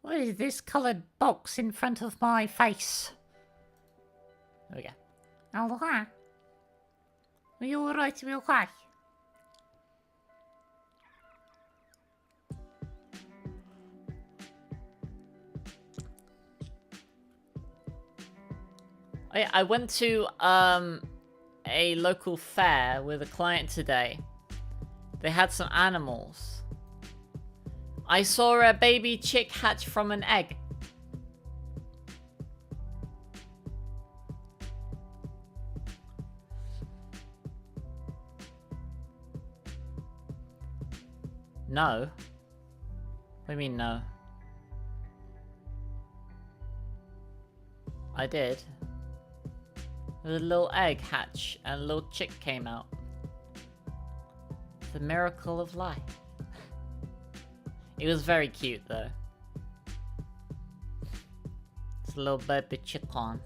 What is this coloured box in front of my face? There we go. Oh, hi. Are you alright? Are you okay? I went to a local fair with a client today. They had some animals. I saw a baby chick hatch from an egg. No. What do you mean no? I did. There was a little egg hatch and a little chick came out. The miracle of life. It was very cute though. It's a little baby chicken.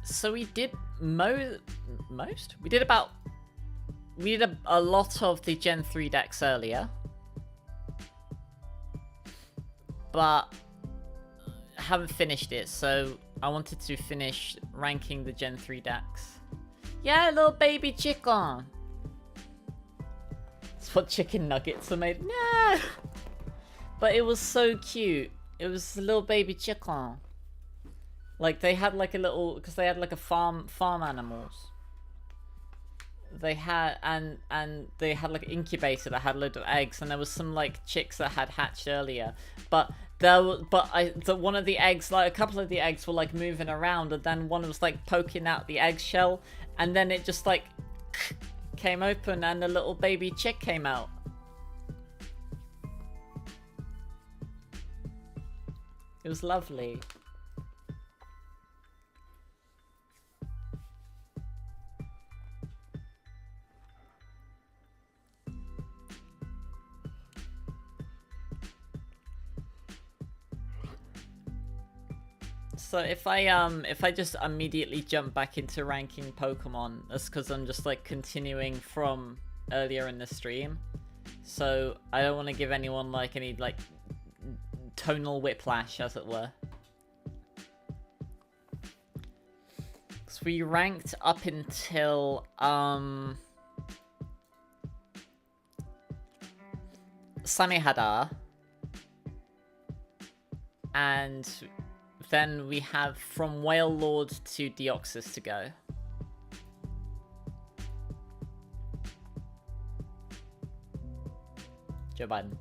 So we did most? We did a lot of the Gen 3 decks earlier. But haven't finished it, so I wanted to finish ranking the Gen 3 decks. Yeah, little baby chicken. That's what chicken nuggets are made. No! But it was so cute. It was a little baby chicken. Like they had like a little, because they had like a farm animals. They had and they had like an incubator that had a load of eggs, and there was some like chicks that had hatched earlier. But one of the eggs, like a couple of the eggs were like moving around, and then one was like poking out the eggshell, and then it just like came open, and a little baby chick came out. It was lovely. So if I just immediately jump back into ranking Pokemon, that's because I'm just like continuing from earlier in the stream. So I don't want to give anyone like any like tonal whiplash, as it were. So we ranked up until Samehada, and then we have from Whale Lord to Deoxys to go. Joe Biden.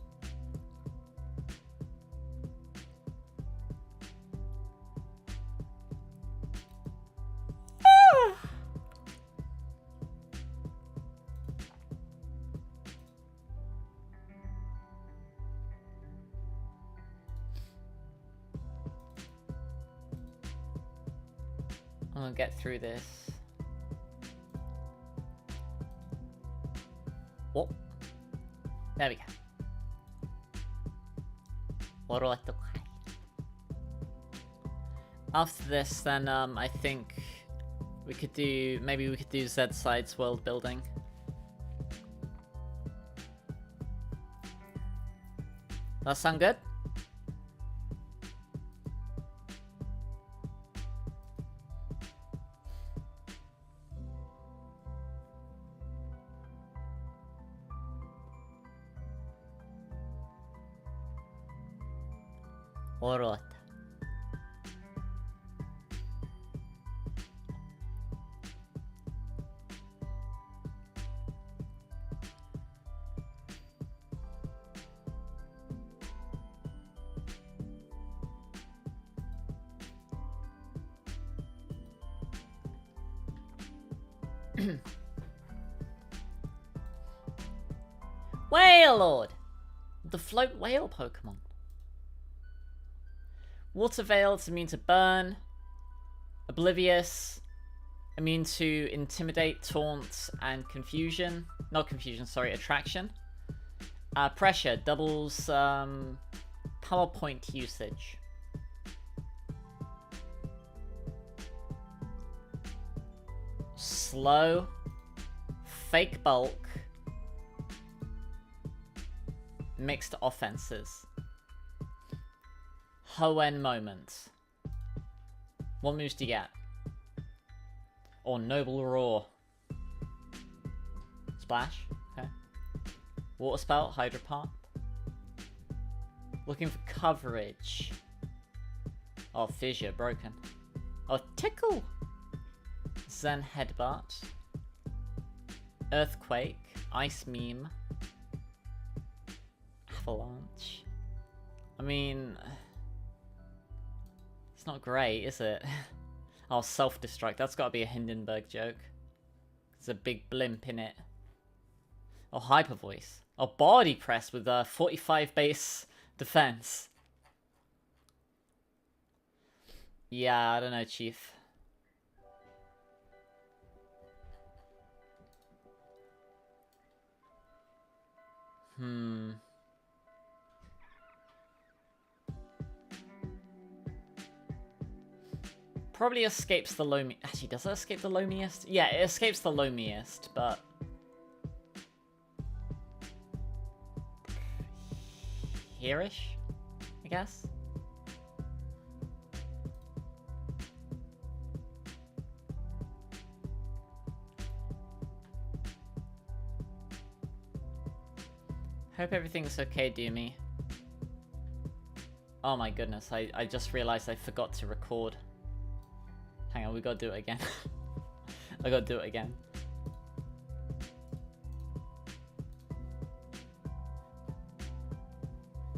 I'm gonna get through this. Oh, there we go. After this, then I think we could do, maybe we could do Z-Side's world building. That sound good? Alright. Whale Lord! The float whale Pokemon. Water Veil, it's immune to burn. Oblivious, immune to intimidate, taunt, and confusion. Not confusion, sorry, attraction. Pressure, doubles power point usage. Slow, fake bulk, mixed offenses. Hoenn moment. What moves do you get? Or Noble Roar. Splash. Okay. Water Spout, Hydro Pump. Looking for coverage. Oh, Fissure, broken. Oh, Tickle! Zen Headbutt. Earthquake. Ice Meme. Avalanche. I mean... It's not great, is it? Oh, Self-Destruct. That's got to be a Hindenburg joke. There's a big blimp in it. Oh, Hyper Voice. Oh, Body Press with a 45 base defense. Yeah, I don't know, Chief. Probably escapes the low... Actually, does it escape the loamiest? Yeah, it escapes the loamiest, but... Here-ish, I guess? Hope everything's okay, Doomy. Oh my goodness, I just realized I forgot to record. Hang on, we gotta do it again. I gotta do it again.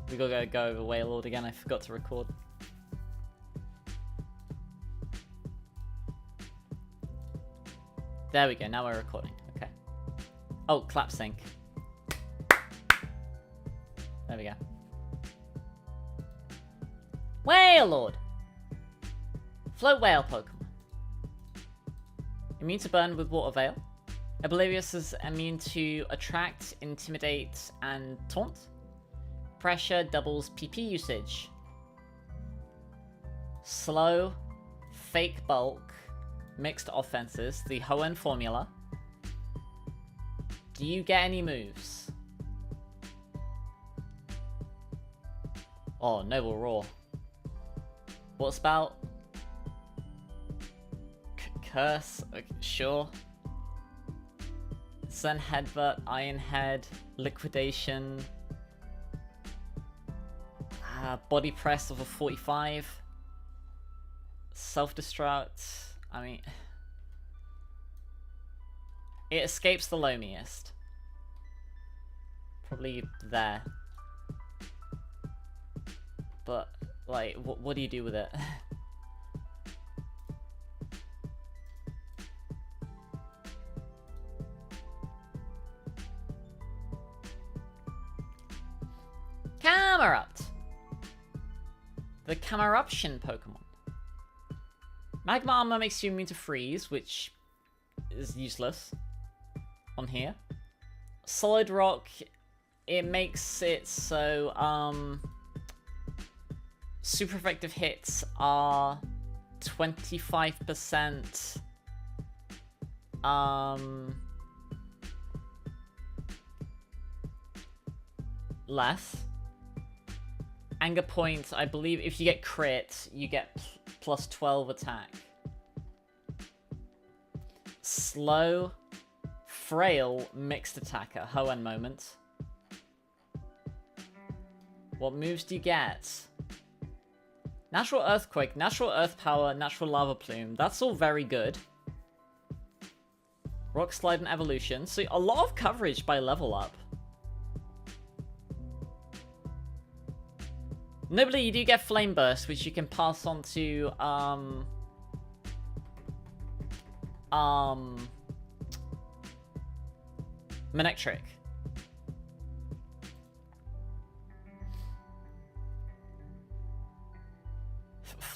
We gotta go over Wailord again, I forgot to record. There we go, now we're recording. Okay. Oh, clap sync. There we go. Wailord! Float Whale Pokemon. Immune to burn with Water Veil. Oblivious is immune to attract, intimidate, and taunt. Pressure doubles PP usage. Slow, fake bulk, mixed offenses, the Hoenn formula. Do you get any moves? Oh, Noble Roar. What spout? Curse, okay, sure. Zen Headbutt, Iron Head, Liquidation. Body Press of a 45. Self-Destruct. I mean... It escapes the loamiest. Probably there. But, like, what do you do with it? Camerupt! The Cameruption Pokemon. Magma Armor makes you immune to freeze, which is useless on here. Solid Rock, it makes it so, super effective hits are 25%, less. Anger Point, I believe if you get crit, you get plus 12 attack. Slow, frail, mixed attacker, Hoenn moment. What moves do you get? Natural Earthquake, Natural Earth Power, Natural Lava Plume. That's all very good. Rock Slide and Evolution. So a lot of coverage by level up. Notably, you do get Flame Burst, which you can pass on to, Manectric.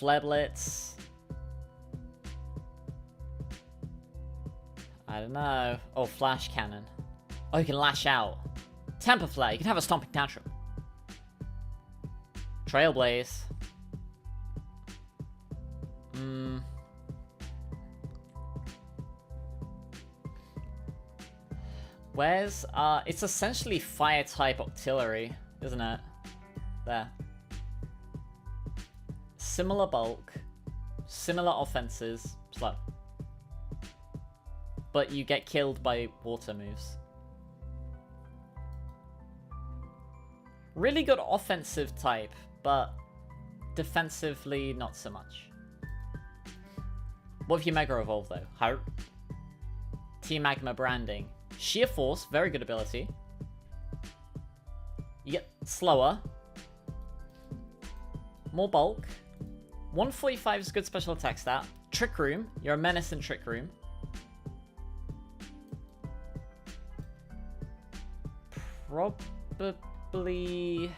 Flare Blitz. I don't know. Oh, Flash Cannon. Oh, you can lash out. Temper Flare. You can have a Stomping Tantrum. Trailblaze. Where's, it's essentially Fire-type Octillery, isn't it? There. Similar bulk. Similar offenses. Slow. But you get killed by water moves. Really good offensive type, but defensively not so much. What if you Mega Evolve though? How? T-Magma Branding. Sheer Force, very good ability. You get slower. More bulk. 145 is a good special attack stat. Trick Room, you're a menace in Trick Room. Probably...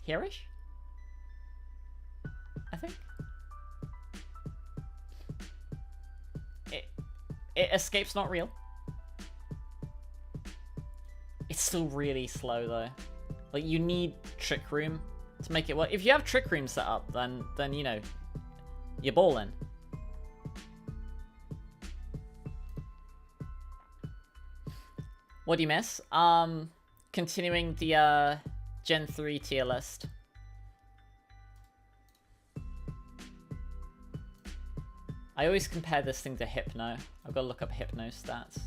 Here-ish? I think. Escape's not real. It's still really slow though. Like you need Trick Room to make it work. If you have Trick Room set up, then you know, you're ballin'. What do you miss? Continuing the Gen 3 tier list. I always compare this thing to Hypno. I've got to look up Hypno stats.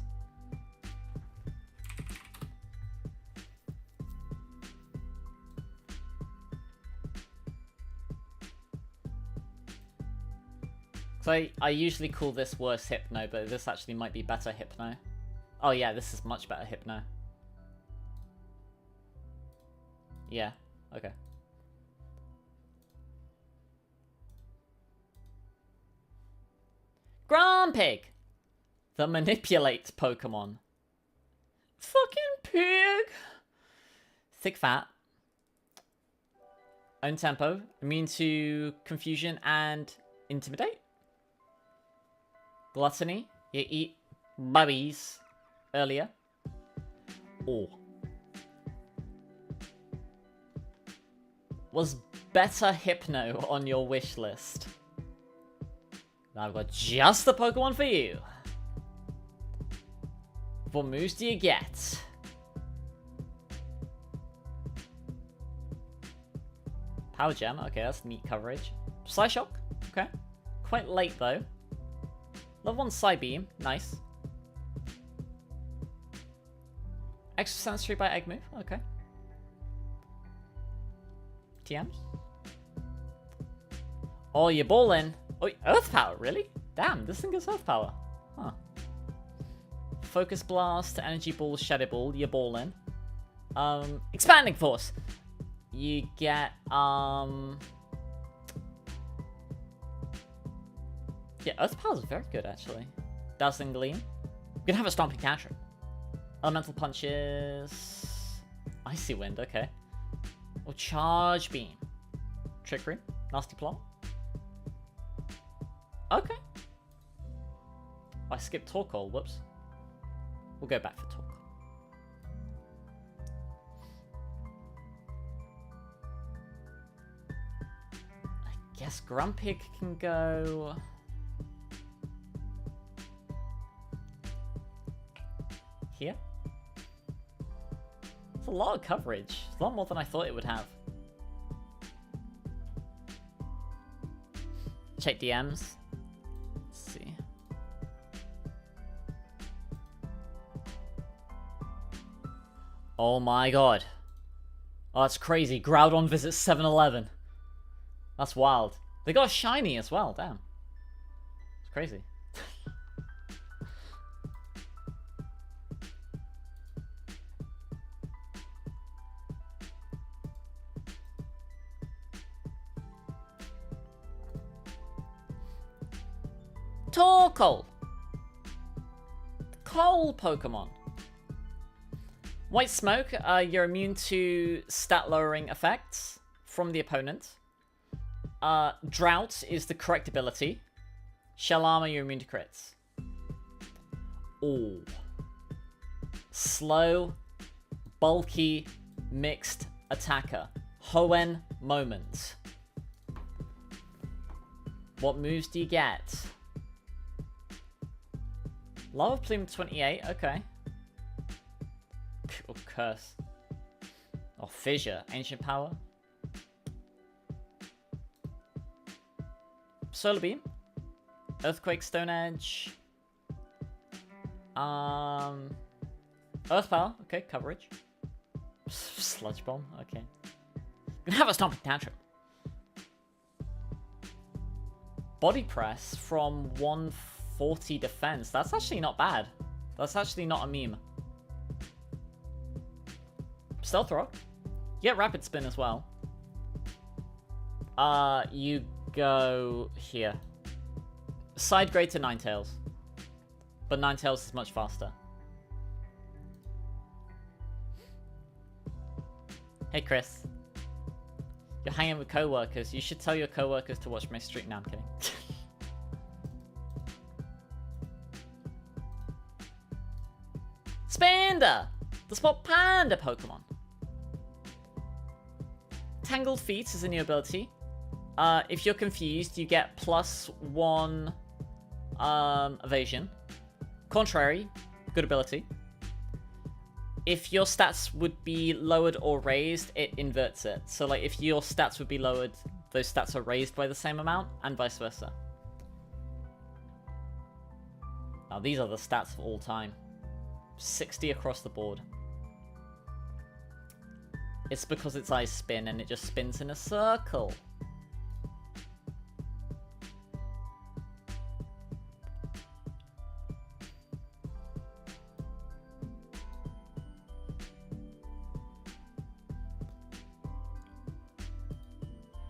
So I usually call this worse Hypno, but this actually might be better Hypno. Oh yeah, this is much better Hypno. Yeah, okay. Grumpig! The Manipulate Pokemon. Fucking pig! Thick Fat. Own Tempo. Immune to Confusion and Intimidate. Gluttony. You eat bubbies earlier. Oh. Was better Hypno on your wish list? Now I've got just the Pokemon for you. What moves do you get? Power Gem, okay, that's neat coverage. Psyshock, okay. Quite late though. Level 1 Psybeam, nice. Extra Sensory by Egg move, okay. TMs? Oh, you're ballin'. Oh, Earth Power, really? Damn, this thing gets Earth Power. Huh. Focus Blast, Energy Ball, Shadow Ball, you're ballin'. Expanding Force. You get, yeah, Earth Power is very good, actually. Dazzling Gleam. You can have a Stomping Tantrum. Elemental Punches. Icy Wind, okay. Or Charge Beam. Trickery. Nasty Plot. Okay. I skipped Torkoal, whoops. We'll go back for Torkoal. I guess Grumpig can go... here? It's a lot of coverage. It's a lot more than I thought it would have. Check DMs. Let's see. Oh my god. Oh, that's crazy. Groudon visits 7-Eleven. That's wild. They got a shiny as well, damn. It's crazy. Torkoal! Coal Pokemon. White Smoke, you're immune to stat lowering effects from the opponent. Drought is the correct ability. Shell Armor, you're immune to crits. Ooh. Slow, bulky, mixed attacker. Hoenn Moment. What moves do you get? Lava Plume 28, okay. Oh, Curse. Oh, Fissure, Ancient Power. Solar Beam. Earthquake, Stone Edge. Earth Power, okay, coverage. Sludge Bomb, okay. Gonna have a Stomping Tantrum. Body Press from 140 defense. That's actually not bad. That's actually not a meme. Stealth Rock. You get Rapid Spin as well. You go here. Side grade to Ninetales. But Ninetales is much faster. Hey Chris. You're hanging with co-workers. You should tell your co-workers to watch my stream. No, I'm kidding. Spander! The Spot Panda Pokemon. Tangled Feet is a new ability. If you're confused, you get +1 evasion. Contrary, good ability. If your stats would be lowered or raised, it inverts it. So like if your stats would be lowered, those stats are raised by the same amount, and vice versa. Now these are the stats of all time. 60 across the board. It's because it's Ice Spin and it just spins in a circle.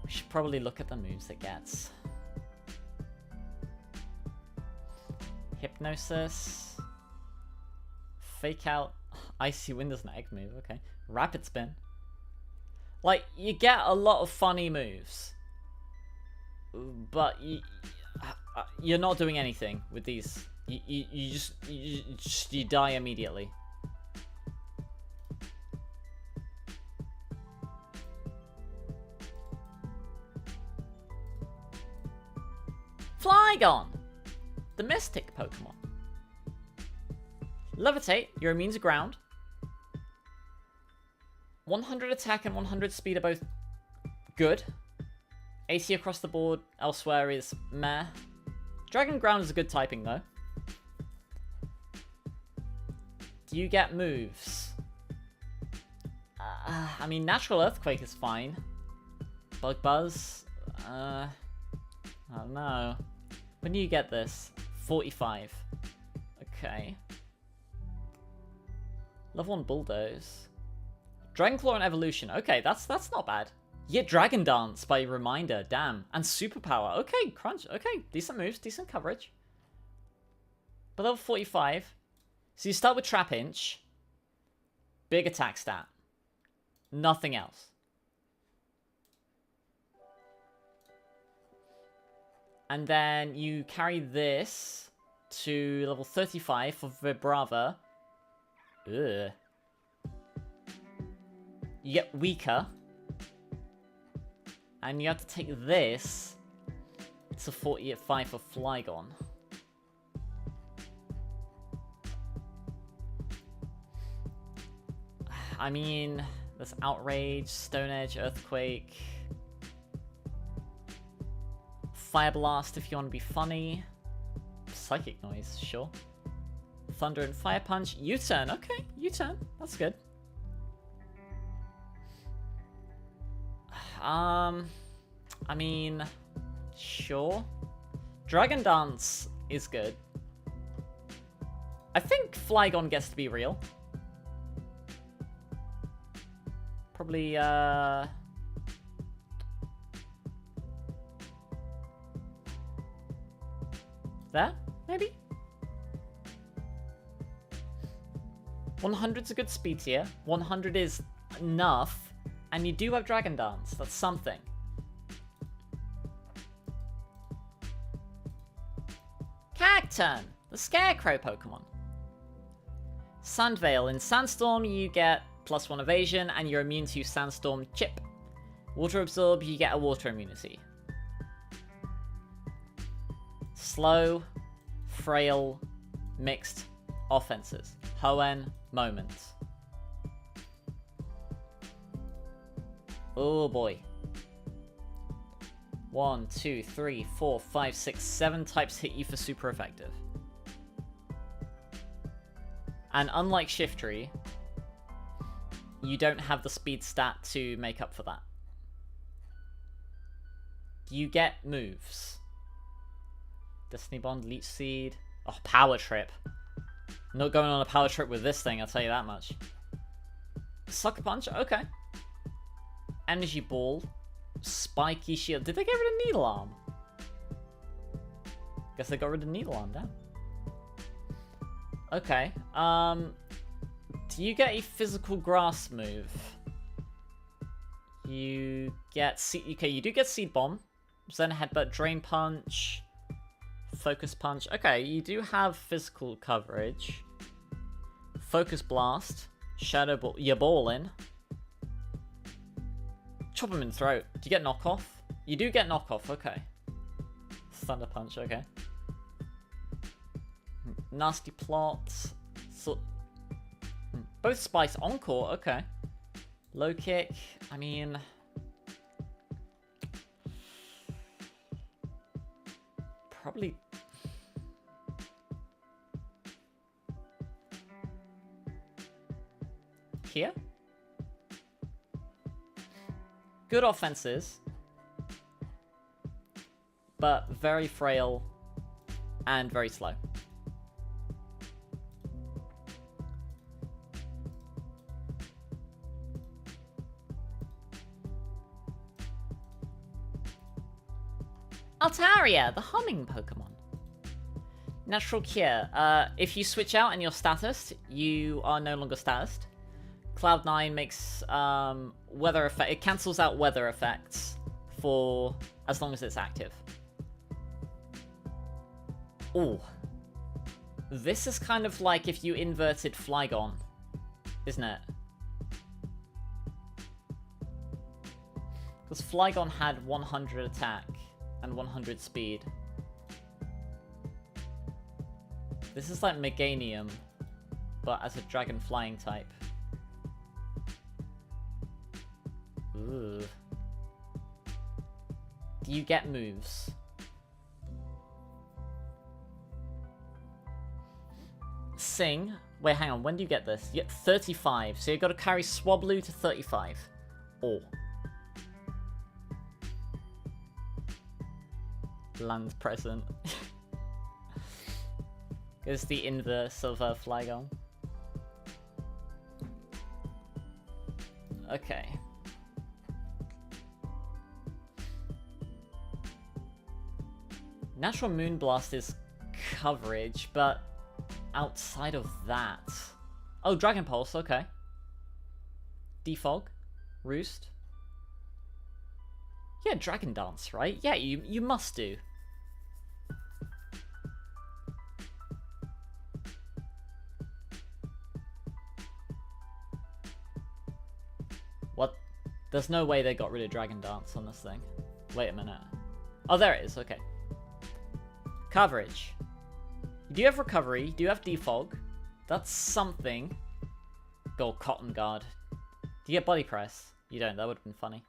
We should probably look at the moves it gets. Hypnosis. Fake Out. Icy Wind is an egg move, okay. Rapid Spin. Like, you get a lot of funny moves. But you're not doing anything with these. You die immediately. Flygon! The Mystic Pokemon. Levitate, you're immune to ground. 100 attack and 100 speed are both good. 80 across the board elsewhere is meh. Dragon Ground is a good typing though. Do you get moves? I mean, Natural Earthquake is fine. Bug Buzz? I don't know. When do you get this? 45. Okay. Level 1 Bulldoze. Dragon Claw and Evolution. Okay, that's not bad. You get Dragon Dance by Reminder. Damn. And Superpower. Okay, Crunch. Okay, decent moves, decent coverage. But level 45. So you start with Trapinch. Big attack stat. Nothing else. And then you carry this to level 35 for Vibrava. Ugh. You get weaker. And you have to take this to 45 for Flygon. I mean, there's Outrage, Stone Edge, Earthquake. Fire Blast if you want to be funny. Psychic Noise, sure. Thunder and Fire Punch. U-Turn, okay, U-Turn, that's good. I mean, sure. Dragon Dance is good. I think Flygon gets to be real. Probably, there, maybe? 100's a good speed tier. 100 is enough. And you do have Dragon Dance. That's something. Cacturn, the Scarecrow Pokemon. Sandvale. In Sandstorm, you get +1 evasion, and you're immune to Sandstorm Chip. Water Absorb, you get a water immunity. Slow, frail, mixed offenses. Hoenn, Moment. Oh boy. 1, 2, 3, 4, 5, 6, 7 types hit you for super effective. And unlike Shiftry, you don't have the speed stat to make up for that. You get moves. Destiny Bond, Leech Seed. Oh, Power Trip. Not going on a Power Trip with this thing, I'll tell you that much. Sucker Punch, okay. Energy Ball. Spiky Shield. Did they get rid of Needle Arm? Guess they got rid of Needle Arm, damn. Okay. Do you get a physical grass move? You get okay, you do get Seed Bomb. Zen Headbutt, Drain Punch, Focus Punch. Okay, you do have physical coverage. Focus Blast, Shadow Ball. You're balling. Chop him in the throat. Do you get knockoff? You do get knockoff, okay. Thunder Punch, okay. Nasty Plot. So, both Spice Encore, okay. Low Kick, I mean... Probably... Here? Good offenses, but very frail and very slow. Altaria, the humming Pokemon. Natural Cure. If you switch out and you're statused, you are no longer statused. Cloud9 makes weather effect. It cancels out weather effects for as long as it's active. Ooh. This is kind of like if you inverted Flygon, isn't it? Because Flygon had 100 attack and 100 speed. This is like Meganium, but as a dragon flying type. Ooh. Do you get moves? Sing. Wait, hang on. When do you get this? You get 35. So you got to carry Swablu to 35. Or. Land present. It's the inverse of Flygon. Okay. Natural Moonblast is coverage, but outside of that... Oh, Dragon Pulse, okay. Defog. Roost. Yeah, Dragon Dance, right? Yeah, you must do. What? There's no way they got rid of Dragon Dance on this thing. Wait a minute. Oh, there it is, okay. Coverage. You do have Recovery, you do have Defog. That's something. Gold Cotton Guard. Do you get Body Press? You don't, that would have been funny.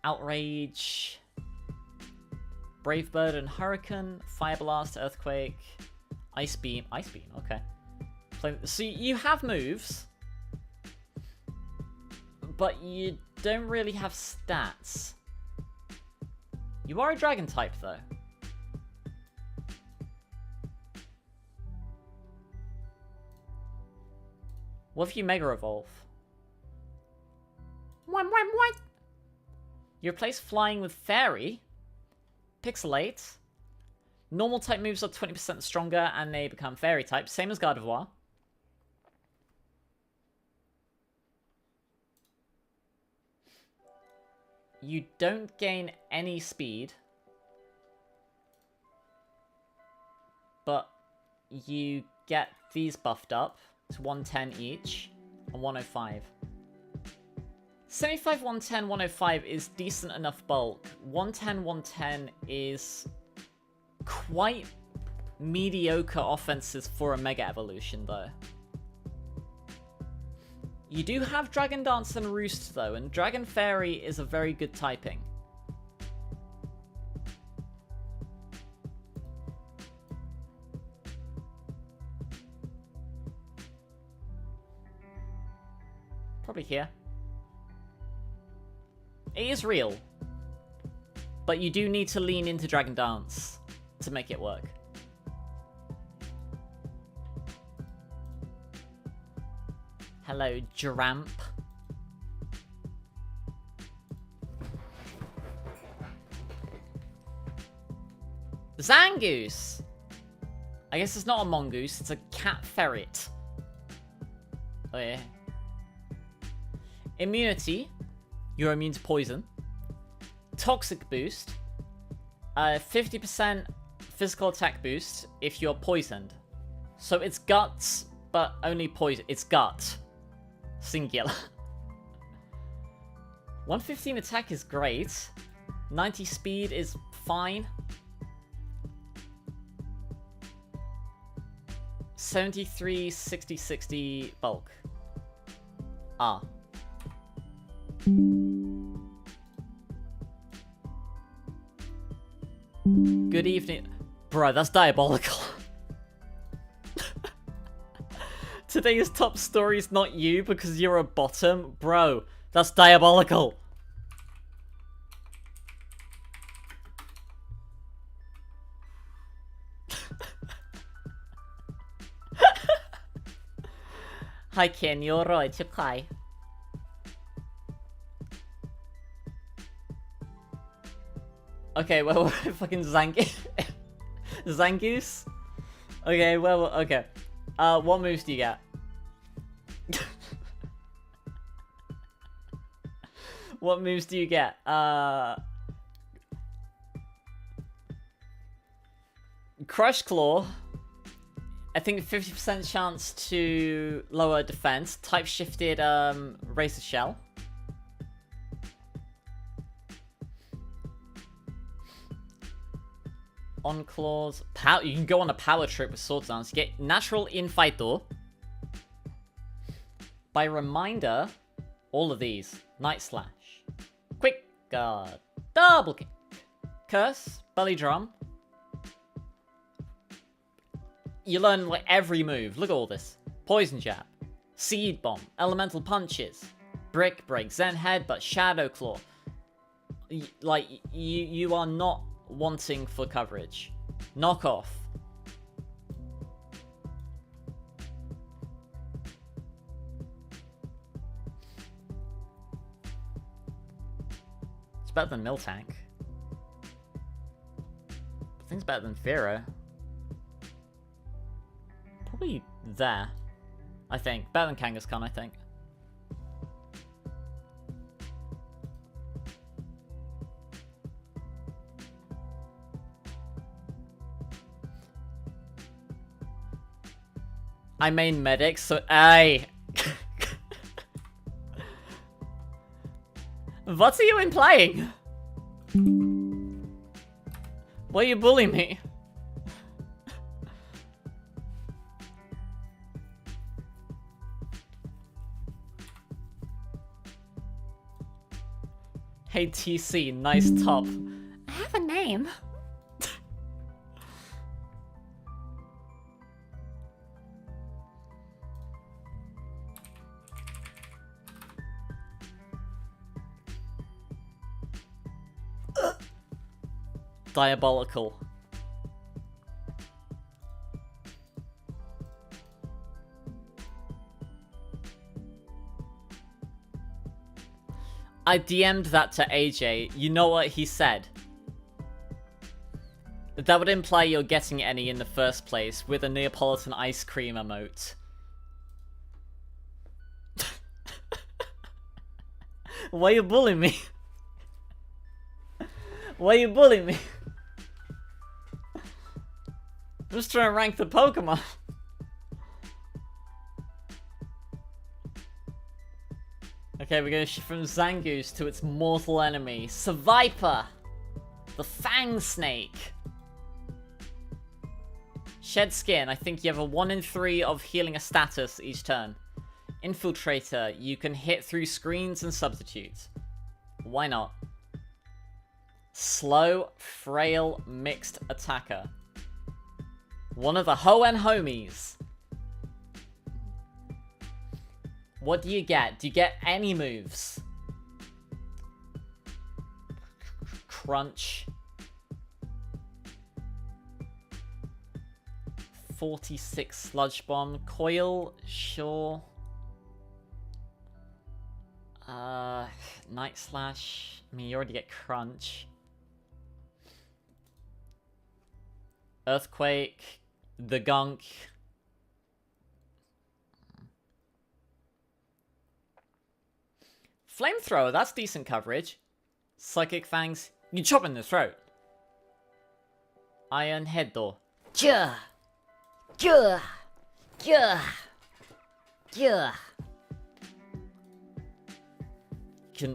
Outrage. Brave Bird and Hurricane. Fire Blast, Earthquake. Ice Beam. Ice Beam, okay. So you have moves. But you don't really have stats. You are a dragon type, though. What if you Mega Evolve? What? You replace Flying with Fairy. Pixelate. Normal type moves are 20% stronger and they become fairy type, same as Gardevoir. You don't gain any speed, but you get these buffed up to 110 each and 105. 75, 110, 105 is decent enough bulk. 110, 110 is quite mediocre offenses for a Mega Evolution, though. You do have Dragon Dance and Roost, though, and Dragon Fairy is a very good typing. Probably here. It is real, but you do need to lean into Dragon Dance to make it work. Hello, Dramp. Zangoose! I guess it's not a mongoose, it's a cat ferret. Oh yeah. Immunity. You're immune to poison. Toxic boost. 50% physical attack boost if you're poisoned. So it's guts, but only poison. It's gut. Singular. 115 attack is great. 90 speed is fine. 73, 60, 60 bulk. Ah. Good evening. Bro, that's diabolical. Today's top story is not you because you're a bottom. Bro, that's diabolical. Hi Ken, you're right, chip hi. Okay, well, fucking Zangoose? Okay, well, okay. What moves do you get? What moves do you get? Crush Claw. I think 50% chance to lower defense. Type shifted Razor Shell. On claws. You can go on a power trip with Sword Dance. You get natural in fight though. By reminder, all of these. Night Slash. Quick Guard. Double Kick. Curse. Belly Drum. You learn like every move. Look at all this. Poison Jab. Seed Bomb. Elemental Punches. Brick Break. Zen Headbutt. Shadow Claw. Like, you are not wanting for coverage. Knock off. It's better than Miltank. I think it's better than Fira. Probably there. I think. Better than Kangaskhan, I think. I main medic, so aye. What are you in playing? Why are you bullying me? Hey TC, nice top. I have a name. Diabolical. I DM'd that to AJ. You know what he said? That would imply you're getting any in the first place with a Neapolitan ice cream emote. Why are you bullying me? Why are you bullying me? I'm just trying to rank the Pokemon. Okay, we're going to shift from Zangoose to its mortal enemy, Seviper, the Fang Snake. Shed Skin, I think you have a 1 in 3 of healing a status each turn. Infiltrator, you can hit through screens and substitutes. Why not? Slow, frail, mixed attacker. One of the Hoenn homies. What do you get? Do you get any moves? Crunch. 46 Sludge Bomb. Coil, sure. Night Slash. I mean, you already get Crunch. Earthquake. The Gunk. Flamethrower, that's decent coverage. Psychic Fangs. You can chop in the throat. Iron Head Door. Gah! Gah! Gah! Gah!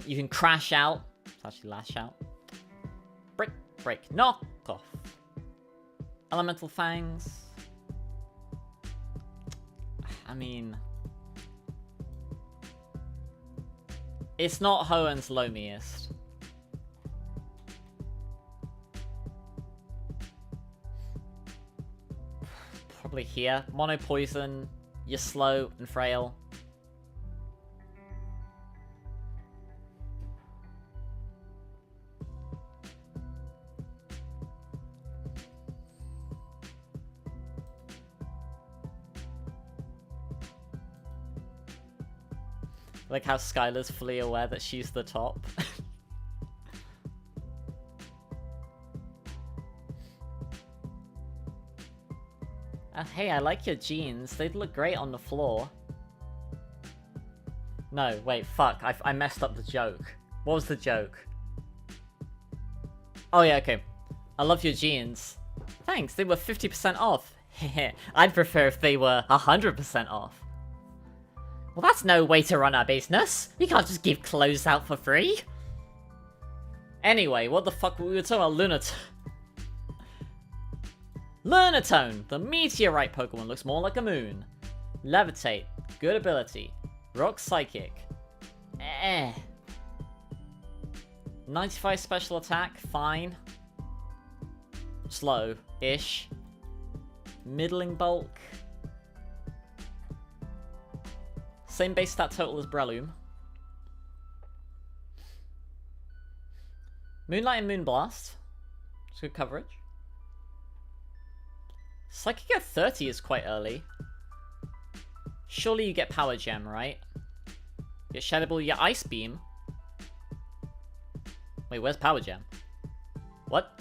You can crash out. It's actually lash out. Break. Knock off. Elemental Fangs. I mean, it's not Hoenn's loamiest. Probably here. Mono Poison. You're slow and frail. Like how Skylar's fully aware that she's the top. Hey, I like your jeans. They'd look great on the floor. No, wait, fuck. I messed up the joke. What was the joke? Oh yeah, okay. I love your jeans. Thanks, they were 50% off. I'd prefer if they were 100% off. Well, that's no way to run our business. We can't just give clothes out for free. Anyway, what the fuck were we talking about? Lunatone. Lunatone, the meteorite Pokemon, looks more like a moon. Levitate, good ability. Rock Psychic. 95 special attack, fine. Slow-ish. Middling bulk. Same base stat total as Breloom. Moonlight and Moonblast. It's good coverage. Psychic at 30 is quite early. Surely you get Power Gem, right? You get Shadow Ball, you get Ice Beam. Wait, where's Power Gem? What?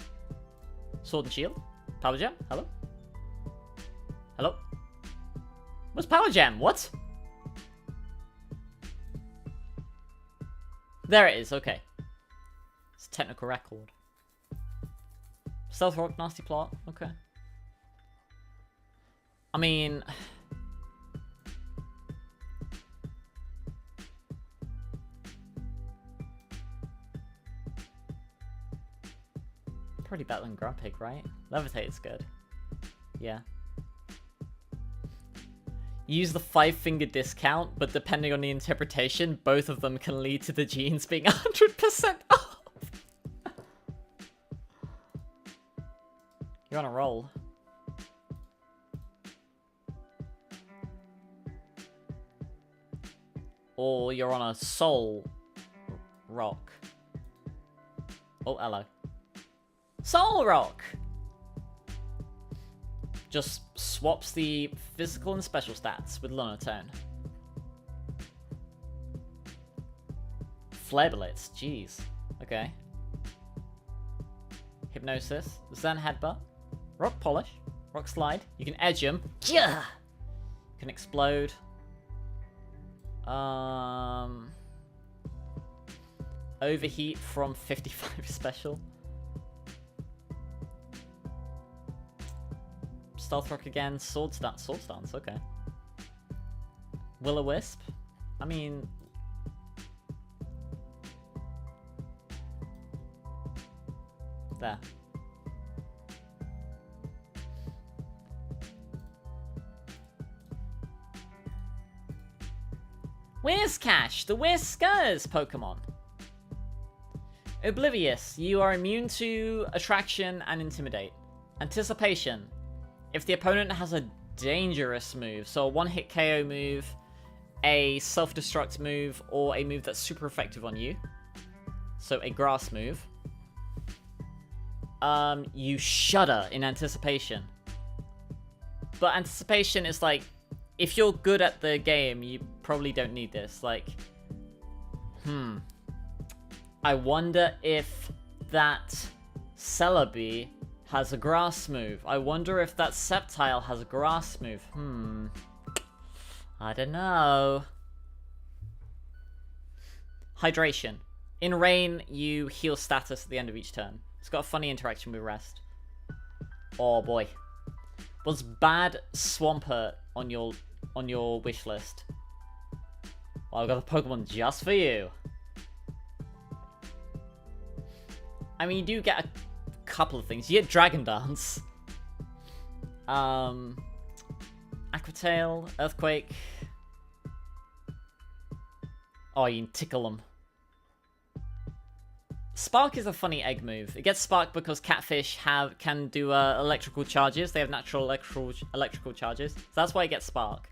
Sword and Shield? Power Gem? Hello? Hello? Where's Power Gem? What? There it is, okay. It's a technical record. Stealth Rock, nasty plot, okay. I mean... Pretty better than Grumpig, right? Levitate's good. Yeah. Use the 5-finger discount, but depending on the interpretation, both of them can lead to the genes being 100% off. You're on a roll. Or you're on a soul rock. Oh, hello. Soul rock! Just swaps the physical and special stats with Lunatone. Flare Blitz, jeez. Okay. Hypnosis. Zen Headbutt. Rock polish. Rock slide. You can edge him. Yeah. You can explode. Overheat from 55 special. Stealth rock again. Sword stance. Sword stance. Okay. Will-o-wisp. I mean, there. Whiscash, the Whiskers Pokemon. Oblivious, you are immune to Attraction and Intimidate. Anticipation, if the opponent has a dangerous move, so a one-hit KO move, a self-destruct move, or a move that's super effective on you, so a grass move, you shudder in anticipation. But anticipation is like, if you're good at the game, you probably don't need this. Like, I wonder if that Celebi has a grass move. I wonder if that Sceptile has a grass move. I don't know. Hydration. In rain, you heal status at the end of each turn. It's got a funny interaction with rest. Oh boy. Was bad Swampert on your wish list? Well, I've got a Pokemon just for you. I mean, you do get a couple of things. You get Dragon Dance. Aqua Tail, Earthquake. Oh, you can tickle them. Spark is a funny egg move. It gets Spark because catfish can do electrical charges. They have natural electrical charges. So that's why it gets Spark.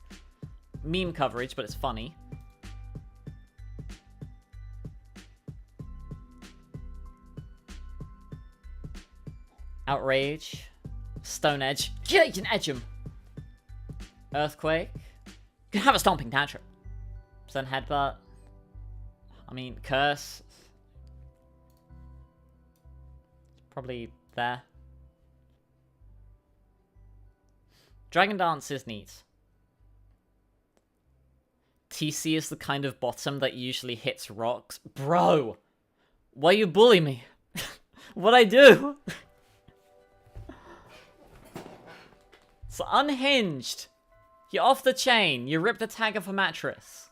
Meme coverage, but it's funny. Outrage. Stone Edge. Yeah, you can edge him. Earthquake. You can have a Stomping Tantrum. Then Headbutt. I mean, Curse. Probably there. Dragon Dance is neat. TC is the kind of bottom that usually hits rocks. Bro! Why you bully me? What'd I do? It's unhinged. You're off the chain. You ripped the tag off a mattress.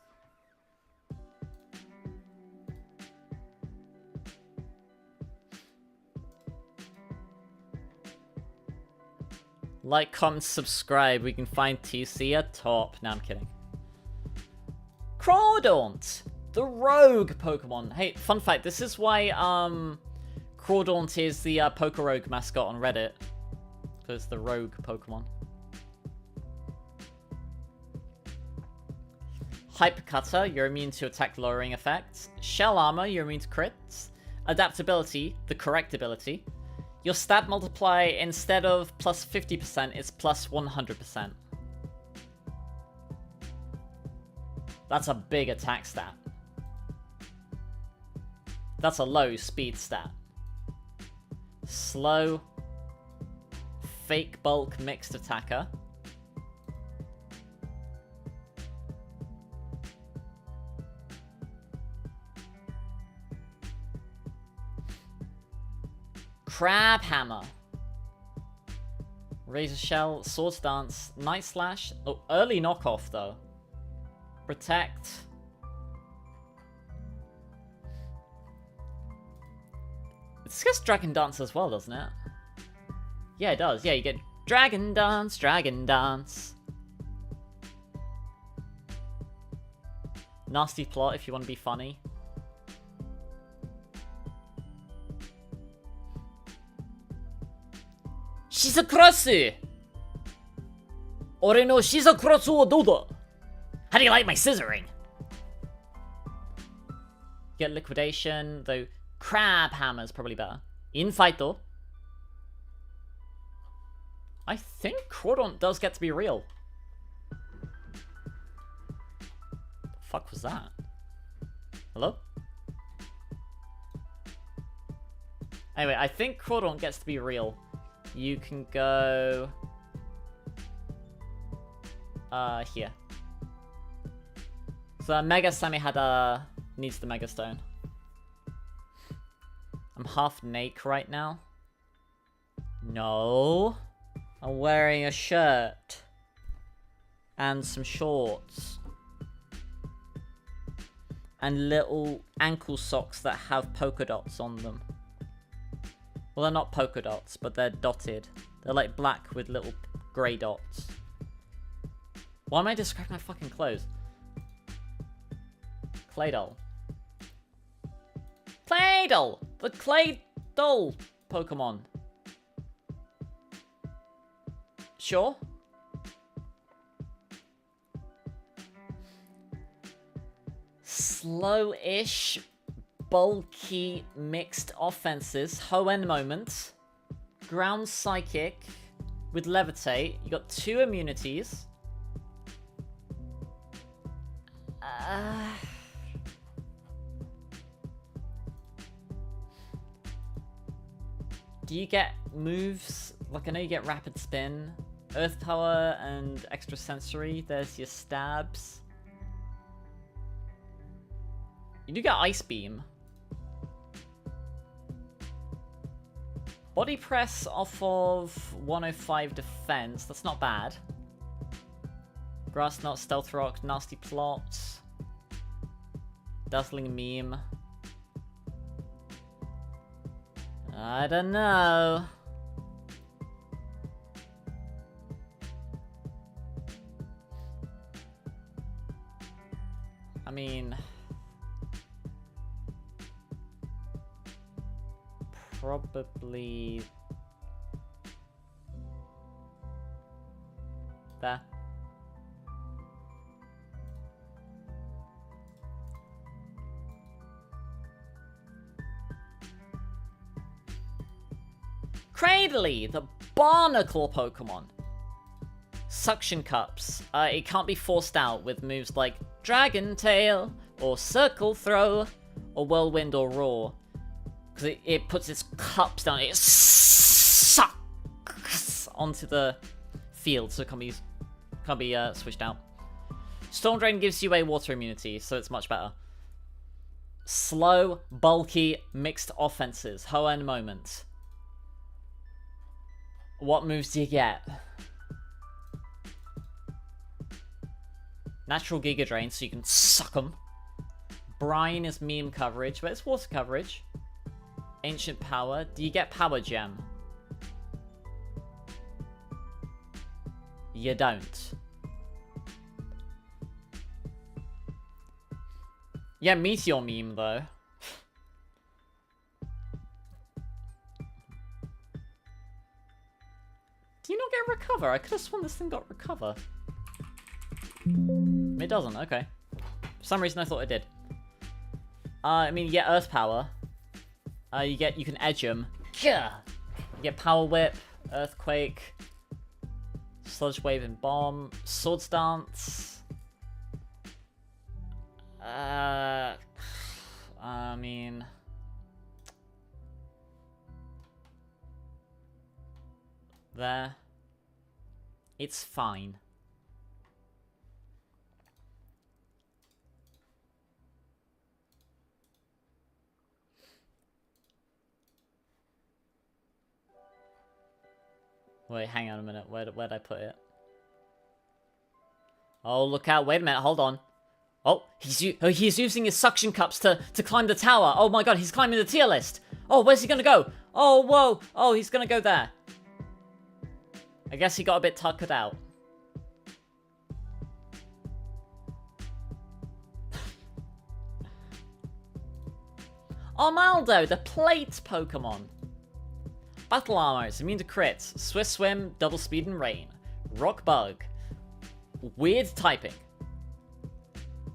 Like, comment, subscribe. We can find TC at top. No, I'm kidding. Crawdaunt, the rogue Pokemon. Hey, fun fact. This is why Crawdaunt is the Pokerogue mascot on Reddit. Because the rogue Pokemon. Hyper Cutter, you're immune to attack lowering effects. Shell Armor, you're immune to crits. Adaptability, the correct ability. Your stat multiply, instead of plus 50%, it's plus 100%. That's a big attack stat. That's a low speed stat. Slow. Fake bulk mixed attacker. Crab Hammer. Razor Shell, Sword Stance, Night Slash. Oh, early knockoff though. Protect. This gets Dragon Dance as well, doesn't it? Yeah, it does. Yeah, you get Dragon Dance, Dragon Dance. Nasty plot if you want to be funny. Shizakurasu! Ore no Shizakurasu wo douda? How do you like my scissoring? Get Liquidation, though Crab Hammer's probably better. In fight though. I think Crawdaunt does get to be real. The fuck was that? Hello? Anyway, I think Crawdaunt gets to be real. you can go... here. So Mega Samihada needs the Mega Stone. I'm half naked right now. No. I'm wearing a shirt. And some shorts. And little ankle socks that have polka dots on them. Well, they're not polka dots, but they're dotted. They're like black with little grey dots. Why am I describing my fucking clothes? Claydol. Claydol! The Claydol Pokemon. Sure. Slow-ish, bulky, mixed offenses. Hoenn Moment. Ground Psychic with Levitate. You got 2 immunities. Do you get moves? Like, I know you get Rapid Spin, Earth Power, and Extra Sensory. There's your stabs. You do get Ice Beam. Body Press off of 105 defense. That's not bad. Grass Knot, Stealth Rock, Nasty Plot. Dazzling Meme. I don't know. I mean... probably... there. Cradily, the barnacle Pokemon. Suction Cups. It can't be forced out with moves like Dragon Tail, or Circle Throw, or Whirlwind or Roar. Because it puts its cups down, it sucks onto the field, so it can't be switched out. Storm Drain gives you a water immunity, so it's much better. Slow, bulky, mixed offenses. Hoenn Moment. What moves do you get? Natural Giga Drain, so you can suck them. Brine is meme coverage, but it's water coverage. Ancient Power. Do you get Power Gem? You don't. Yeah, Meteor meme, though. Do you not get Recover? I could have sworn this thing got Recover. It doesn't, okay. For some reason I thought it did. I mean, you get Earth Power. You can edge them. You get Power Whip, Earthquake, Sludge Wave and Bomb, Swords Dance. I mean... there. It's fine. Wait, hang on a minute. Where'd I put it? Oh, look out. Wait a minute. Hold on. Oh, he's using his suction cups to climb the tower. Oh my god, he's climbing the tier list. Oh, where's he gonna go? Oh, whoa. Oh, he's gonna go there. I guess he got a bit tuckered out. Armaldo, the plate Pokemon. Battle Armor is immune to crits. Swift Swim, Double Speed and Rain. Rock Bug. Weird typing.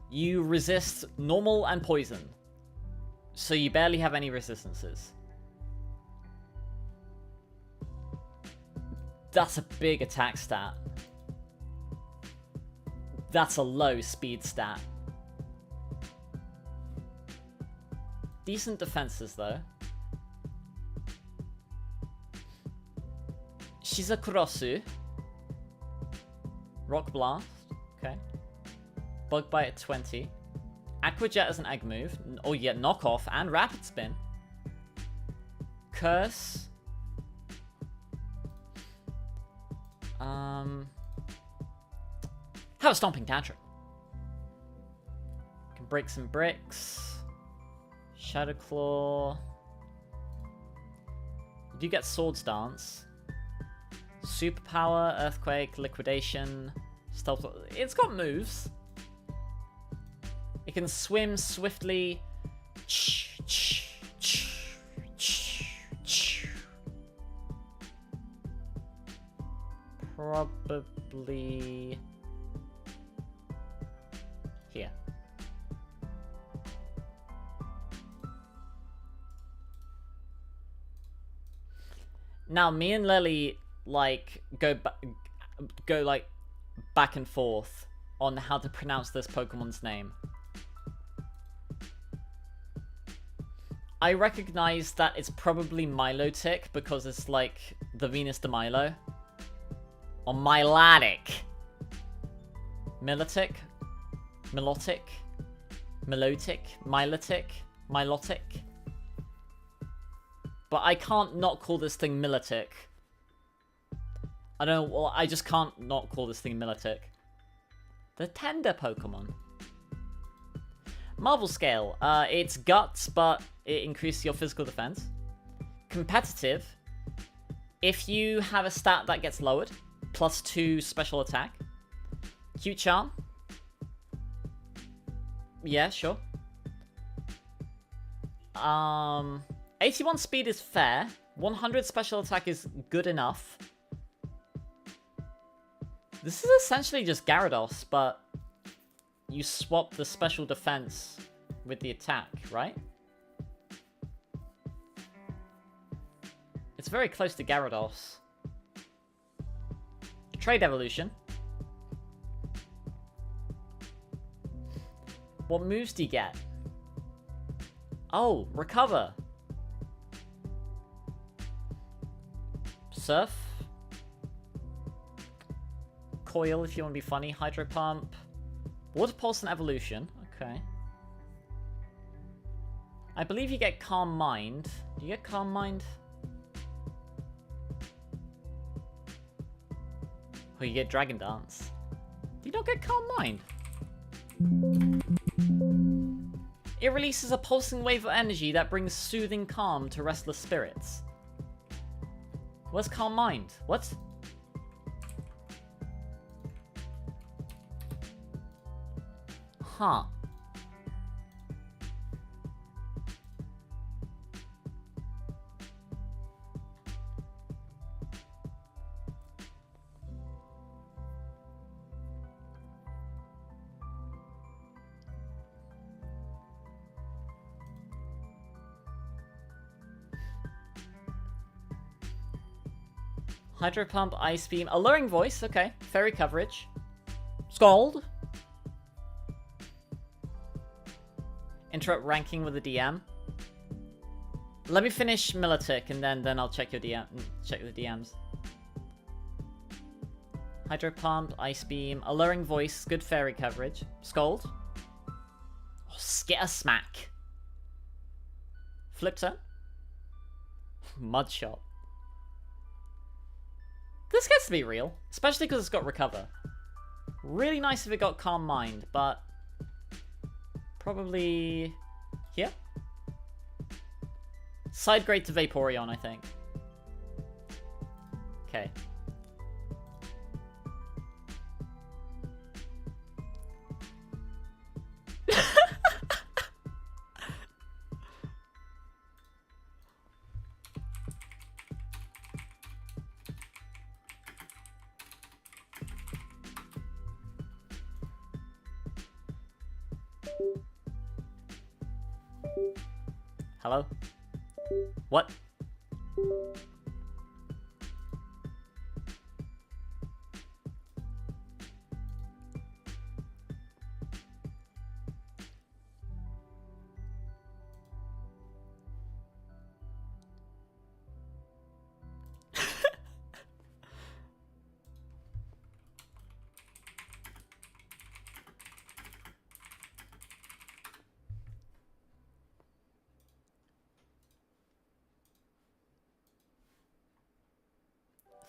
You resist normal and poison. So you barely have any resistances. That's a big attack stat. That's a low speed stat. Decent defenses though. Shizakurosu. Rock Blast. Okay. Bug Bite at 20. Aqua Jet as an egg move. Oh yeah, Knockoff and Rapid Spin. Curse. Have a Stomping Tantrum. Can break some bricks. Shadow Claw. You do get Swords Dance. Superpower, Earthquake, Liquidation, Stealth. It's got moves. It can swim swiftly. Probably here. Now, me and Lily like go like back and forth on how to pronounce this Pokemon's name. I recognize that it's probably Milotic because it's like the Venus de Milo. Or Milotic. Milotic? Milotic? Milotic? Milotic? Milotic? But I can't not call this thing Milotic. I don't know, well, I just can't not call this thing Milotic. The tender Pokemon. Marvel Scale. It's Guts, but it increases your physical defense. Competitive. If you have a stat that gets lowered, +2 special attack. Cute Charm. Yeah, sure. 81 speed is fair. 100 special attack is good enough. This is essentially just Gyarados, but you swap the special defense with the attack, right? It's very close to Gyarados. Trade Evolution. What moves do you get? Oh, Recover. Surf. Coil if you want to be funny. Hydro Pump. Water Pulse and Evolution. Okay. I believe you get Calm Mind. Do you get Calm Mind? Oh, you get Dragon Dance. Do you not get Calm Mind? It releases a pulsing wave of energy that brings soothing calm to restless spirits. Where's Calm Mind? What? Huh. Hydro Pump, Ice Beam, Alluring Voice, okay. Fairy Coverage. Scald. Interrupt ranking with a DM. Let me finish Milotic and then I'll check your DM. Check the DMs. Hydro Pump, Ice Beam, Alluring Voice, good Fairy Coverage. Scald. Oh, Skitter Smack. Flip Turn. Mud Shot. This gets to be real, especially because it's got Recover. Really nice if it got Calm Mind, but probably here. Side grade to Vaporeon, I think. Okay. Hello? What?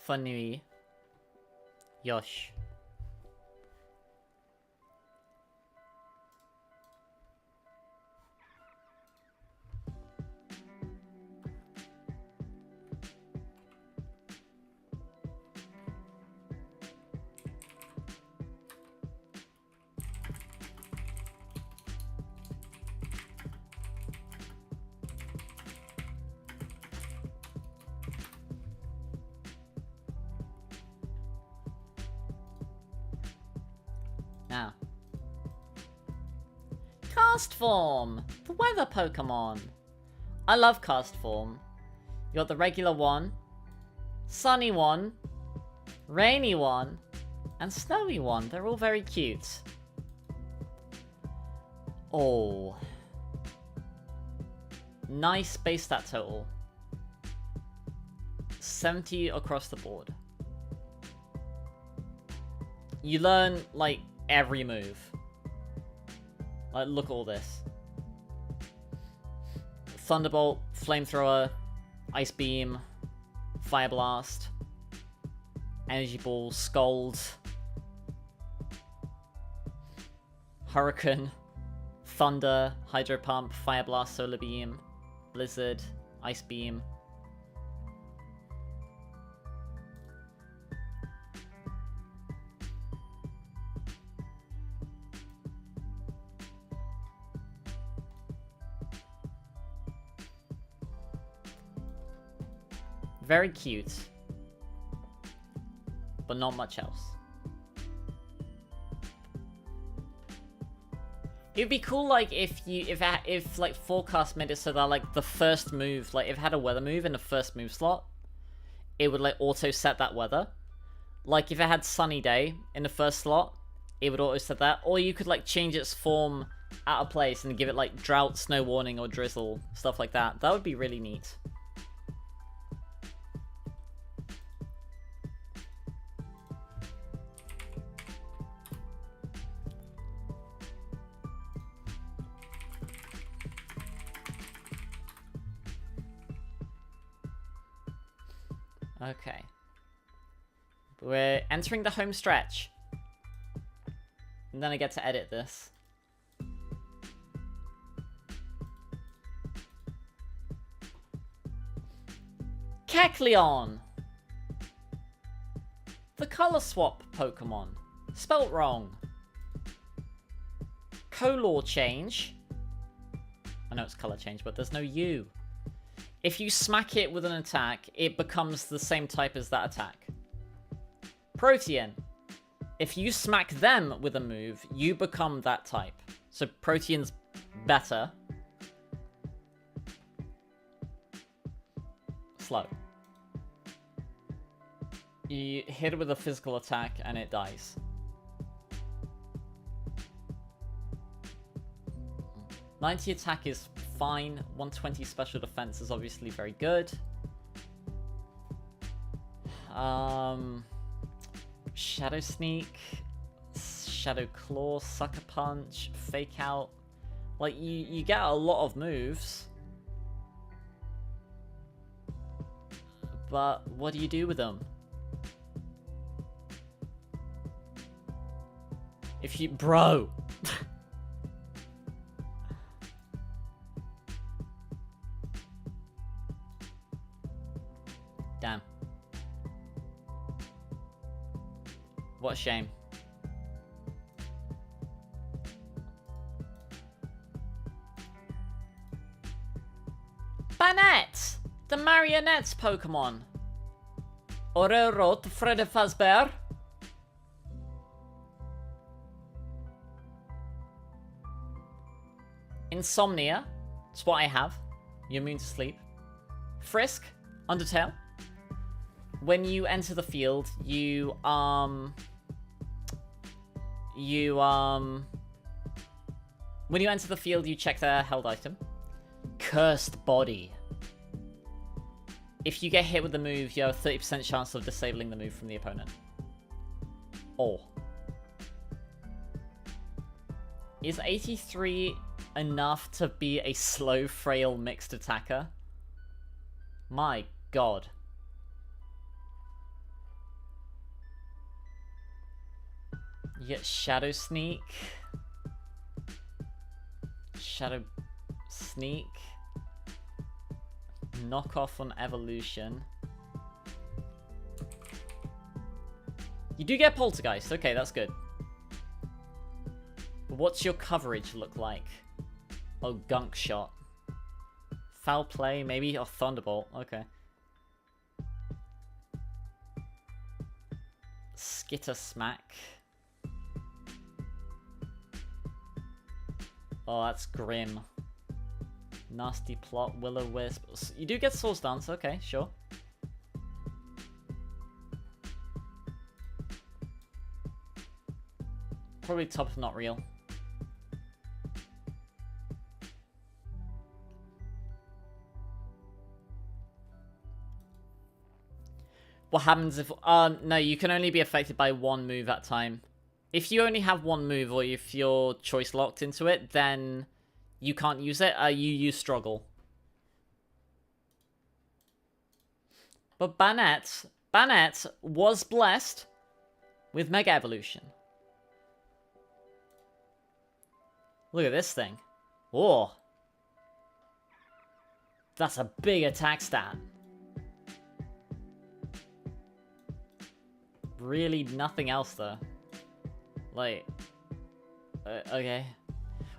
Funny. Yosh. Now. Cast Form! The weather Pokemon! I love Cast Form. You got the regular one, sunny one, rainy one, and snowy one. They're all very cute. Oh. Nice base stat total. 70 across the board. You learn, like, every move. Like, look at all this. Thunderbolt, Flamethrower, Ice Beam, Fire Blast, Energy Ball, Scald, Hurricane, Thunder, Hydro Pump, Fire Blast, Solar Beam, Blizzard, Ice Beam. Very cute, but not much else. It'd be cool, like, if like Forecast made it so that, like, the first move, like, if it had a weather move in the first move slot, it would, like, auto set that weather. Like, if it had Sunny Day in the first slot, it would auto set that. Or you could, like, change its form out of place and give it, like, Drought, Snow Warning, or Drizzle, stuff like that. That would be really neat. Okay. We're entering the home stretch. And then I get to edit this. Kecleon! The color swap Pokemon. Spelt wrong. Color change. I know it's color change, but there's no U. If you smack it with an attack, it becomes the same type as that attack. Protean. If you smack them with a move, you become that type. So Protean's better. Slow. You hit it with a physical attack and it dies. 90 attack is fine. 120 special defense is obviously very good. Shadow Sneak, Shadow Claw, Sucker Punch, Fake Out. Like, you get a lot of moves. But what do you do with them? If you... Bro! Damn. What a shame. Banette! The Marionette's Pokemon. Orerot Freddy Fazbear. Insomnia. That's what I have. You're immune to sleep. Frisk. Undertale. When you enter the field, when you enter the field, you check their held item. Cursed Body. If you get hit with the move, you have a 30% chance of disabling the move from the opponent. Or. Is 83 enough to be a slow, frail, mixed attacker? My god. You get Shadow Sneak. Shadow Sneak. Knock off on Evolution. You do get Poltergeist. Okay, that's good. But what's your coverage look like? Oh, Gunk Shot. Foul Play, maybe? Or Thunderbolt. Okay. Skitter Smack. Oh, that's grim. Nasty Plot, Will-O-Wisp. You do get Source Dance, okay, sure. Probably top of Not Real. What happens if... no, you can only be affected by one move at a time. If you only have one move, or if you're choice locked into it, then you can't use it. You use Struggle. But Banette was blessed with Mega Evolution. Look at this thing. Oh. That's a big attack stat. Really nothing else though. Like, okay.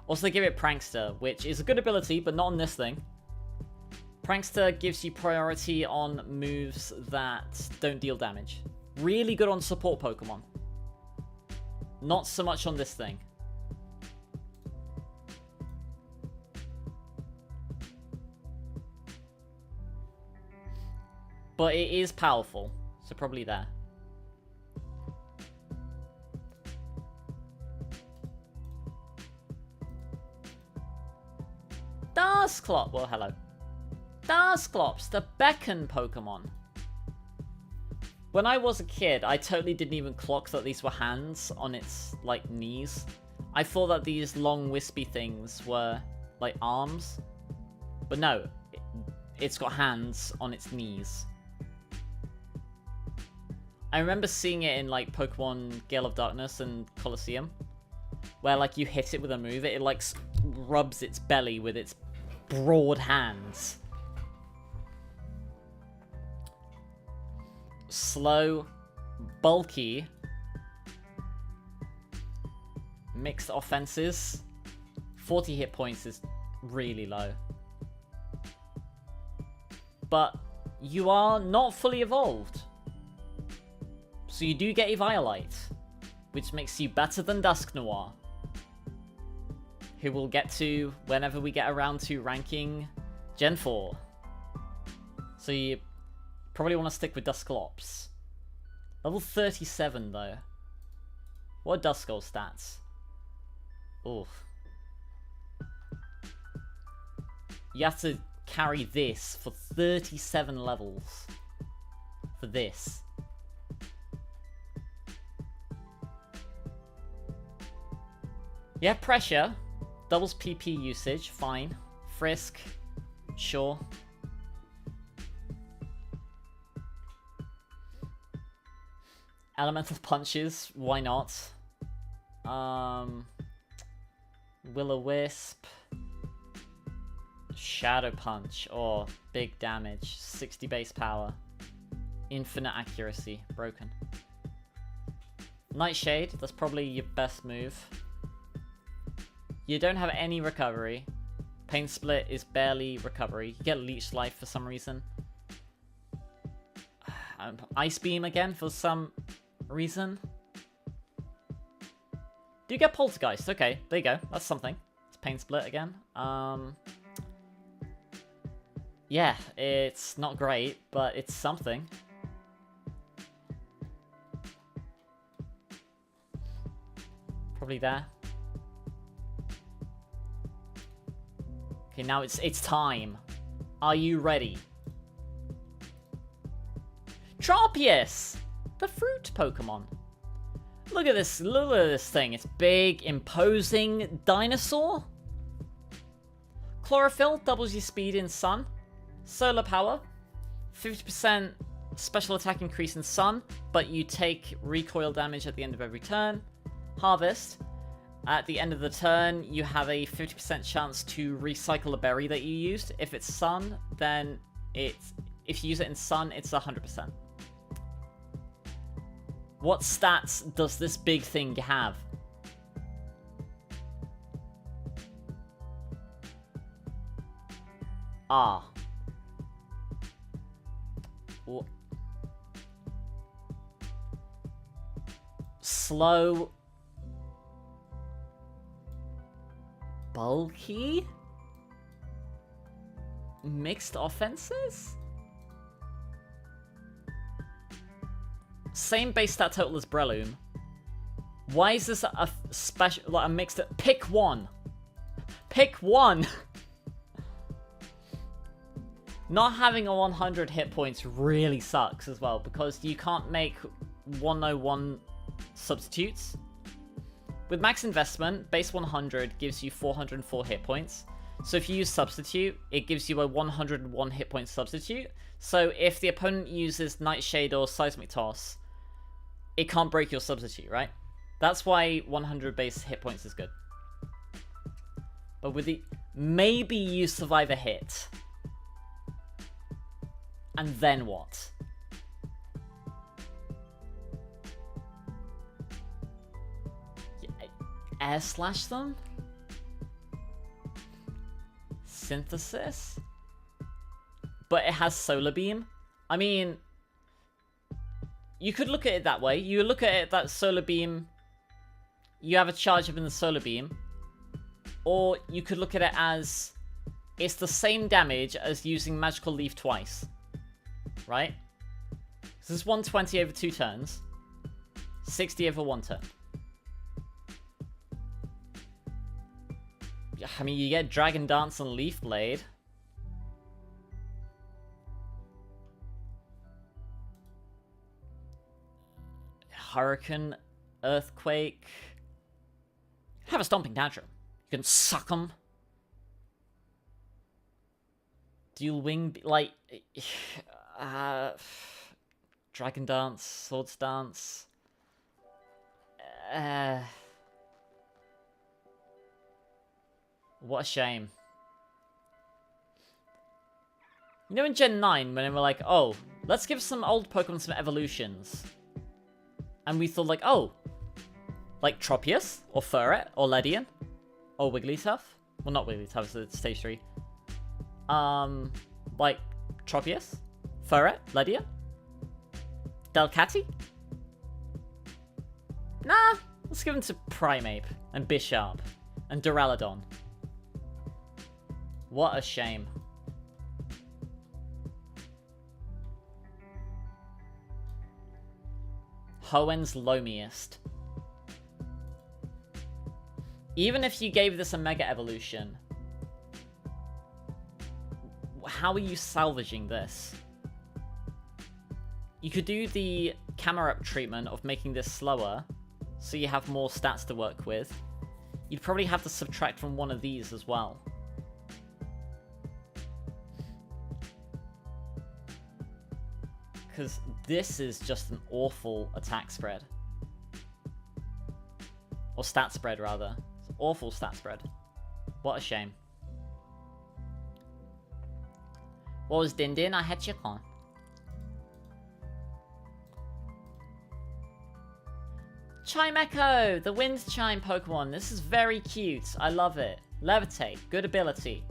Also, they give it Prankster, which is a good ability, but not on this thing. Prankster gives you priority on moves that don't deal damage. Really good on support Pokemon. Not so much on this thing. But it is powerful, so probably there. Dusclops, well, hello. Dusclops, the Beacon Pokemon. When I was a kid, I totally didn't even clock that these were hands on its, like, knees. I thought that these long, wispy things were, like, arms. But no, it's got hands on its knees. I remember seeing it in, like, Pokemon Gale of Darkness and Colosseum. Where, like, you hit it with a move, it like, rubs its belly with its broad hands. Slow, bulky, mixed offenses. 40 hit points is really low. But you are not fully evolved. So you do get Eviolite, which makes you better than Dusknoir, who we'll get to whenever we get around to ranking Gen 4. So you probably want to stick with Dusclops. Level 37, though. What are Duskull stats? Oof. You have to carry this for 37 levels. For this. Yeah, Pressure. Doubles PP usage, fine. Frisk, sure. Elemental Punches, why not? Will-O-Wisp. Shadow Punch, or big damage. 60 base power. Infinite accuracy, broken. Nightshade, that's probably your best move. You don't have any recovery. Pain Split is barely recovery. You get Leech Life for some reason. Ice Beam again for some reason. Do you get Poltergeist? Okay, there you go. That's something. It's Pain Split again. Yeah, it's not great, but it's something. Probably there. Okay, now it's time. Are you ready? Tropius! The fruit Pokemon. Look at this thing. It's big, imposing dinosaur. Chlorophyll doubles your speed in Sun. Solar Power. 50% special attack increase in Sun, but you take recoil damage at the end of every turn. Harvest. At the end of the turn, you have a 50% chance to recycle a berry that you used. If it's sun, then if you use it in sun, it's 100%. What stats does this big thing have? Ah. Slow. Bulky? Mixed offenses? Same base stat total as Breloom. Why is this a special, like a mixed? Pick one. Pick one. Not having a 100 hit points really sucks as well, because you can't make 101 substitutes. With max investment, base 100 gives you 404 hit points. So if you use substitute, it gives you a 101 hit point substitute. So if the opponent uses Nightshade or Seismic Toss, it can't break your substitute, right? That's why 100 base hit points is good. But with the... maybe you survive a hit. And then what? Air slash them? Synthesis? But it has Solar Beam? I mean, you could look at it that way. You look at it that Solar Beam, you have a charge up in the Solar Beam. Or you could look at it as it's the same damage as using Magical Leaf twice. Right? So this is 120 over 2 turns. 60 over 1 turn. I mean, you get Dragon Dance and Leaf Blade. Hurricane, Earthquake. Have a Stomping Tantrum. You can suck them. Dual Wing, like... Dragon Dance, Swords Dance. What a shame. You know in Gen 9, when we're like, oh, let's give some old Pokemon some evolutions. And we thought like, oh, like Tropius, or Furret, or Ledian, or Wigglytuff. Well, not Wigglytuff, it's stage 3. Like Tropius, Furret, Ledian, Delcatty? Nah, let's give them to Primeape, and Bisharp, and Duraludon. What a shame. Hoenn's Lomiest. Even if you gave this a Mega Evolution, how are you salvaging this? You could do the camera up treatment of making this slower, so you have more stats to work with. You'd probably have to subtract from one of these as well. Because this is just an awful attack spread. Or stat spread, rather. It's an awful stat spread. What a shame. What was Din Din? I had Chicken. Chime Echo! The Wind Chime Pokemon. This is very cute. I love it. Levitate. Good ability.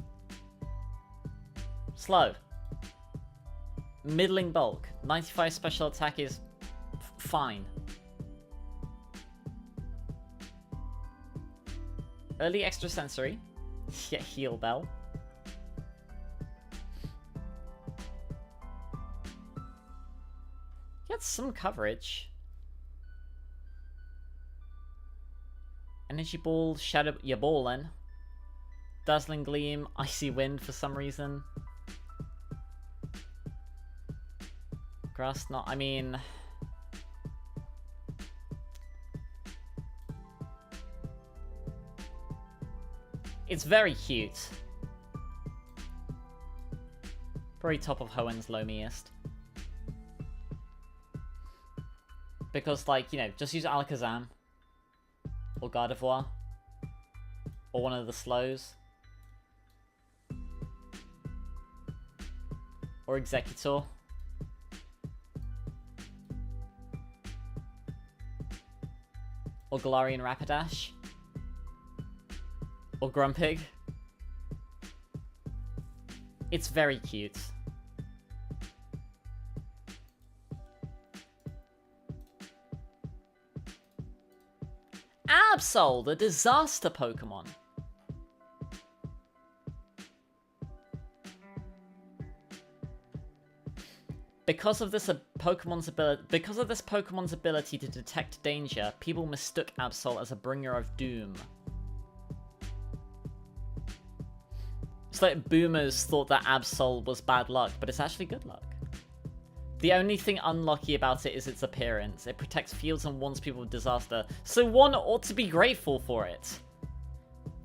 Slow. Middling bulk. 95 special attack is fine. Early extrasensory. Get Heal Bell. Get some coverage. Energy Ball, Shadow... You're ballin'. Dazzling Gleam, Icy Wind for some reason. Grass Knot, I mean... It's very cute. Probably top of Hoenn's Lomiest. Because, like, you know, just use Alakazam. Or Gardevoir. Or one of the slows. Or Executor. Or Galarian Rapidash. Or Grumpig. It's very cute. Absol, the disaster Pokemon. Because of this Pokemon's ability to detect danger, people mistook Absol as a bringer of doom. It's like boomers thought that Absol was bad luck, but it's actually good luck. The only thing unlucky about it is its appearance. It protects fields and warns people of disaster, so one ought to be grateful for it.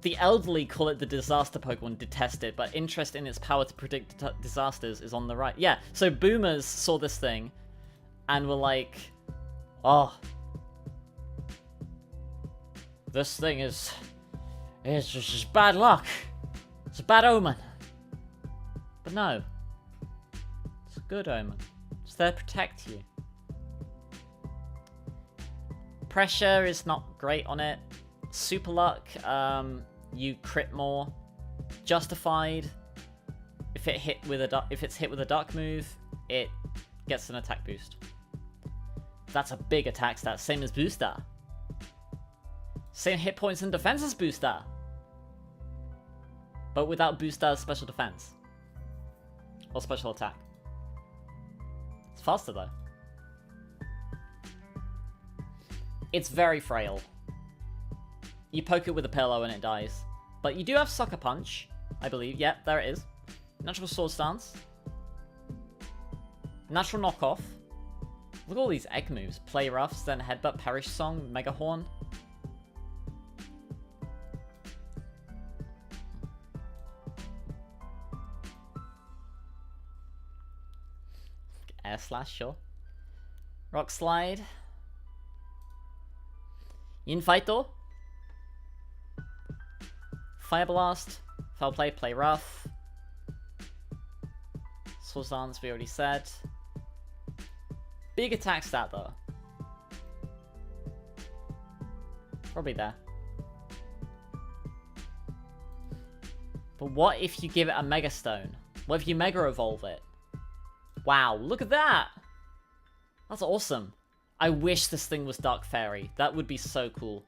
The elderly call it the disaster Pokemon, detest it, but interest in its power to predict disasters is on the right. Yeah, so boomers saw this thing and were like, oh, this thing is just bad luck. It's a bad omen. But no, it's a good omen. It's there to protect you. Pressure is not great on it. Super luck, you crit more. Justified, if it's hit with a duck move, it gets an attack boost. That's a big attack stat, same as Booster. Same hit points and defense as Booster. But without Booster's special defense. Or special attack. It's faster though. It's very frail. You poke it with a pillow and it dies. But you do have Sucker Punch, I believe. Yep, there it is. Natural Sword Stance. Natural Knockoff. Look at all these egg moves. Play Roughs, then Headbutt, Perish Song, Mega Horn. Air Slash, sure. Rock Slide. Infightor. Fire Blast. Foul Play, Play Rough. Sword Dance, we already said. Big attack stat though. Probably there. But what if you give it a Mega Stone? What if you Mega Evolve it? Wow, look at that! That's awesome. I wish this thing was Dark Fairy. That would be so cool.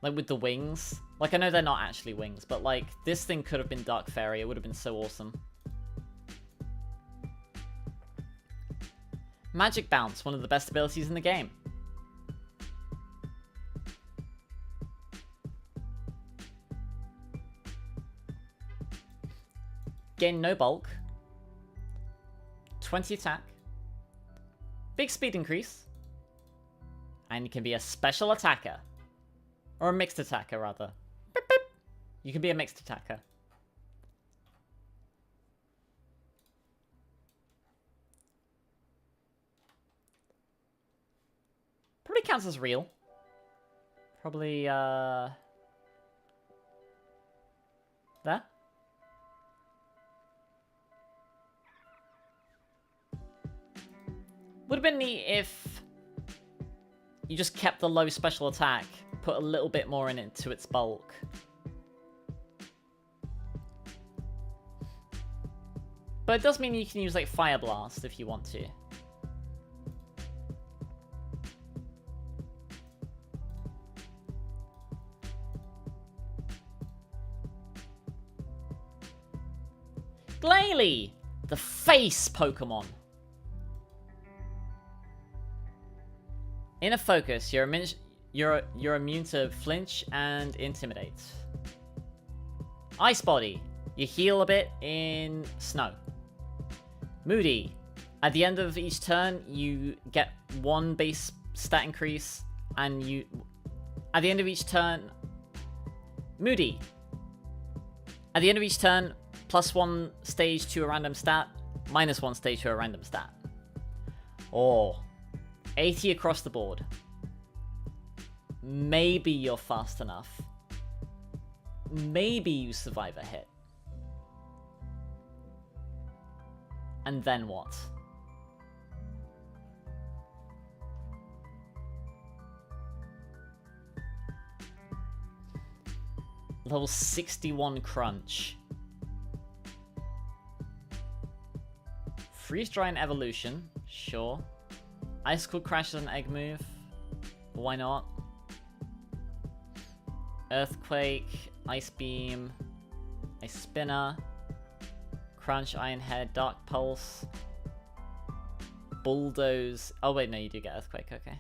Like with the wings. Like I know they're not actually wings, but like this thing could have been Dark Fairy. It would have been so awesome. Magic Bounce, one of the best abilities in the game. Gain no bulk. 20 attack. Big speed increase. And you can be a special attacker. Or a mixed attacker, rather. Beep, beep. You can be a mixed attacker. Probably counts as real. Probably, there? Would have been neat if you just kept the low special attack, put a little bit more in it to its bulk. But it does mean you can use like Fire Blast if you want to. Glalie, the face Pokemon. In a focus, you're immune to flinch and intimidate. Ice Body, you heal a bit in snow. Moody, at the end of each turn, you get one base stat increase, and you at the end of each turn. Moody, at the end of each turn, +1 stage to a random stat, -1 stage to a random stat. Or 80 across the board. Maybe you're fast enough. Maybe you survive a hit. And then what? Level 61 crunch. Freeze dry and evolution. Sure. Icicle crash is an egg move. Why not? Earthquake. Ice beam. Ice spinner. Crunch, Iron Head, Dark Pulse. Bulldoze. Oh wait, no, you do get Earthquake, okay.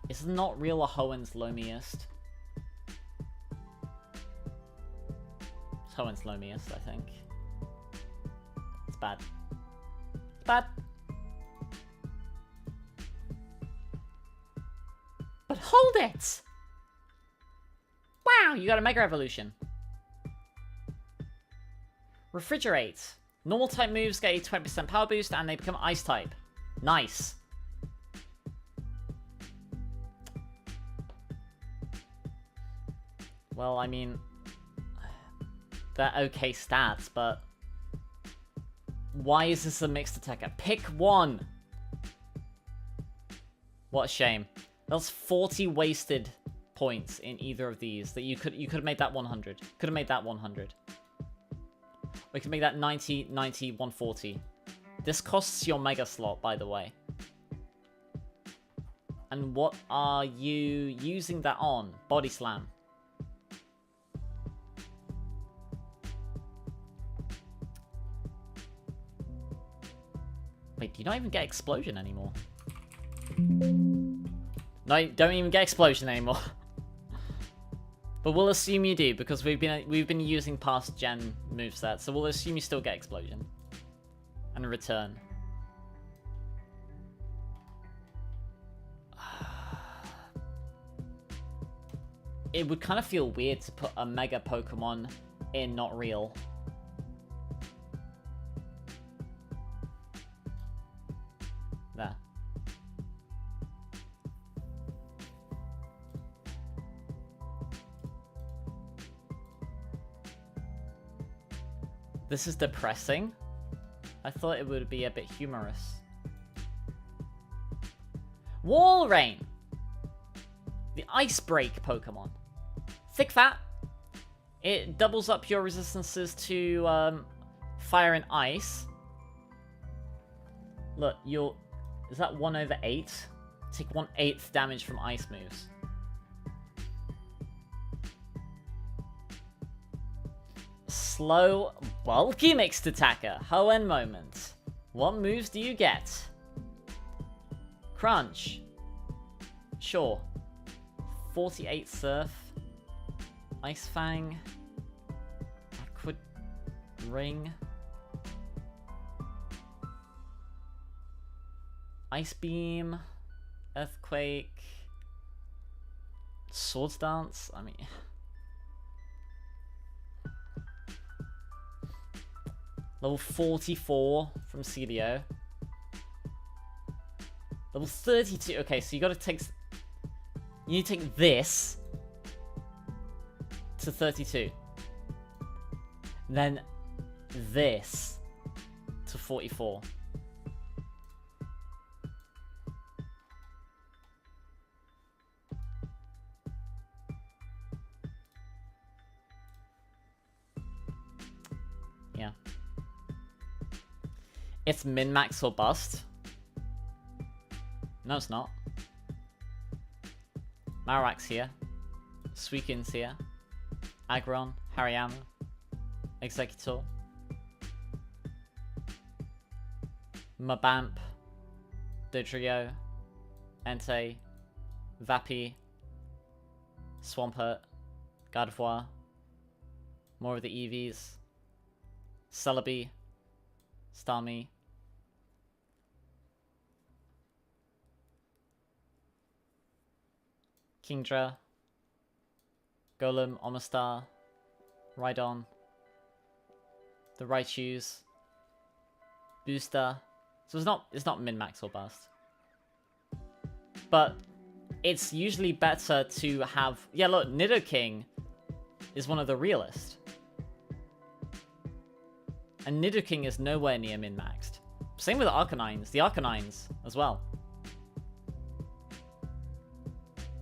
It's not real Hoen's Lomiest. It's Hoen's Lomiest, I think. It's bad. It's bad. But hold it! Wow, you got a Mega Evolution. Refrigerate. Normal type moves get a 20% power boost and they become Ice type. Nice. Well, I mean, they're okay stats, but why is this a mixed attacker? Pick one! What a shame. That's 40 wasted points in either of these that you could have made that 100. Could have made that 100. We could make that 90, 90, 140. This costs your Mega slot, by the way. And what are you using that on? Body Slam. Wait, do you not even get Explosion anymore? No, you don't even get Explosion anymore. But we'll assume you do, because we've been using past gen movesets, so we'll assume you still get Explosion. And Return. It would kind of feel weird to put a Mega Pokemon in Not Real. There. This is depressing. I thought it would be a bit humorous. Wall Rain! The Ice Break Pokemon. Thick Fat. It doubles up your resistances to fire and ice. Look, you'll... Is that 1/8? Take 1/8 damage from ice moves. Slow, bulky mixed attacker. Hoenn moment. What moves do you get? Crunch. Sure. 48 Surf. Ice Fang. Aqua Ring. Ice Beam. Earthquake. Swords Dance. I mean... Level 44 from CDO. Level 32. Okay, so you gotta take... You need to take this to 32. Then this to 44. Yeah. It's min-max or bust. No, it's not. Marowak's here. Suicune's here. Aggron, Hariyama, Executor. Mabamp, Dodrio, Entei, Vapi, Swampert, Gardevoir, more of the EVs, Celebi, Starmie, Kingdra, Golem, Omastar, Rhydon, the Raichus, Booster. So it's not min-max or bust. But it's usually better to have... Yeah, look, Nidoking is one of the realest. And Nidoking is nowhere near min-maxed. Same with the Arcanines. The Arcanines as well.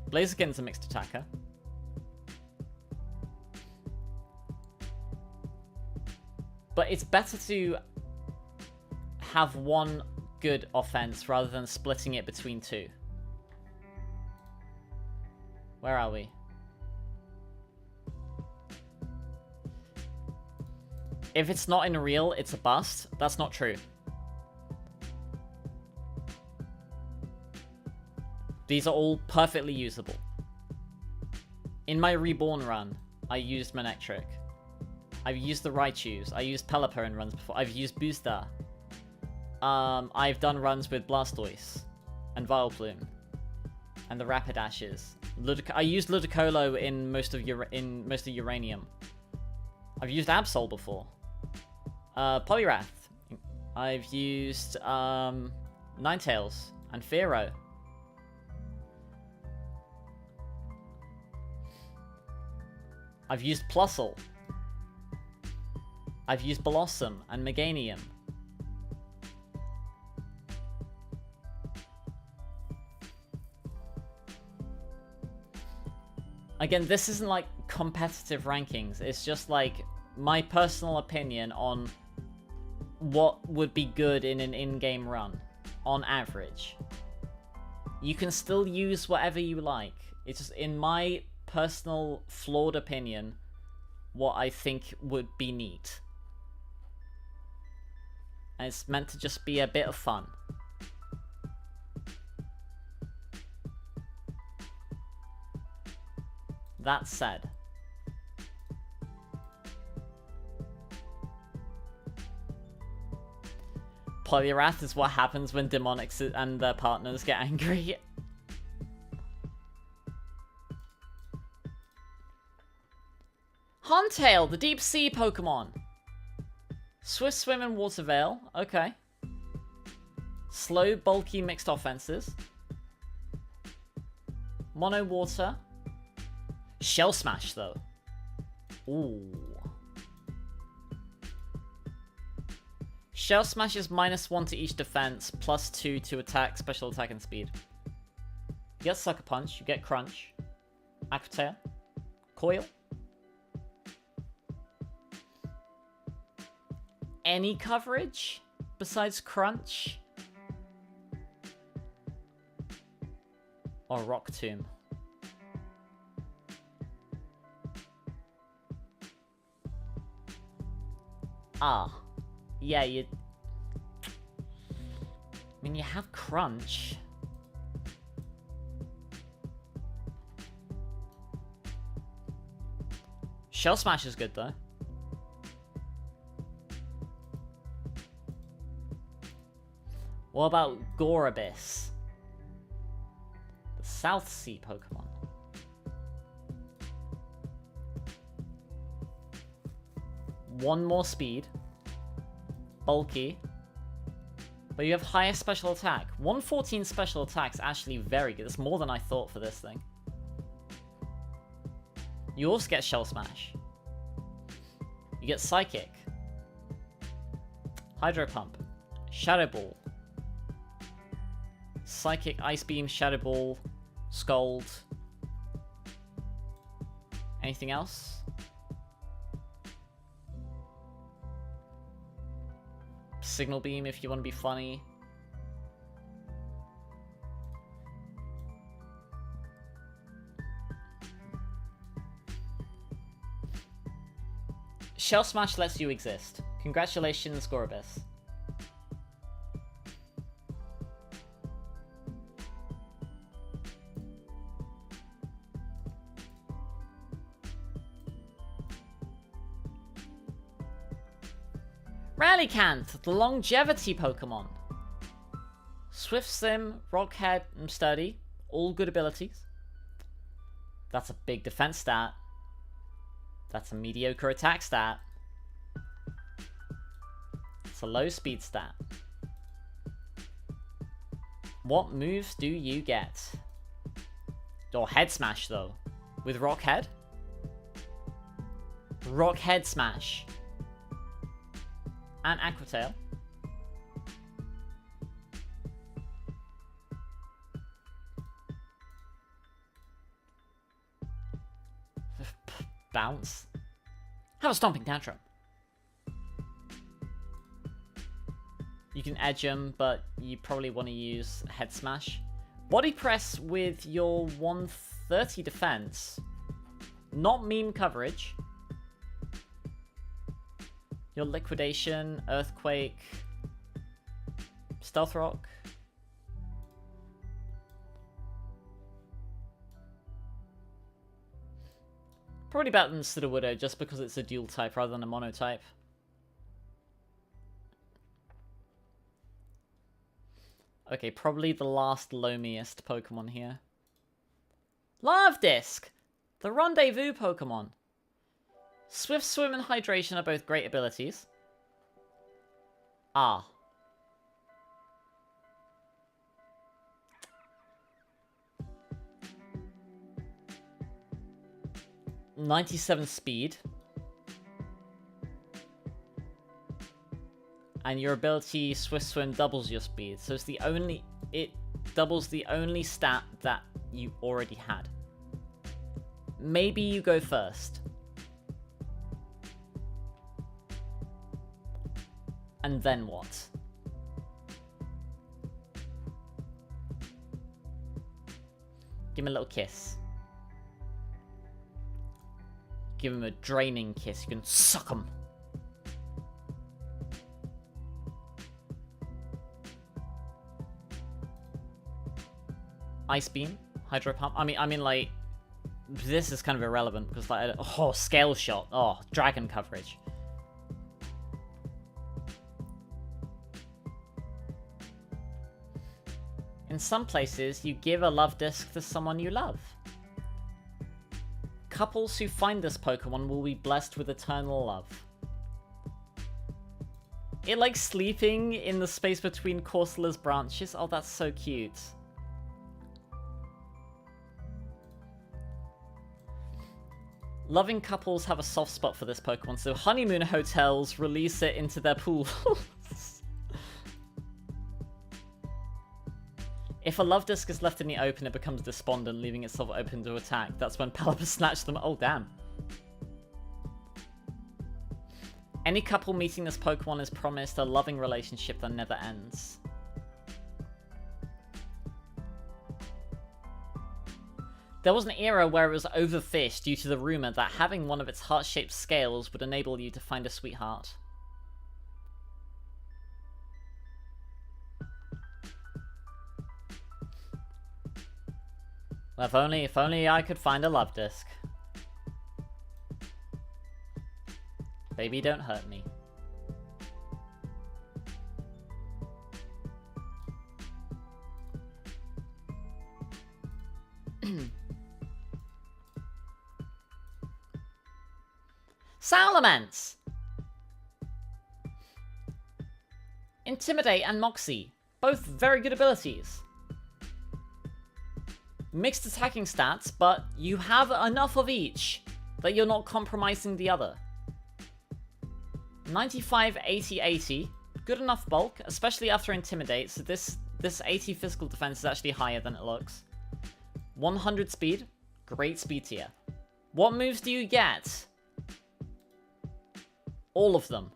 Blaziken's a mixed attacker. But it's better to have one good offense rather than splitting it between two. Where are we? If it's not in real, it's a bust. That's not true. These are all perfectly usable. In my Reborn run, I used Manectric. I've used the Raichus. I used Pelipper in runs before. I've used Booster. I've done runs with Blastoise and Vileplume and the Rapidashes. I used Ludicolo in most of Uranium. I've used Absol before. Poliwrath. I've used Ninetales and Fearow. I've used Plusle. I've used Blossom and Meganium. Again, this isn't like competitive rankings. It's just like my personal opinion on what would be good in an in-game run, on average. You can still use whatever you like. It's just, in my personal flawed opinion, what I think would be neat. And it's meant to just be a bit of fun. That said, Poliwrath is what happens when Demonics and their partners get angry. Huntail, the deep sea Pokemon. Swift Swim and Water Veil, okay. Slow, bulky, mixed offenses. Mono Water. Shell Smash, though. Ooh. Shell Smash is -1 to each defense, +2 to attack, special attack, and speed. You get Sucker Punch, you get Crunch. Aqua Tail. Coil. Any coverage besides Crunch? Or Rock Tomb? Ah. Yeah, I mean, you have Crunch. Shell Smash is good, though. What about Gorabis? The South Sea Pokemon. One more speed. Bulky. But you have higher special attack. 114 special attack's actually very good. It's more than I thought for this thing. You also get Shell Smash. You get Psychic. Hydro Pump. Shadow Ball. Psychic, Ice Beam, Shadow Ball, Scald. Anything else? Signal Beam if you want to be funny. Shell Smash lets you exist. Congratulations, Gorabis. Rallycant, the longevity Pokemon. Swift Sim, Rockhead, and Sturdy. All good abilities. That's a big defense stat. That's a mediocre attack stat. It's a low speed stat. What moves do you get? Or head smash, though. With rock head? Rock head smash. And aqua tail. Bounce. Have a stomping tantrum. You can edge them, but you probably want to use head smash. Body press with your 130 defense. Not meme coverage. Your liquidation, earthquake, stealth rock. Probably better than Sudowoodo just because it's a dual type rather than a mono type. Okay, probably the last loamiest Pokemon here. Love Disc! The Rendezvous Pokemon. Swift Swim and Hydration are both great abilities. Ah. 97 speed. And your ability Swift Swim doubles your speed. So it's the only... It doubles the only stat that you already had. Maybe you go first. And then what? Give him a little kiss. Give him a draining kiss. You can suck him. Ice Beam, Hydro Pump. I mean, like, this is kind of irrelevant because, like, oh, Scale Shot. Oh, Dragon coverage. In some places, you give a love disc to someone you love. Couples who find this Pokemon will be blessed with eternal love. It likes sleeping in the space between Corsola's branches. Oh, that's so cute. Loving couples have a soft spot for this Pokemon, so honeymoon hotels release it into their pools. If a love disc is left in the open, it becomes despondent, leaving itself open to attack. That's when Palapa snatched them. Oh, damn. Any couple meeting this Pokemon is promised a loving relationship that never ends. There was an era where it was overfished due to the rumor that having one of its heart-shaped scales would enable you to find a sweetheart. Well, if only I could find a love disc. Baby, don't hurt me. Salamence! Intimidate and Moxie. Both very good abilities. Mixed attacking stats, but you have enough of each that you're not compromising the other. 95, 80, 80. Good enough bulk, especially after Intimidate, so this 80 physical defense is actually higher than it looks. 100 speed. Great speed tier. What moves do you get? All of them.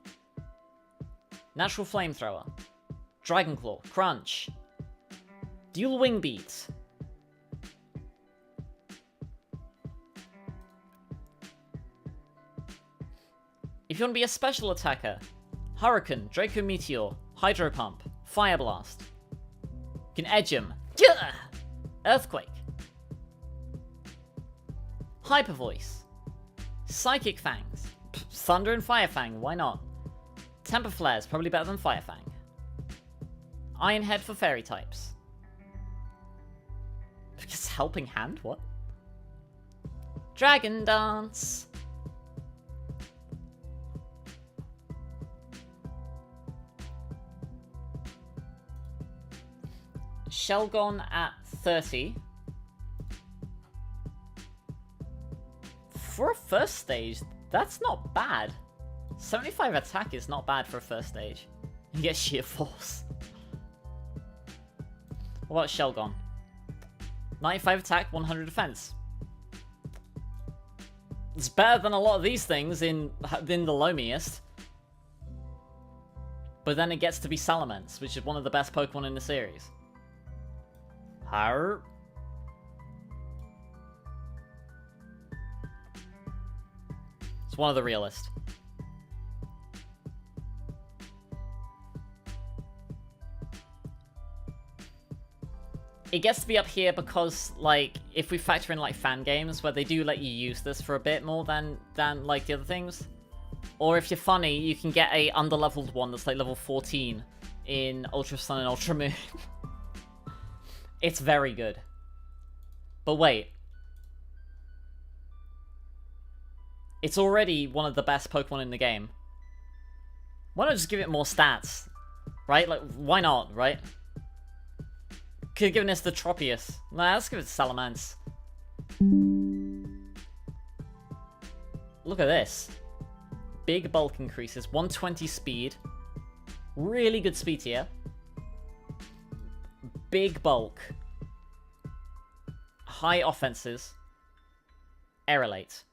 Natural Flamethrower. Dragon Claw. Crunch. Dual Wing Beat. If you want to be a special attacker, Hurricane, Draco Meteor, Hydro Pump, Fire Blast. You can edge him. Earthquake. Hyper Voice. Psychic Fangs. Thunder and Fire Fang, why not? Temper Flare's probably better than Fire Fang. Iron Head for fairy types. Because Helping Hand? What? Dragon Dance. Shelgon at 30. For a first stage, that's not bad. 75 attack is not bad for a first stage. You get sheer force. What about Shelgon? 95 attack, 100 defense. It's better than a lot of these things in the lowmiest. But then it gets to be Salamence, which is one of the best Pokemon in the series. Har. It's one of the realest. It gets to be up here because, like, if we factor in, like, fan games where they do let you use this for a bit more than like, the other things. Or if you're funny, you can get a underleveled one that's, like, level 14 in Ultra Sun and Ultra Moon. It's very good. But wait. It's already one of the best Pokemon in the game. Why not just give it more stats? Right? Like, why not, right? Could have given us the Tropius. Nah, let's give it to Salamence. Look at this. Big bulk increases. 120 speed. Really good speed here. Big bulk. High offenses. Aerolate.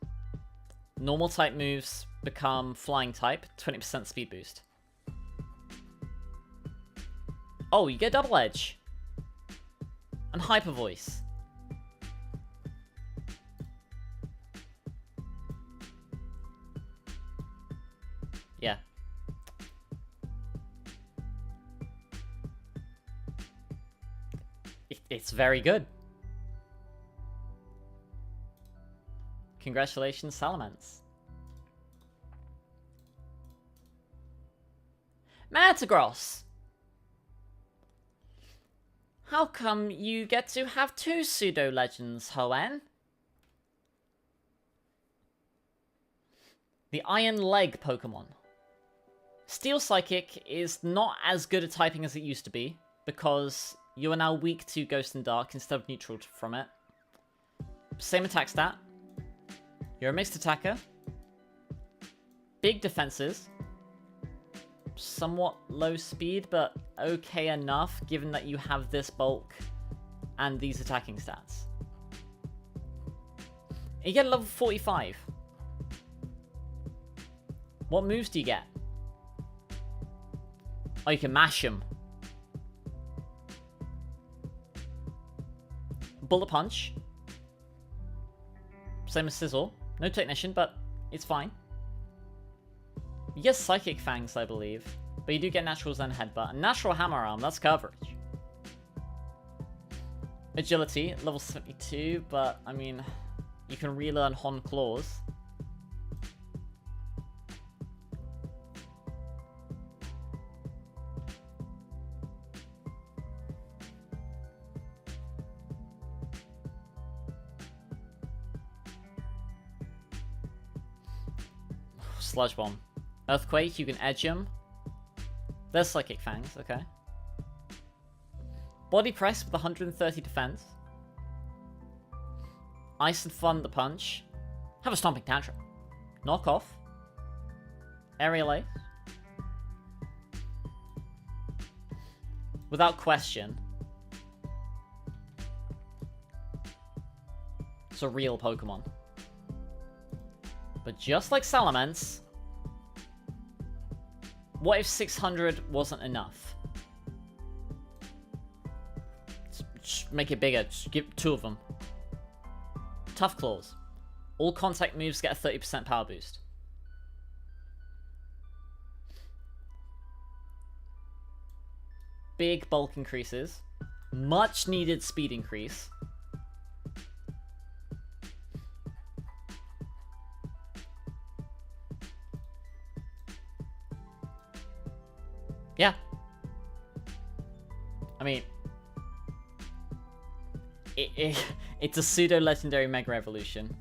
Normal type moves become flying type. 20% speed boost. Oh, you get double edge. And hyper voice. Yeah. It's very good. Congratulations, Salamence. Metagross. How come you get to have two pseudo-legends, Hoenn? The Iron Leg Pokemon. Steel Psychic is not as good at typing as it used to be, because you are now weak to Ghost and Dark instead of neutral from it. Same attack stat. You're a mixed attacker. Big defenses. Somewhat low speed, but okay enough, given that you have this bulk and these attacking stats. You get a level 45. What moves do you get? Oh, you can mash them. Bullet Punch. Same as Sizzle. No Technician, but it's fine. You get Psychic Fangs, I believe. But you do get Natural Zen Headbutt. And Natural Hammer Arm, that's coverage. Agility, level 72, but, I mean, you can relearn Hon Claws. Sludge Bomb. Earthquake, you can edge him. There's Psychic Fangs, okay. Body Press with 130 defense. Ice and Thunder Punch. Have a Stomping Tantrum. Knock Off. Aerial Ace. Without question. It's a real Pokemon. But just like Salamence, what if 600 wasn't enough? Just make it bigger. Just give 2 of them. Tough Claws. All contact moves get a 30% power boost. Big bulk increases. Much needed speed increase. Yeah. I mean, it's a pseudo-legendary Mega Evolution.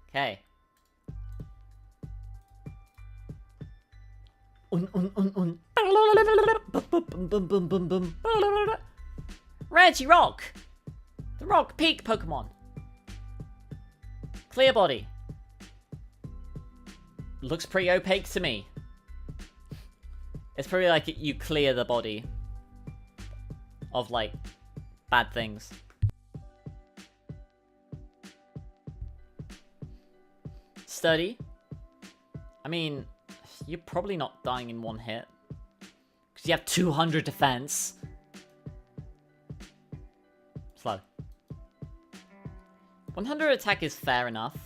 Okay. Regirock! The Rock Peak Pokemon. Clear body. Looks pretty opaque to me. It's probably like you clear the body of, like, bad things. Sturdy. I mean, you're probably not dying in one hit. Because you have 200 defense. Slow. 100 attack is fair enough.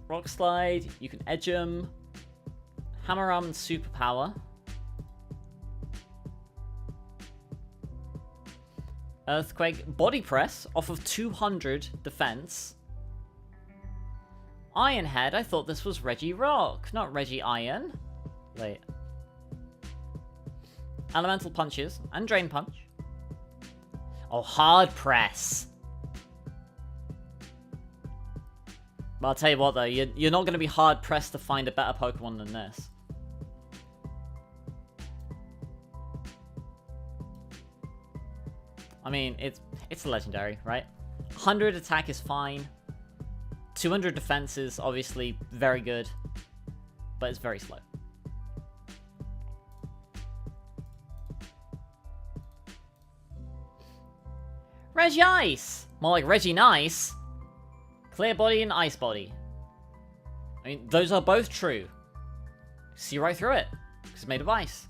Rock Slide, you can edge him. Hammer Arm and Superpower. Earthquake, Body Press off of 200 defense. Iron Head, I thought this was Regirock, not Regiiron. Wait. Elemental Punches and Drain Punch. Oh, Hard Press. But I'll tell you what though, you're not going to be hard pressed to find a better Pokemon than this. I mean, it's a legendary, right? 100 attack is fine. 200 defense is obviously very good, but it's very slow. Regice! More like Reginice. Clear body and ice body. I mean, those are both true. See right through it, because it's made of ice.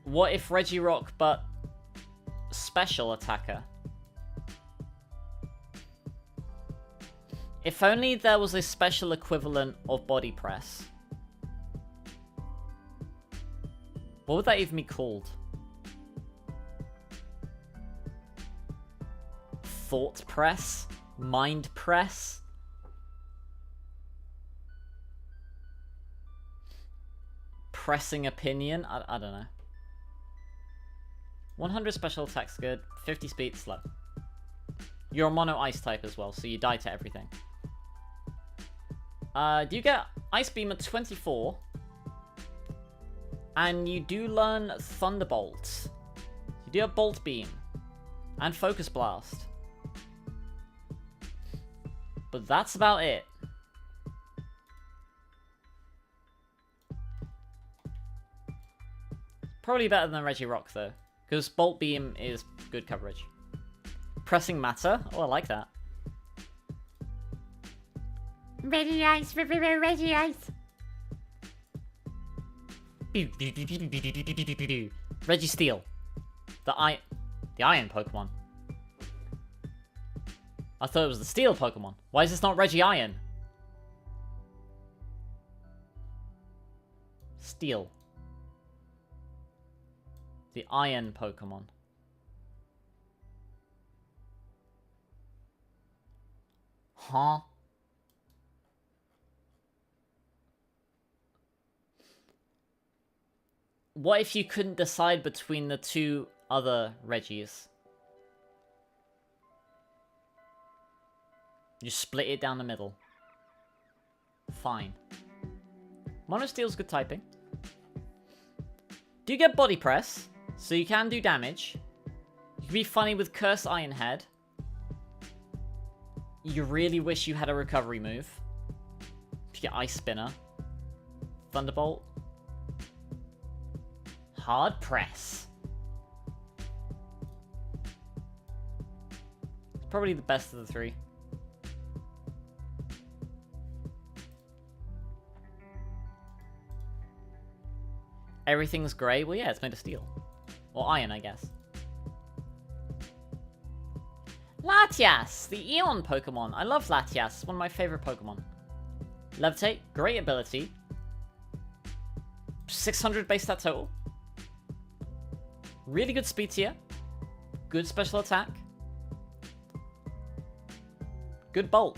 What if Regirock, but special attacker? If only there was a special equivalent of body press. What would that even be called? Thought press? Mind press? Pressing opinion? I don't know. 100 special attack's good. 50 speed, slow. You're a mono ice type as well, so you die to everything. Do you get Ice Beam at 24? And you do learn Thunderbolt. You do have Bolt Beam. And Focus Blast. But that's about it. Probably better than Regirock though. Because Bolt Beam is good coverage. Pressing Matter? Oh, I like that. Regice, Regice. Registeel. The iron Pokemon. I thought it was the steel Pokemon. Why is this not Regiiron? Steel. The iron Pokemon. Huh? What if you couldn't decide between the two other Regis? You split it down the middle. Fine. Mono Steel's good typing. Do you get Body Press? So you can do damage. You can be funny with Curse Iron Head. You really wish you had a recovery move. You get Ice Spinner. Thunderbolt. Hard Press. It's probably the best of the three. Everything's grey? Well, yeah, it's made of steel. Or iron, I guess. Latias! The Eon Pokemon. I love Latias. It's one of my favorite Pokemon. Levitate. Great ability. 600 base stat total. Really good speed tier. Good special attack. Good bulk.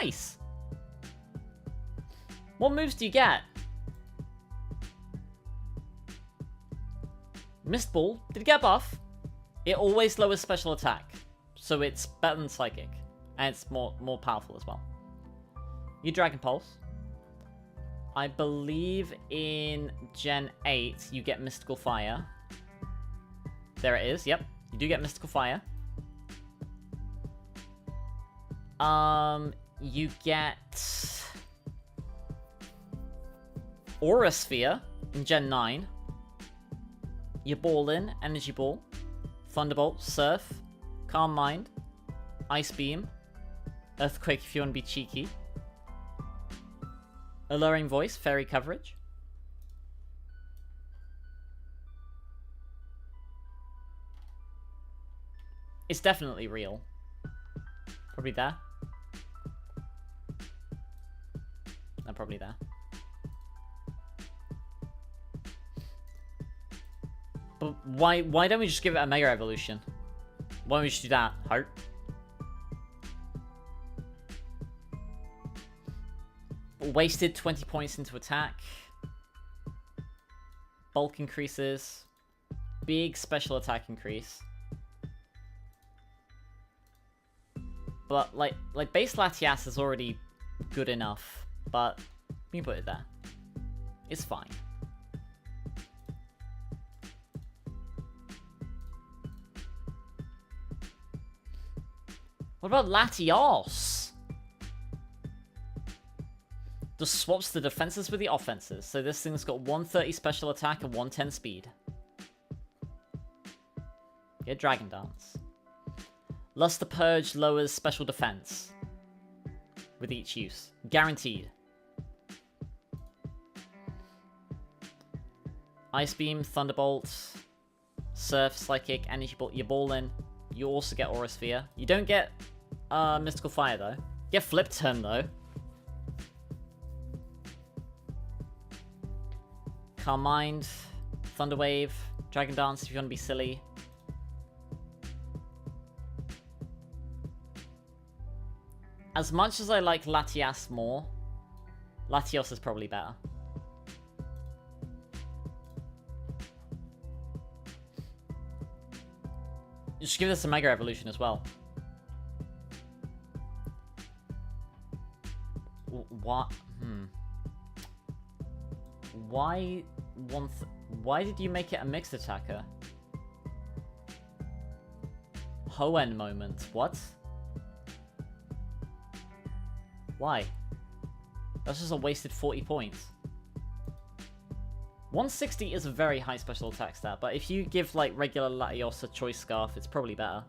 Nice! What moves do you get? Mist Ball. Did it get a buff? It always lowers special attack. so it's better than Psychic. And it's more powerful as well. You Dragon Pulse. I believe in Gen 8 you get Mystical Fire. There it is, yep. You do get Mystical Fire. You get Aura Sphere in Gen 9. You Ball in, Energy Ball, Thunderbolt, Surf, Calm Mind, Ice Beam, Earthquake if you want to be cheeky, Alluring Voice, Fairy Coverage. It's definitely real. Probably there. No, probably there. But why don't we just give it a Mega Evolution? Why don't we just do that? Heart. Wasted 20 points into attack. Bulk increases. Big special attack increase. But like base Latias is already good enough, but we can put it there. It's fine. What about Latios? Just swaps the defenses with the offenses. So this thing's got 130 special attack and 110 speed. Get Dragon Dance. Luster Purge lowers special defense with each use. Guaranteed. Ice Beam, Thunderbolt, Surf, Psychic, Energy Ball. You Ball in. You also get Aura Sphere. You don't get Mystical Fire though. You get Flip Turn though. Calm Mind, Thunder Wave, Dragon Dance if you want to be silly. As much as I like Latias more, Latios is probably better. Just give this a Mega Evolution as well. What? Why did you make it a mixed attacker? Hoenn moment. What? Why? That's just a wasted 40 points. 160 is a very high special attack stat, but if you give like regular Latios a Choice Scarf, it's probably better.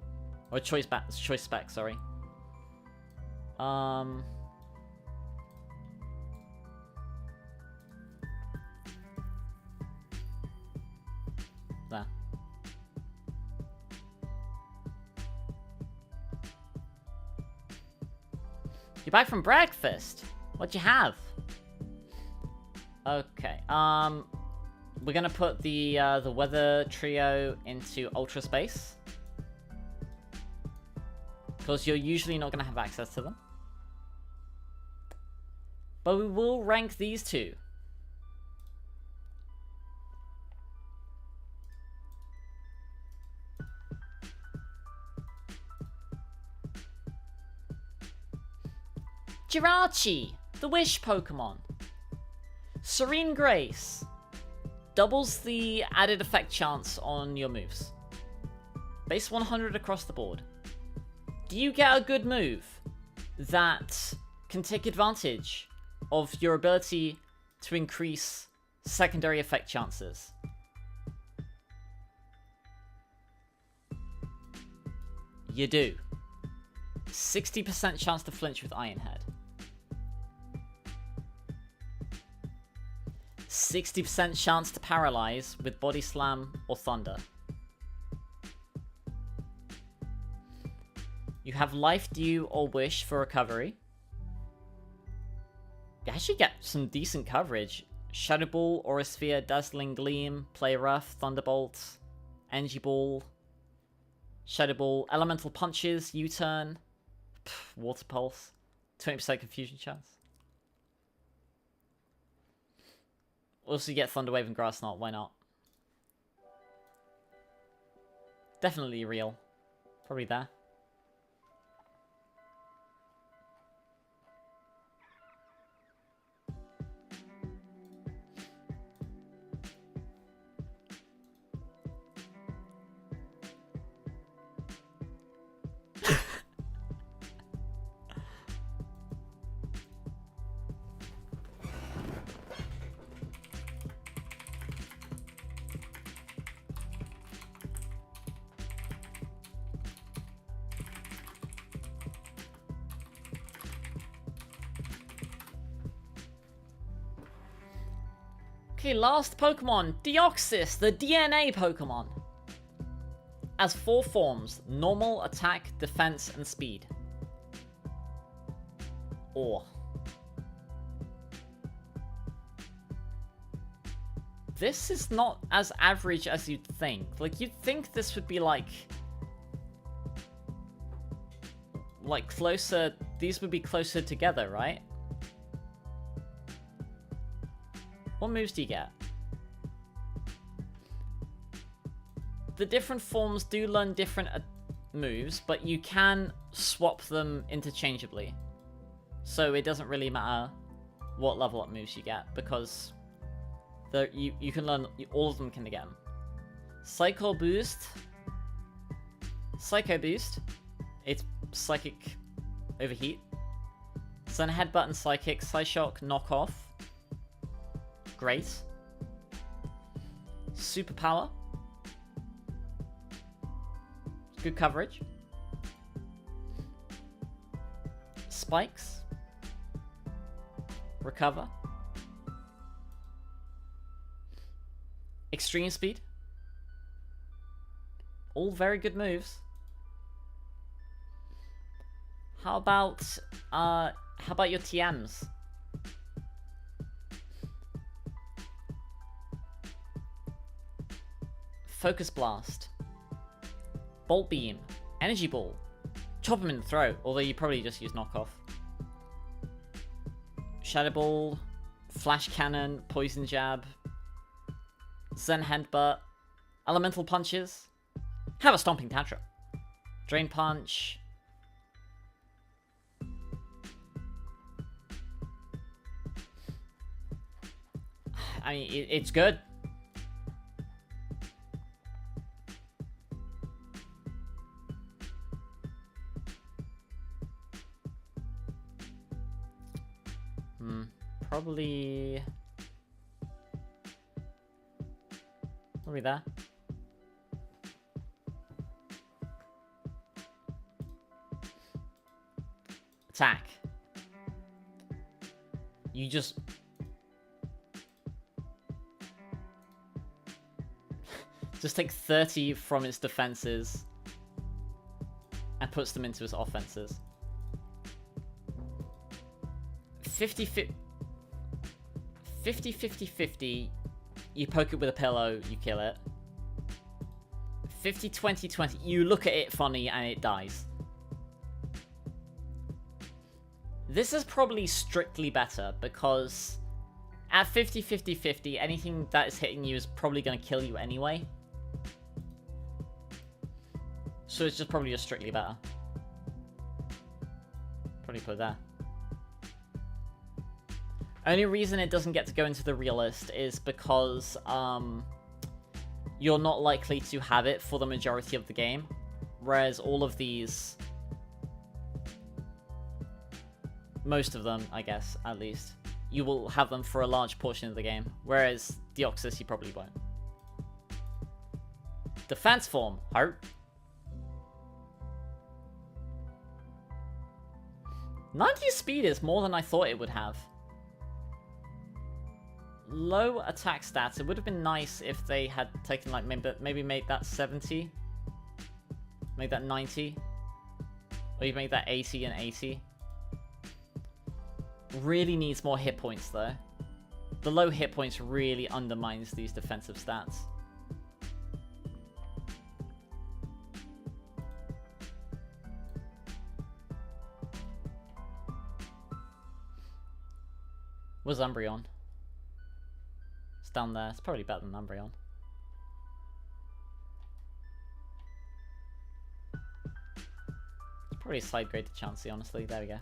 Or a Choice Spec, sorry. There. You're back from breakfast. What'd you have? Okay. We're gonna put the weather trio into Ultra Space because you're usually not gonna have access to them. But we will rank these two. Jirachi, the Wish Pokemon. Serene Grace. Doubles the added effect chance on your moves. Base 100 across the board. Do you get a good move that can take advantage of your ability to increase secondary effect chances? You do. 60% chance to flinch with Iron Head. 60% chance to paralyze with Body Slam or Thunder. You have Life Dew or Wish for recovery. You actually get some decent coverage. Shadow Ball, Aura Sphere, Dazzling Gleam, Play Rough, Thunderbolt, Energy Ball, Shadow Ball, Elemental Punches, U-Turn, Water Pulse, 20% Confusion chance. Also, you get Thunder Wave and Grass Knot, why not? Definitely real. Probably there. Okay, last Pokemon, Deoxys, the DNA Pokemon. Has 4 forms: normal, attack, defense, and speed. Or this is not as average as you'd think. Like, you'd think this would be like closer, these would be closer together, right? What moves do you get? The different forms do learn different moves, but you can swap them interchangeably. So it doesn't really matter what level up moves you get, because you can learn, all of them can get them. Psycho Boost. Psycho Boost. It's Psychic Overheat. Sun Headbutt and Psychic. Psyshock Knockoff. Great. Superpower. Good coverage. Spikes. Recover. Extreme Speed. All very good moves. How about your TMs? Focus Blast. Bolt Beam. Energy Ball. Chop him in the throat, although you probably just use Knockoff. Shadow Ball. Flash Cannon. Poison Jab. Zen Headbutt. Elemental Punches. Have a Stomping Tantrum. Drain Punch. I mean, it's good. Probably there. Attack. You just take 30 from its defenses and puts them into its offenses. 50-50-50, you poke it with a pillow, you kill it. 50-20-20, you look at it funny and it dies. This is probably strictly better, because at 50-50-50, anything that is hitting you is probably going to kill you anyway. So it's just probably just strictly better. Probably put it there. Only reason it doesn't get to go into the realist is because you're not likely to have it for the majority of the game, whereas all of these, most of them, I guess, at least, you will have them for a large portion of the game, whereas Deoxys you probably won't. Defense form, Heart. 90 speed is more than I thought it would have. Low attack stats. It would have been nice if they had taken, like, maybe made that 70. Made that 90. Or you make that 80 and 80. Really needs more hit points, though. The low hit points really undermines these defensive stats. Where's Umbreon? It's down there. It's probably better than Umbreon. It's probably a side grade to Chansey, honestly. There we go.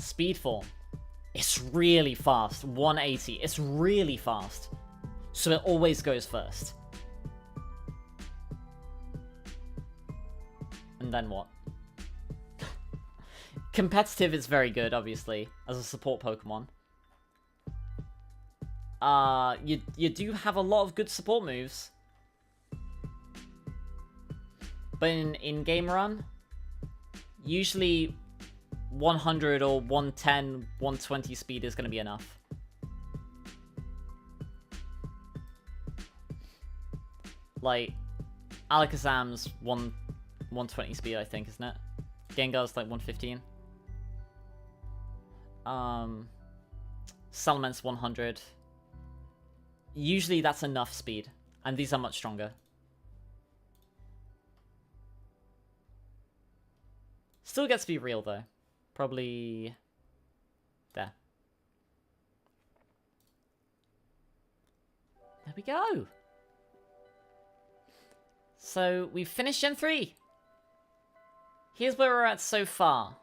Speed form. It's really fast. 180. It's really fast. So it always goes first. And then what? Competitive is very good, obviously, as a support Pokemon. You do have a lot of good support moves. But in game run, usually 100 or 110, 120 speed is going to be enough. Like, Alakazam's 120 speed, I think, isn't it? Gengar's like 115. Salaman's 100. Usually that's enough speed, and these are much stronger. Still gets to be real though. Probably there. There we go. So we've finished Gen 3. Here's where we're at so far.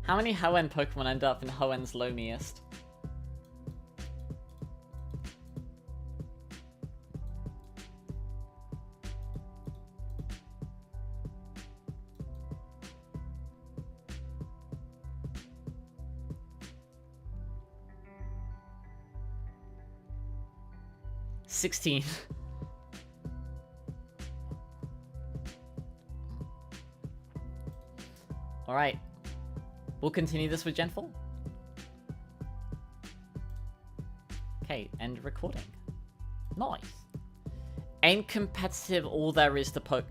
How many Hoenn Pokemon end up in Hoenn's Loamiest? $16. Alright. We'll continue this with Gen 4. Okay, end recording. Nice. Ain't competitive all there is to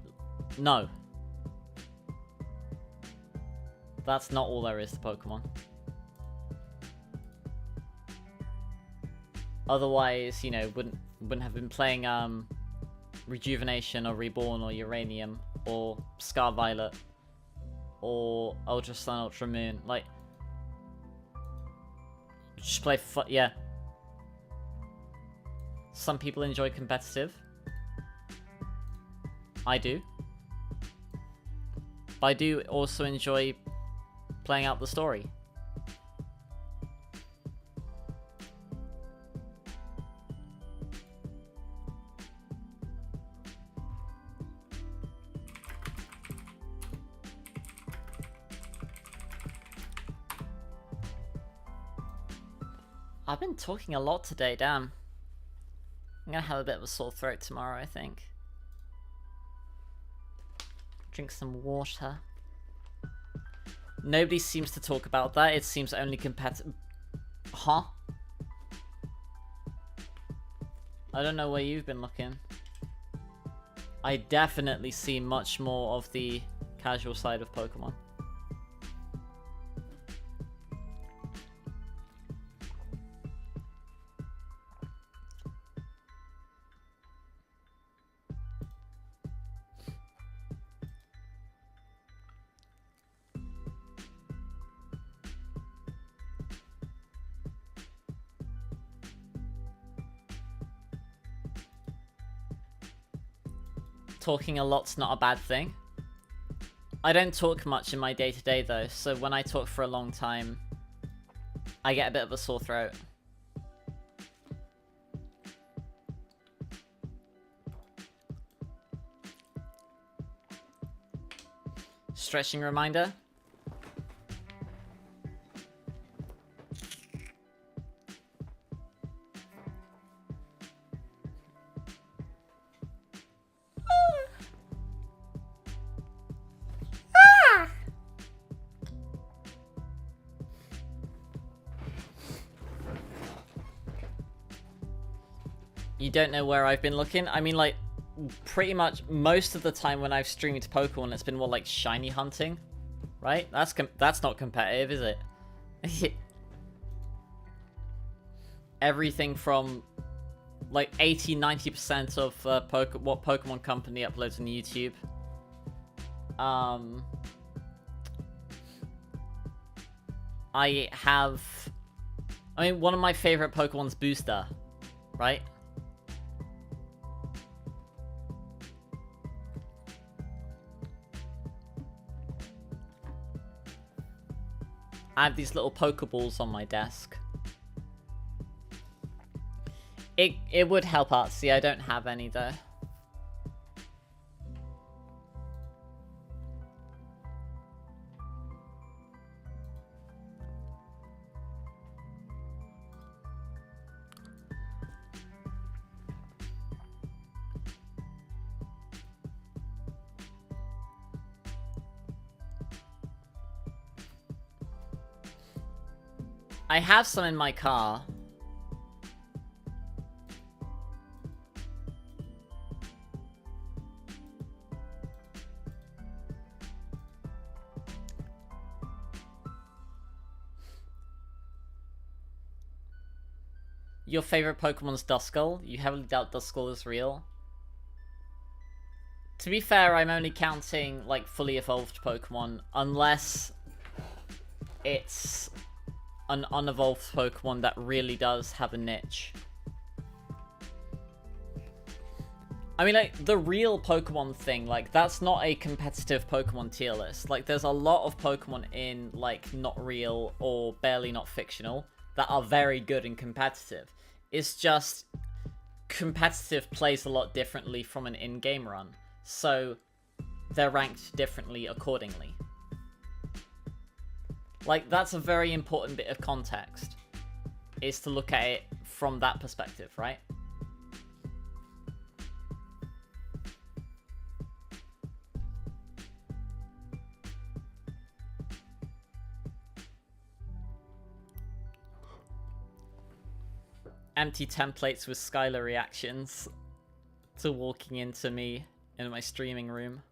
No. That's not all there is to Pokemon. Otherwise, you know, wouldn't have been playing Rejuvenation or Reborn or Uranium or Scarviolet or Ultra Sun, Ultra Moon. Like, just play yeah. Some people enjoy competitive. I do. But I do also enjoy playing out the story. I've been talking a lot today, damn. I'm gonna have a bit of a sore throat tomorrow, I think. Drink some water. Nobody seems to talk about that. It seems only competitive. Huh? I don't know where you've been looking. I definitely see much more of the casual side of Pokemon. Talking a lot's not a bad thing. I don't talk much in my day-to-day though, so when I talk for a long time, I get a bit of a sore throat. Stretching reminder. You don't know where I've been looking? I mean, like, pretty much most of the time when I've streamed Pokemon, it's been more like shiny hunting, right? That's not competitive, is it? Everything from like 80-90% of what Pokemon Company uploads on YouTube. I mean, one of my favorite Pokemon's Booster, right? I have these little Pokeballs on my desk. It would help out. See, I don't have any though. I have some in my car. Your favorite Pokemon's Duskull? You heavily doubt Duskull is real? To be fair, I'm only counting, like, fully evolved Pokemon, unless it's an unevolved Pokemon that really does have a niche. I mean, like, the real Pokemon thing, like, that's not a competitive Pokemon tier list. Like, there's a lot of Pokemon in, like, not real or barely not fictional that are very good and competitive. It's just competitive plays a lot differently from an in-game run. So, they're ranked differently accordingly. Like, that's a very important bit of context, is to look at it from that perspective, right? Empty templates with Skylar reactions to walking into me in my streaming room.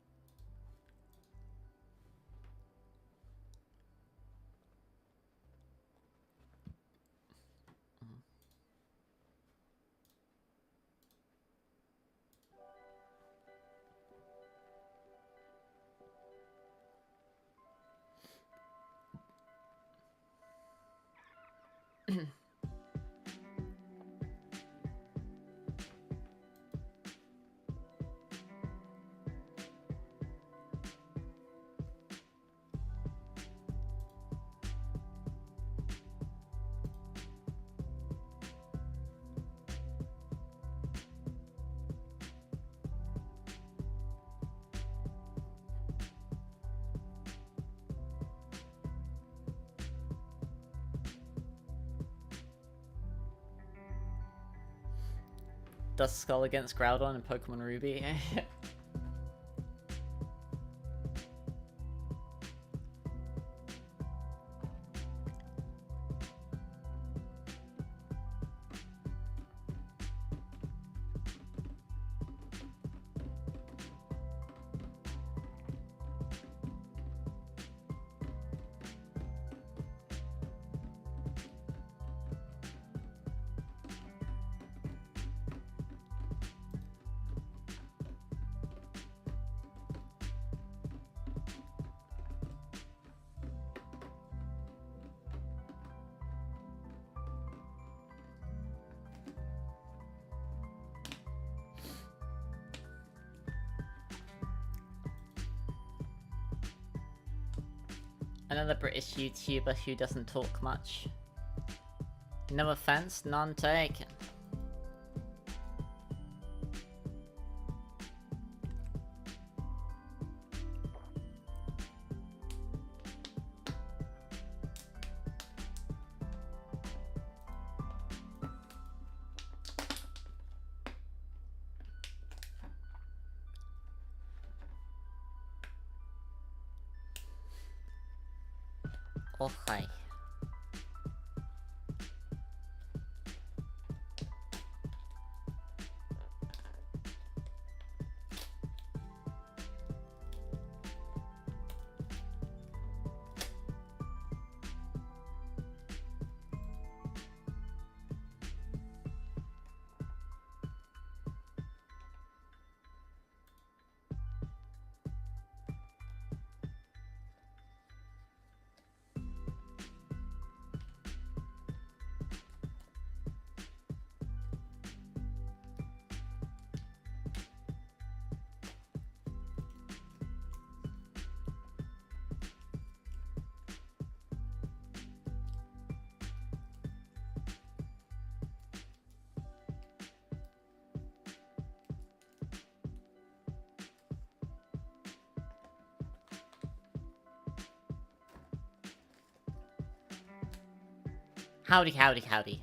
Duskull against Groudon in Pokemon Ruby. Another British YouTuber who doesn't talk much. No offense, none taken. Okay. Howdy, howdy, howdy.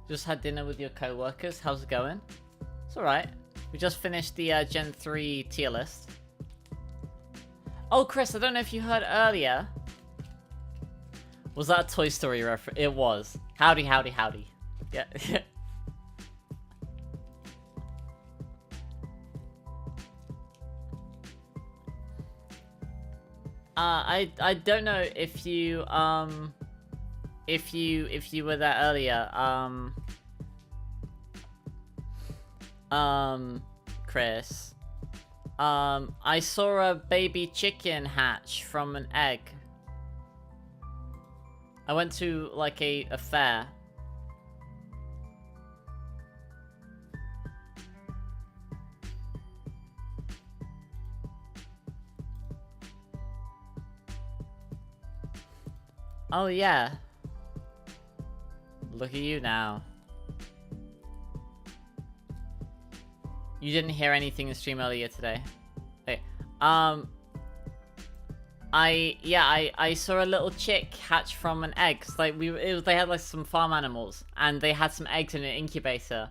Just had dinner with your co-workers. How's it going? It's alright. We just finished the Gen 3 tier list. Oh, Chris, I don't know if you heard earlier. Was that a Toy Story reference? It was. Howdy, howdy, howdy. Yeah. I don't know if you were there earlier, Chris. I saw a baby chicken hatch from an egg. I went to, like, a fair. Oh, yeah. Look at you now. You didn't hear anything in stream earlier today. Okay. I saw a little chick hatch from an egg. 'Cause, like, they had like some farm animals, and they had some eggs in an incubator,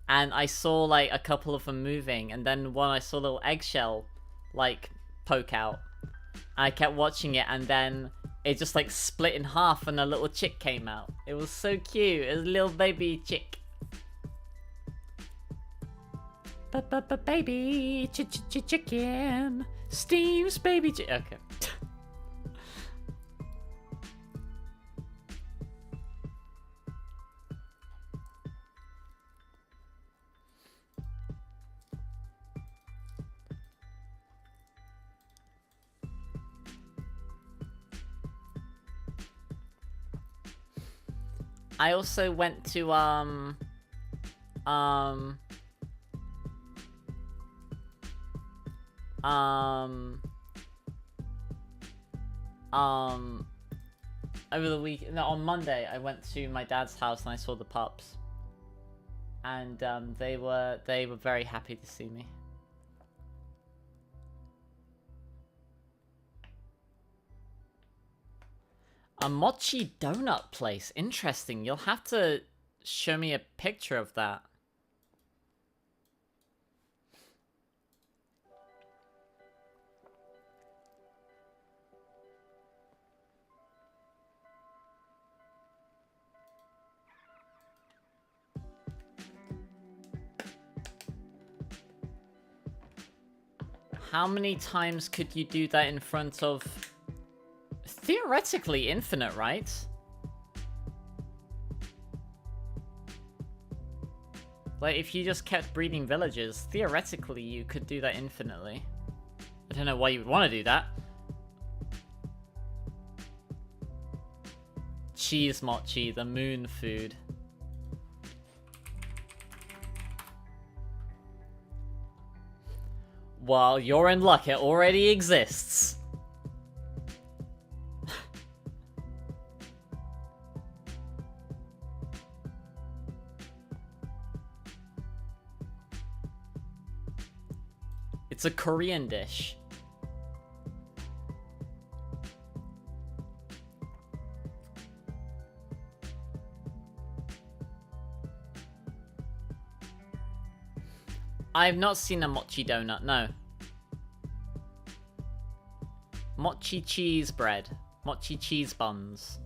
and I saw like a couple of them moving, and then I saw a little eggshell like poke out. I kept watching it, and then it just like split in half, and a little chick came out. It was so cute. It was a little baby chick. Baby chicken. Steve's baby chicken. Okay. I also went to over the week, no, on Monday, I went to my dad's house and I saw the pups, and they were very happy to see me. A mochi donut place. Interesting. You'll have to show me a picture of that. How many times could you do that in front of... Theoretically infinite, right? Like, if you just kept breeding villagers, theoretically you could do that infinitely. I don't know why you would want to do that. Cheese mochi, the moon food. Well, you're in luck, it already exists. It's a Korean dish. I've not seen a mochi donut, no. Mochi cheese bread. Mochi cheese buns.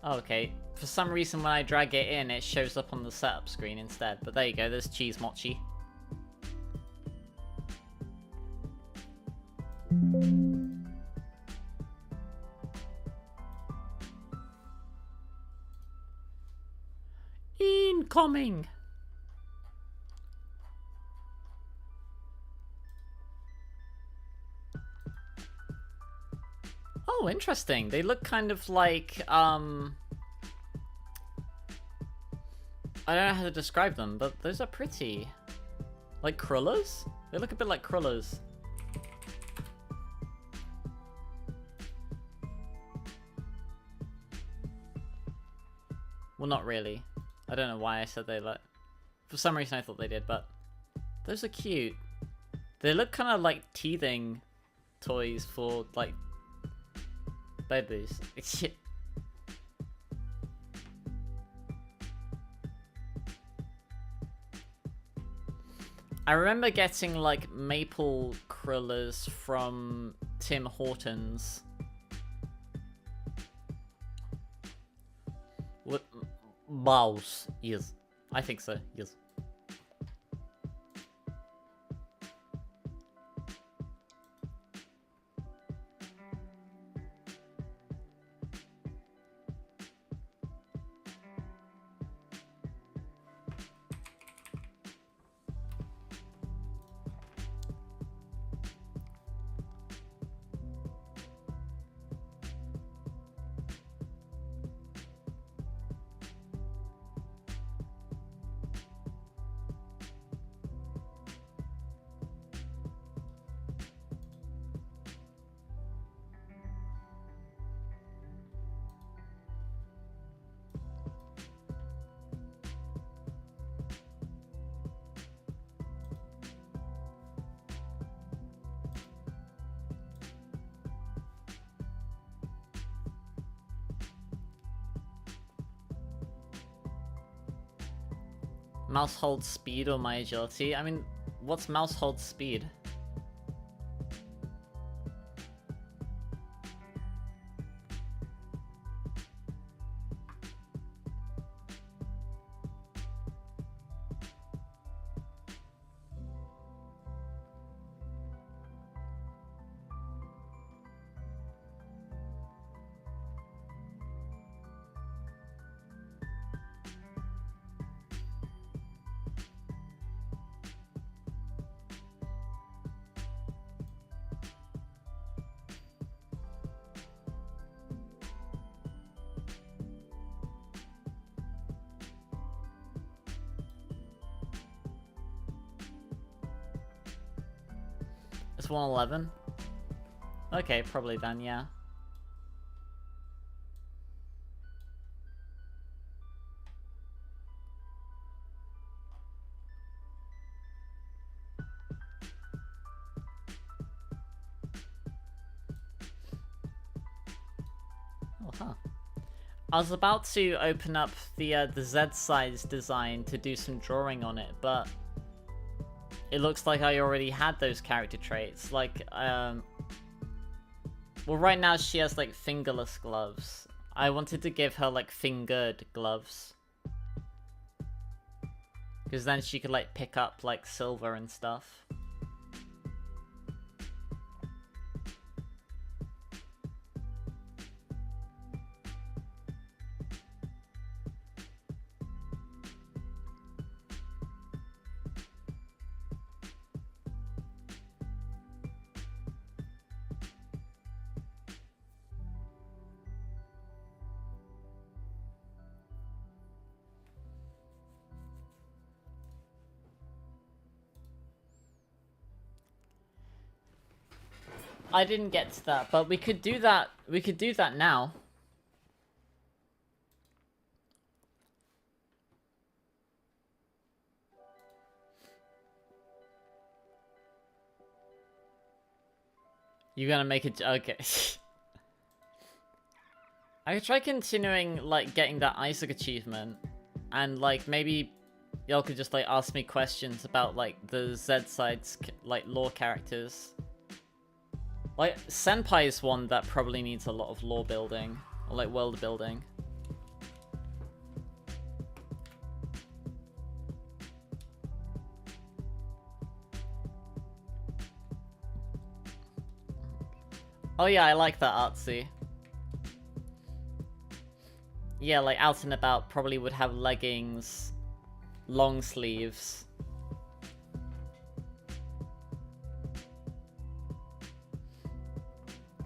Oh, okay. For some reason when I drag it in, it shows up on the setup screen instead. But there you go, there's cheese mochi. Incoming! Oh, interesting. They look kind of like, I don't know how to describe them, but those are pretty. Like crullers? They look a bit like crullers. Well, not really. I don't know why I said they like... For some reason I thought they did, but... Those are cute. They look kind of like teething toys for, like... babies. I remember getting, like, maple crullers from Tim Hortons. What? Mouse. Yes. I think so, yes. Mouse hold speed or my agility? I mean, what's mouse hold speed? It's 111? Okay, probably then, yeah. Oh, huh. I was about to open up the Z-size design to do some drawing on it, but it looks like I already had those character traits. Like, well, right now she has, like, fingerless gloves. I wanted to give her, like, fingered gloves. Because then she could, like, pick up, like, silver and stuff. I didn't get to that, but we could do that. We could do that now. You're gonna make it... Okay. I could try continuing, like, getting that Isaac achievement. And, like, maybe y'all could just, like, ask me questions about, like, the Z-side's, like, lore characters. Like, Senpai is one that probably needs a lot of lore building. Or, like, world building. Oh yeah, I like that artsy. Yeah, like, out and about probably would have leggings, long sleeves.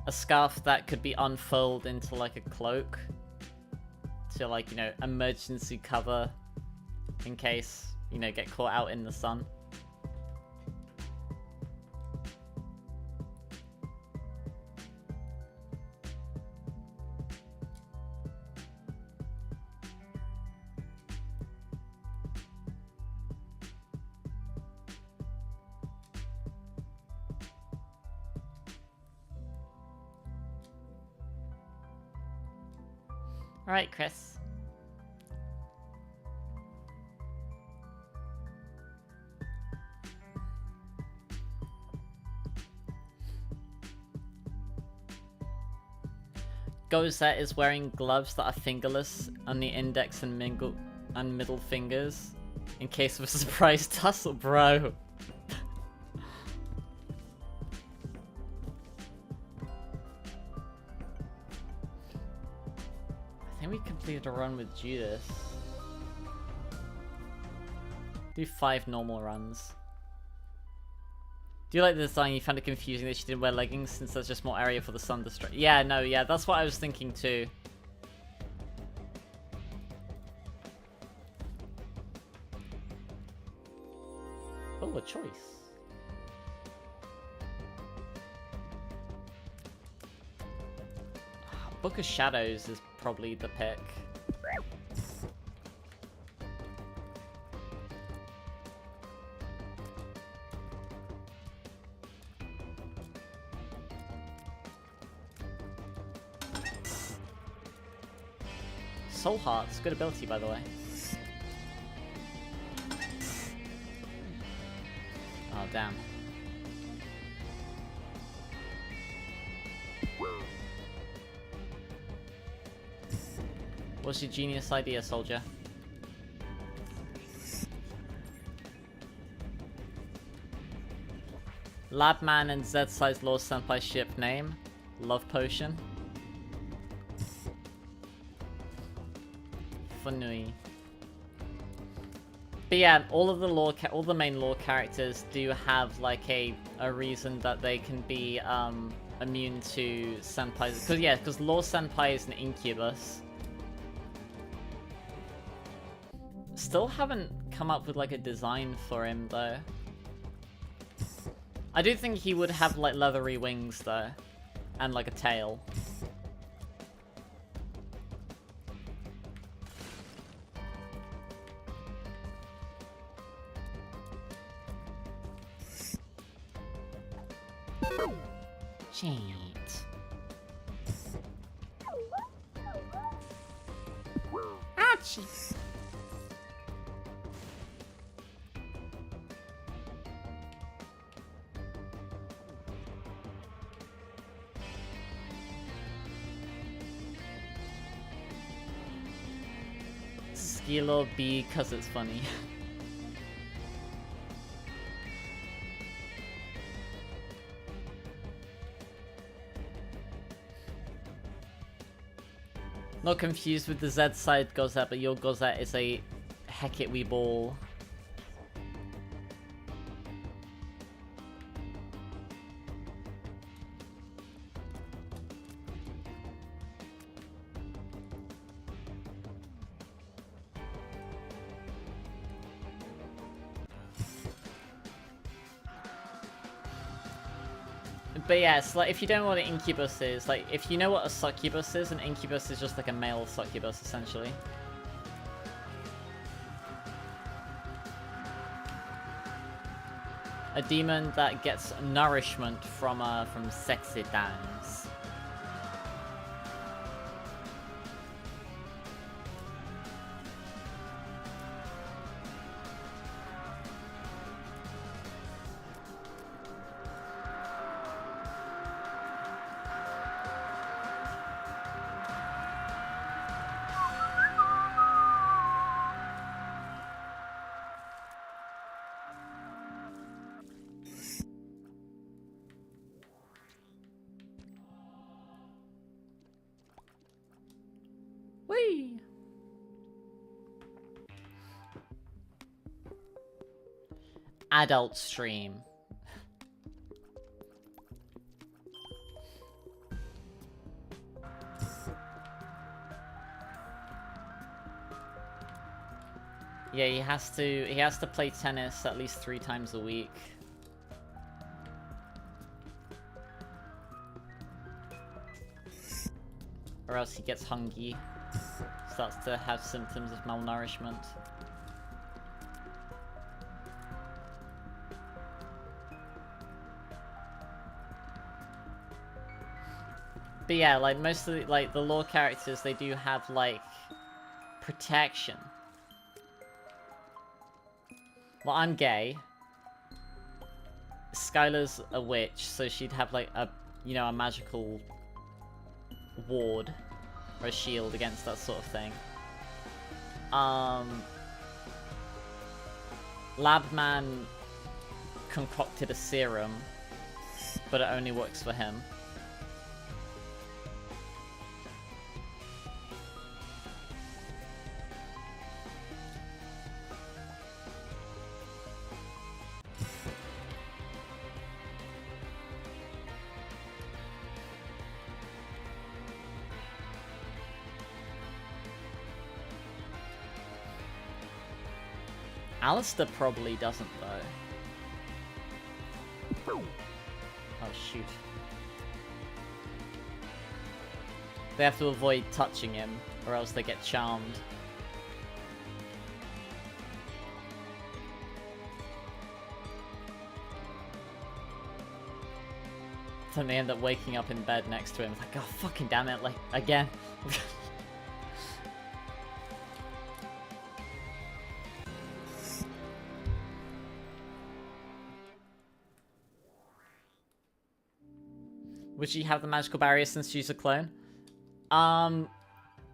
A scarf that could be unfurled into, like, a cloak. To, like, you know, emergency cover. In case, you know, get caught out in the sun. Alright, Chris. Gozette is wearing gloves that are fingerless on the index and middle fingers in case of a surprise tussle, bro. I think we completed a run with Judas. Do 5 normal runs. Do you like the design? You found it confusing that she didn't wear leggings since there's just more area for the sun to strike. Yeah, no, yeah, that's what I was thinking too. Oh, a choice. Book of Shadows is probably the pick. Soul Hearts, good ability by the way. Oh damn. What's your genius idea, soldier? Labman and Z-Size Law Senpai ship name? Love Potion. Funui. But yeah, all the main lore characters do have like a reason that they can be immune to senpais. Because Law Senpai is an incubus. Still haven't come up with like a design for him though. I do think he would have like leathery wings though, and like a tail. Cheat. Ouchie. Skilo B cause it's funny. Not confused with the Z side Gozette, but your Gozette is a Heckit wee ball. But yeah, it's like, if you don't know what an incubus is, like, if you know what a succubus is, an incubus is just like a male succubus, essentially. A demon that gets nourishment from sexy times. Whee! Adult stream. Yeah, he has to play tennis at least 3 times a week. Or else he gets hungry. Starts to have symptoms of malnourishment. But yeah, like, most of the, like, the lore characters, they do have, like, protection. Well, I'm gay. Skylar's a witch, so she'd have, like, a, you know, a magical ward. Or a shield against that sort of thing. Labman concocted a serum, but it only works for him. Alistair probably doesn't, though. Oh, shoot. They have to avoid touching him, or else they get charmed. Then they end up waking up in bed next to him. Like, oh, fucking damn it, like, again. Would she have the magical barrier since she's a clone?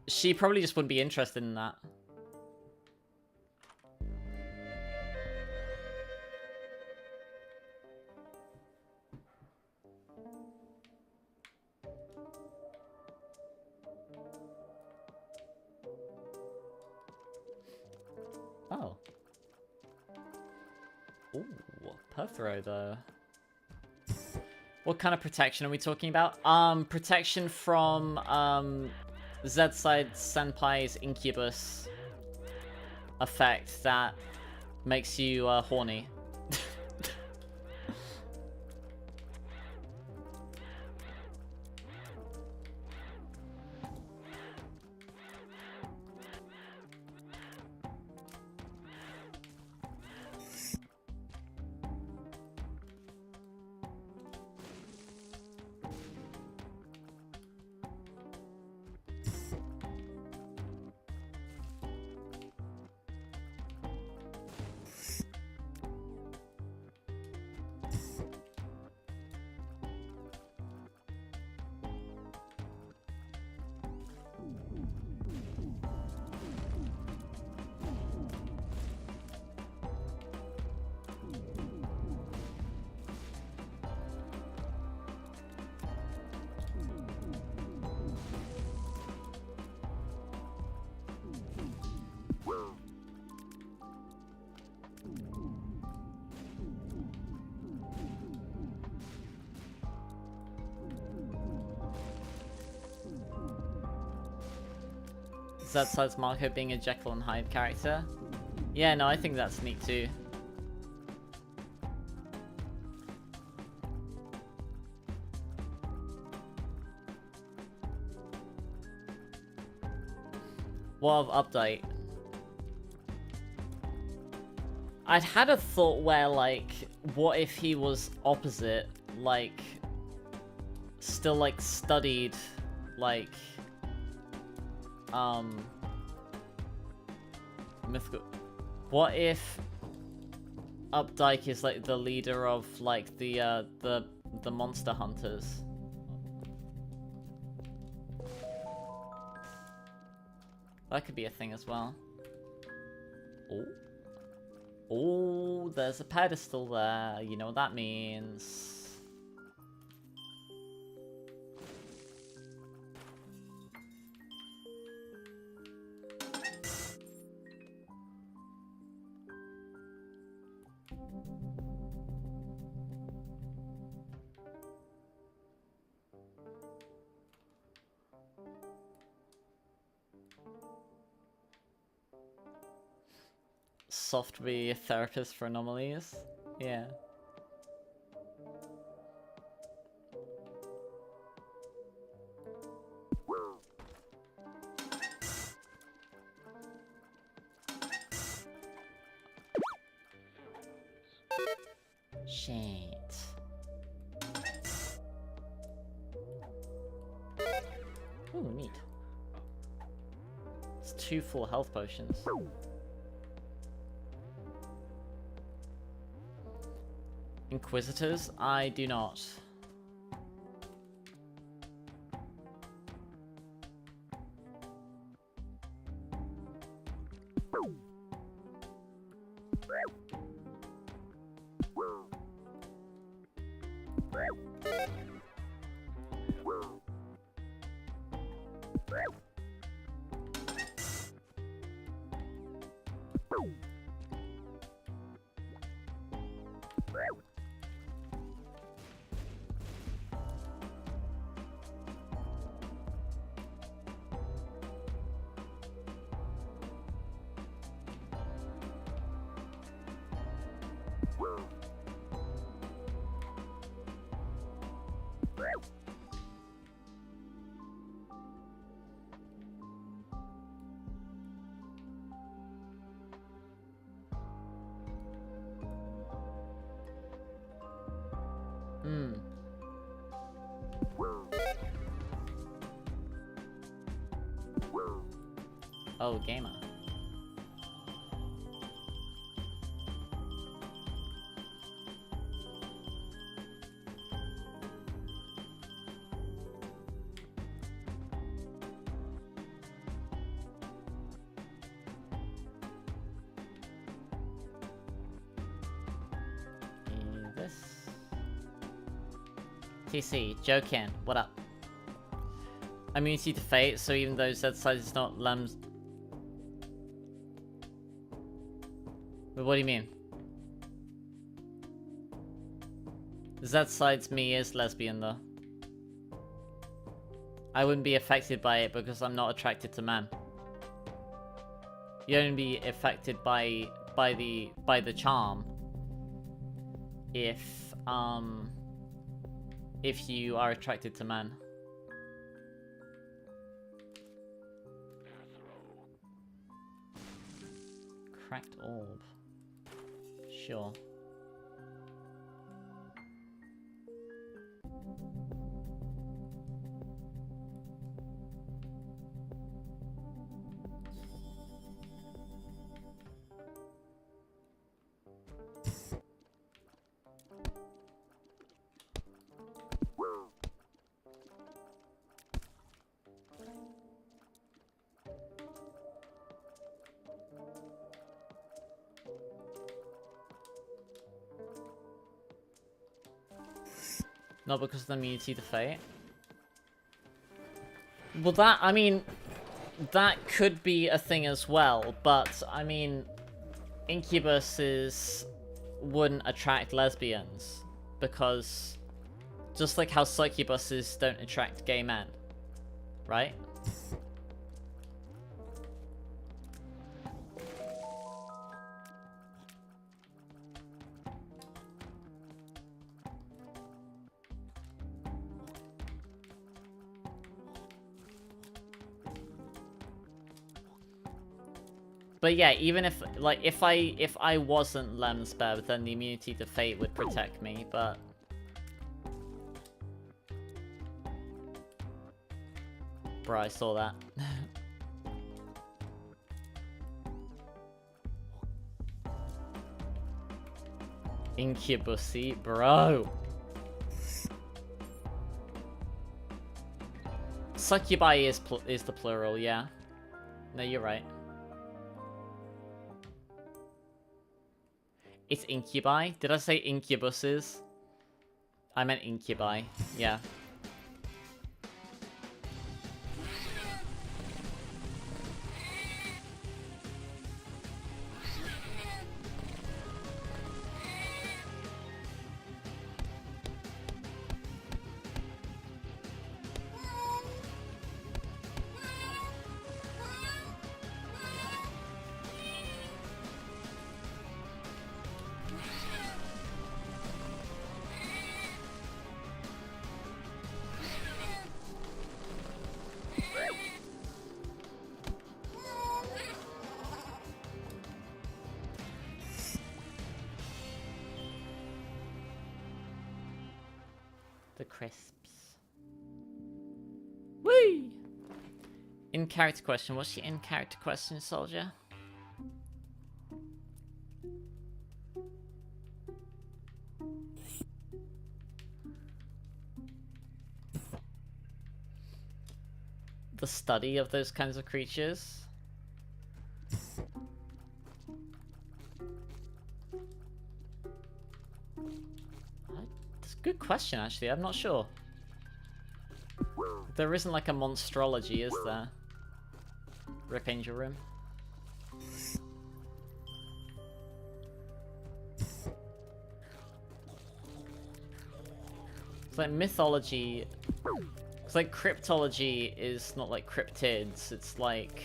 She probably just wouldn't be interested in that. Oh. Ooh, Perthrow though. What kind of protection are we talking about? Protection from, Z-Side Senpai's Incubus effect that makes you, horny. Z-Side's Marco being a Jekyll and Hyde character. Yeah, no, I think that's neat too. What of update? I'd had a thought where, like, what if he was opposite, like, still, like, studied, like, mythical. What if Updike is like the leader of like the monster hunters? That could be a thing as well. Oh, oh, there's a pedestal there. You know what that means. Software therapist for anomalies. Yeah. Shit. It's 2 full health potions. Inquisitors? I do not. Oh, gamer. This. TC, joking. What up? Immunity to fate, so even though Z size is not Lem's. But what do you mean? Z side's me is lesbian though. I wouldn't be affected by it because I'm not attracted to men. You only be affected by the charm if you are attracted to men. Cracked orb. Sure. Not because of the immunity to fate. Well, that, I mean, that could be a thing as well, but, I mean, incubuses wouldn't attract lesbians, because just like how succubuses don't attract gay men, right? But yeah, even if, like, if I wasn't Lemsbear, then the immunity to fate would protect me, but... Bro, I saw that. Incubusy, bro! Succubi is the plural, yeah. No, you're right. It's incubi? Did I say incubuses? I meant incubi, yeah. The crisps. Whee! In-character question. What's your in-character question, soldier? The study of those kinds of creatures. That's a good question, actually. I'm not sure. There isn't like a monstrology, is there? Rip Angel Room. It's like mythology. It's like cryptology is not like cryptids. It's like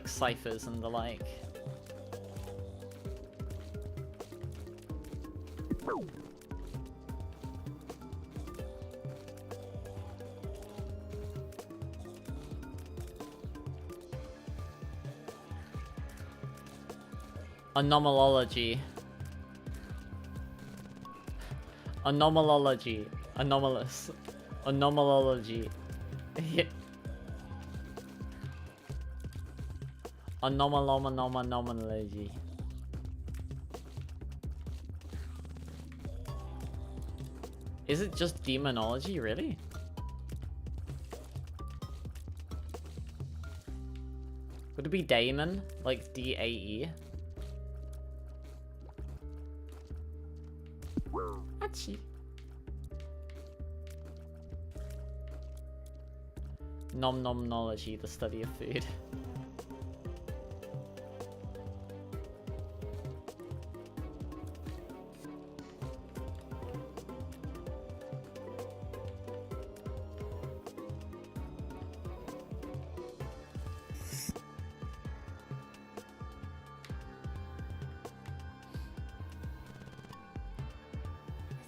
ciphers and the like. Anomalology. Anomalology. Anomalous. Anomalology. Anomalology. Is it just demonology, really? Would it be daemon? Like D-A-E? Achie. Nomnology, the study of food.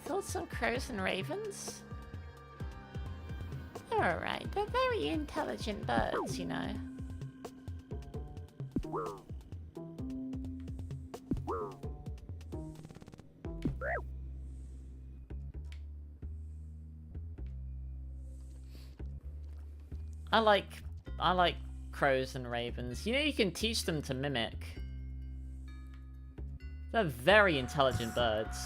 Thoughts on crows and ravens? They're alright. They're very intelligent birds, you know. I like crows and ravens. You know, you can teach them to mimic. They're very intelligent birds.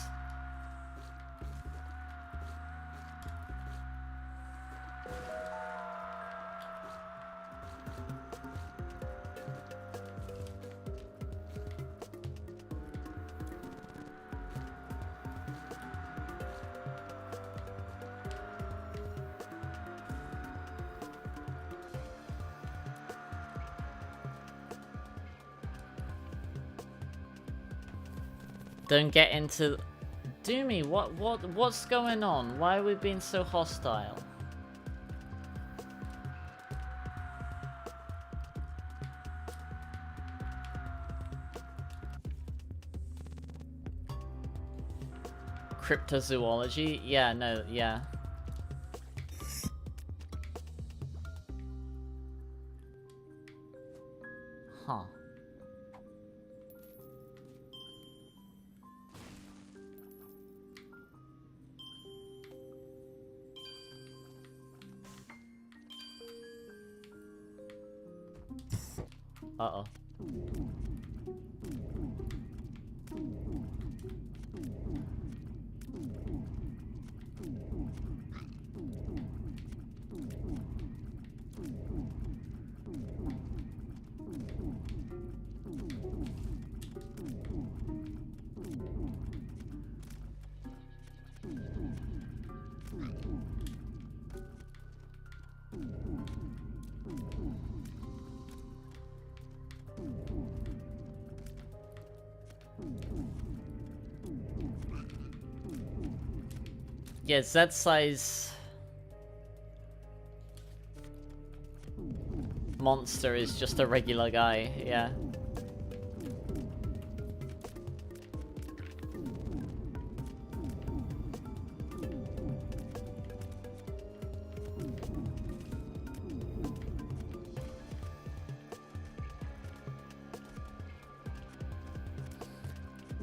Don't get into... Doomy, what's going on? Why are we being so hostile? Cryptozoology? Yeah, no, yeah. Huh. Uh-oh. Yeah, Z-size monster is just a regular guy, yeah.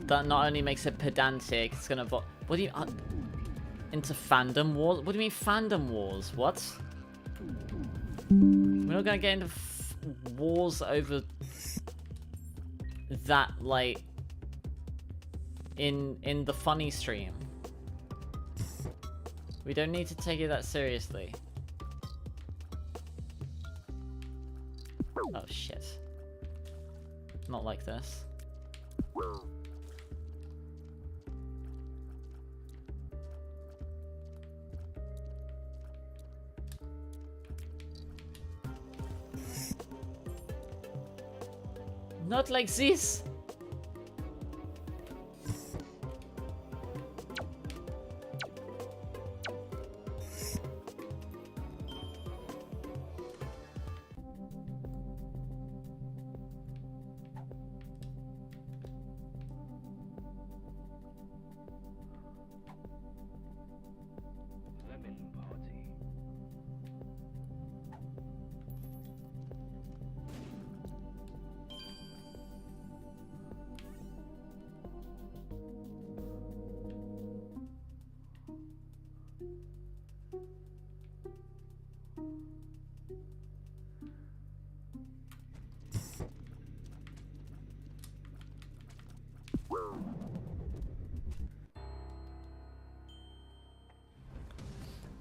That not only makes it pedantic, it's gonna what do you into fandom wars? What do you mean fandom wars? What? We're not gonna get into wars over that, like, in the funny stream. We don't need to take it that seriously. Oh shit. Not like this. Not like this!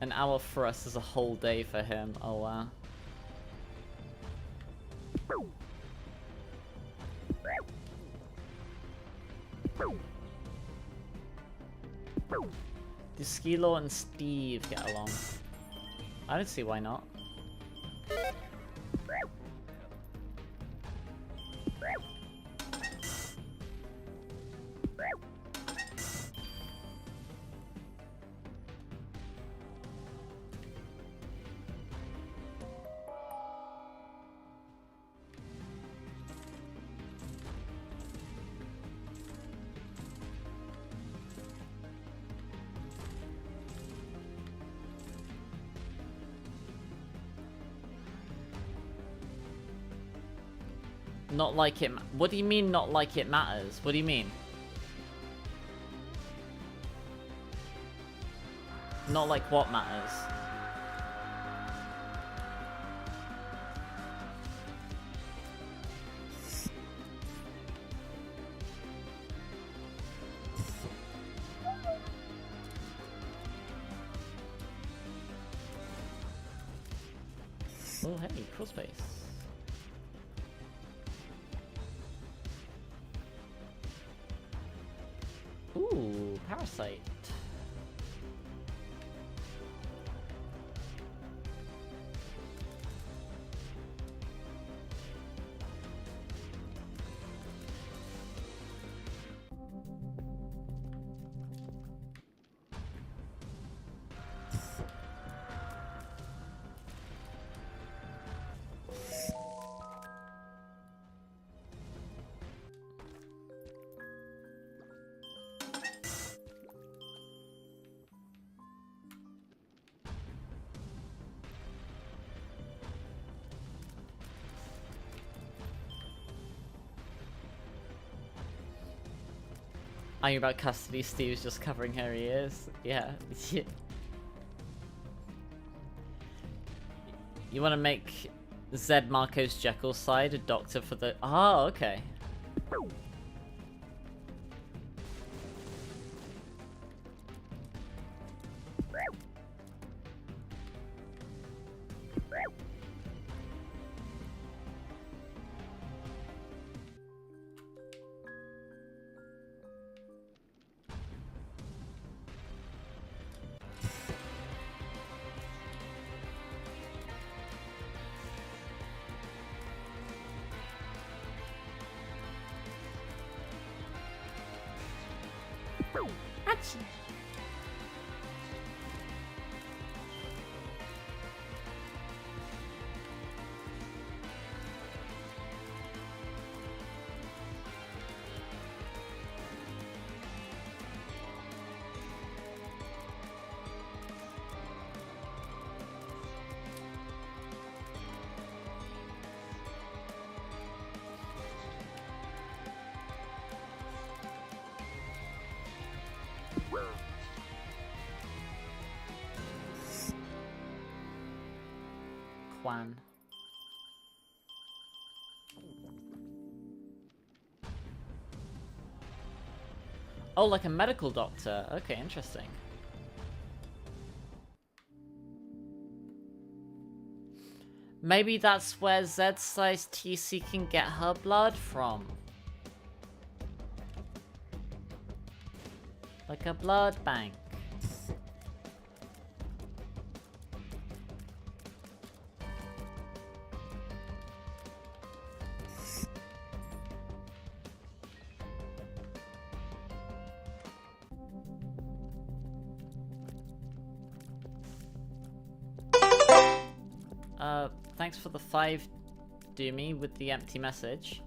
An hour for us is a whole day for him. Oh wow. Do Skylar and Steve get along? I don't see why not. Not like it. What do you mean, not like it matters? What do you mean? Not like what matters? Oh, hey, cool space. Ooh, parasite. Are you about custody? Steve's just covering her ears. Yeah. You want to make Zed Marco's Jekyll side a doctor for the... Oh, okay. Achoo. Juan. Oh, like a medical doctor. Okay, interesting. Maybe that's where Z-Size TC can get her blood from. Like a blood bank. Thanks for the 5, Doomy, with the empty message.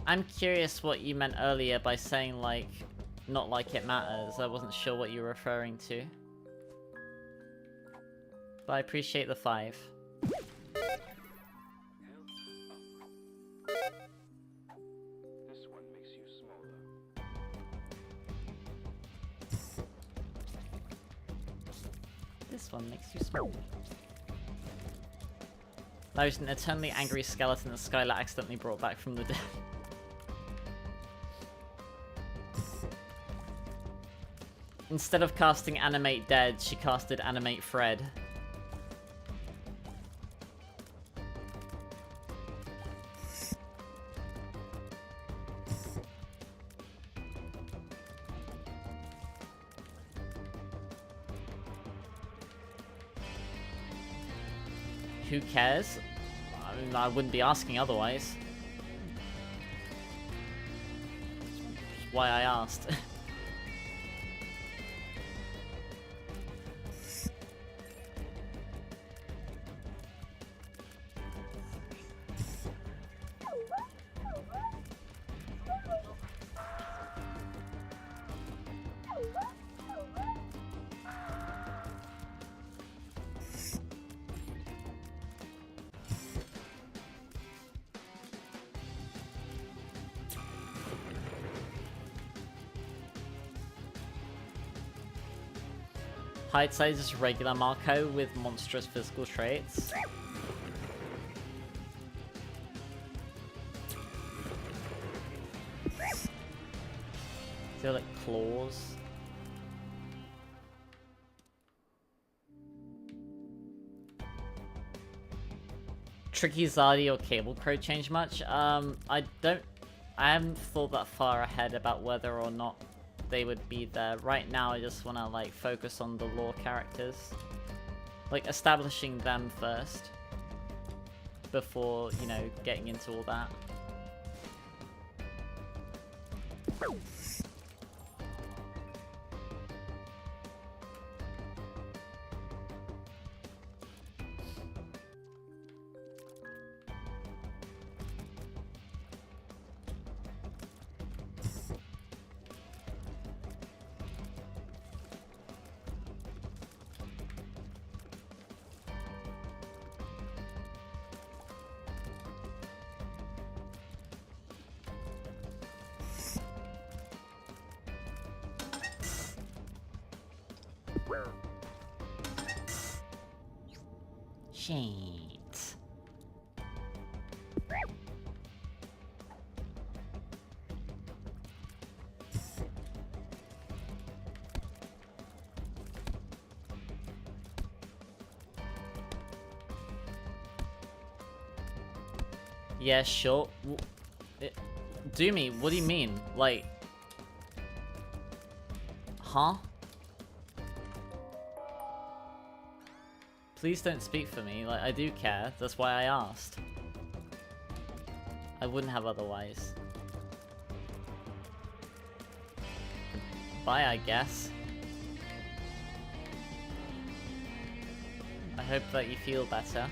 I'm curious what you meant earlier by saying, like, not like it matters. I wasn't sure what you were referring to. But I appreciate the 5. This one makes you smaller. This one makes you small. There's an eternally angry skeleton that Skylar accidentally brought back from the dead. Instead of casting Animate Dead, she casted Animate Fred. Who cares? I mean, I wouldn't be asking otherwise. That's why I asked. Height size is regular Marco with monstrous physical traits. They're like claws. Tricky Zardy or Cable Crow change much? I haven't thought that far ahead about whether or not they would be there. Right now I just want to like focus on the lore characters. Like establishing them first. Before, you know, getting into all that. Shit. Yeah, sure. Doomy, what do you mean? Like... Huh? Please don't speak for me, like, I do care, that's why I asked. I wouldn't have otherwise. Bye, I guess. I hope that you feel better.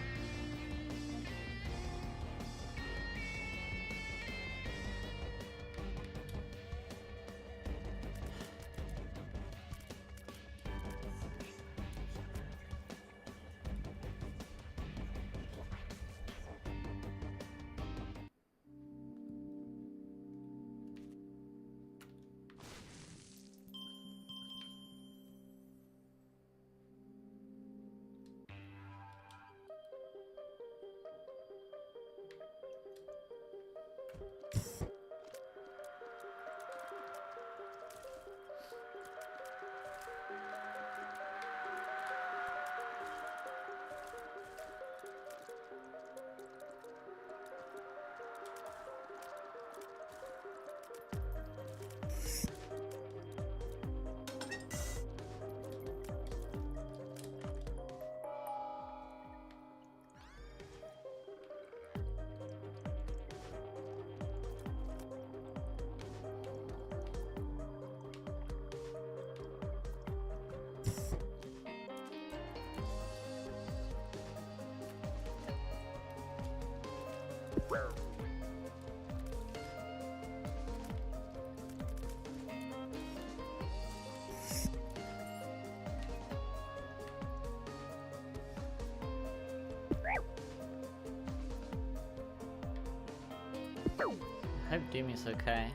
I hope Doomy's okay.